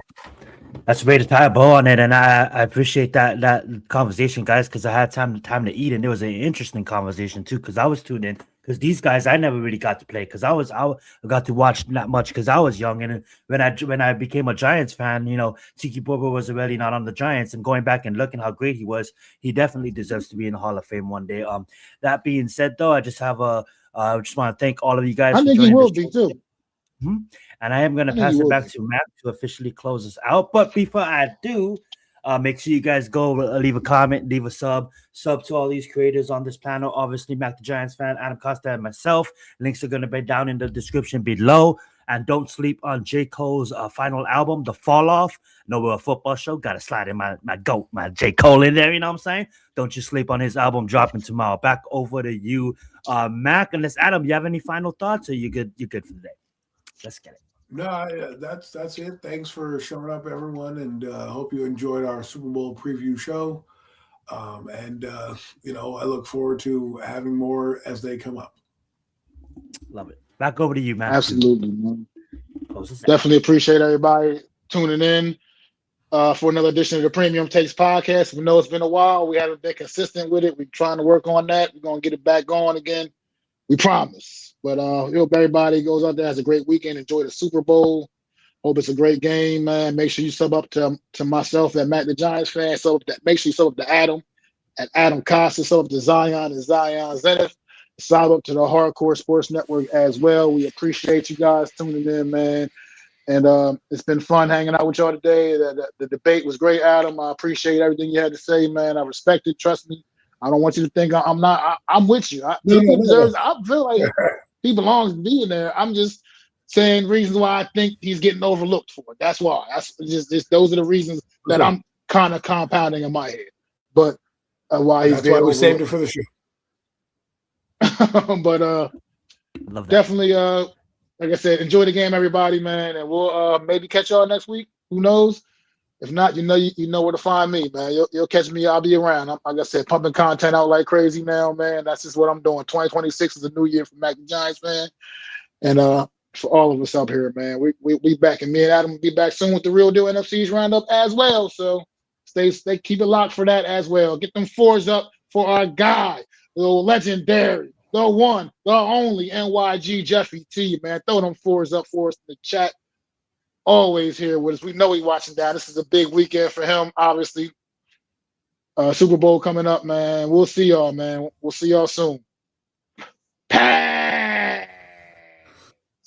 That's a way to tie a bow on it, and I appreciate that conversation, guys, because I had time to eat, and it was an interesting conversation too, because I was tuned in. Because these guys, I never really got to play, because I got to watch not much because I was young, and when I became a Giants fan, Tiki Barber was already not on the Giants, and going back and looking how great he was, he definitely deserves to be in the Hall of Fame one day. That being said, though, I just want to thank all of you guys I for think he joining will the be show. too. And I am going to I think he pass it will back be. to Matt to officially close us out. But before I do, make sure you guys go leave a comment, leave a sub to all these creators on this panel. Obviously, Mac the Giants fan, Adam Costa, and myself. Links are going to be down in the description below. And don't sleep on J. Cole's final album, The Fall Off. No, we're a football show. Got to slide in my GOAT, my J. Cole in there. You know what I'm saying? Don't you sleep on his album dropping tomorrow. Back over to you, Mac. Unless, Adam, you have any final thoughts, or you good? You good for the day? Let's get it. No, that's it. Thanks for showing up, everyone, and hope you enjoyed our Super Bowl preview show. I look forward to having more as they come up. Love it. Back over to you, man. Absolutely, man. Definitely appreciate everybody tuning in for another edition of the Premium Takes podcast. We know it's been a while. We haven't been consistent with it. We're trying to work on that. We're going to get it back going again. We promise. But hope everybody goes out there, has a great weekend. Enjoy the Super Bowl. Hope it's a great game, man. Make sure you sub up to myself at Matt the Giants fan. Make sure you sub up to Adam at Adam Costa. Sub up to Zion and Zion Zenith. Sub up to the Hardcore Sports Network as well. We appreciate you guys tuning in, man. And it's been fun hanging out with y'all today. The debate was great, Adam. I appreciate everything you had to say, man. I respect it. Trust me. I don't want you to think I'm not. I'm with you. I feel like he belongs to be in there. I'm just saying reasons why I think he's getting overlooked for. That's why. That's just those are the reasons that I'm kind of compounding in my head. But why he's that's why we saved it for the show. But definitely, like I said, enjoy the game, everybody, man, and we'll maybe catch y'all next week. Who knows? If not, you know where to find me, man. You'll catch me. I'll be around. Like I said, pumping content out like crazy now, man. That's just what I'm doing. 2026 is a new year for Mac the Giants, man, and for all of us up here, man. We back, and me and Adam will be back soon with the Real Deal NFC's roundup as well. So stay keep it locked for that as well. Get them fours up for our guy, the legendary, the one, the only NYG Jeffy T, man. Throw them fours up for us in the chat. Always here with us. We know he's watching down. This is a big weekend for him, obviously. Super Bowl coming up, man. We'll see y'all, man. We'll see y'all soon. Pass.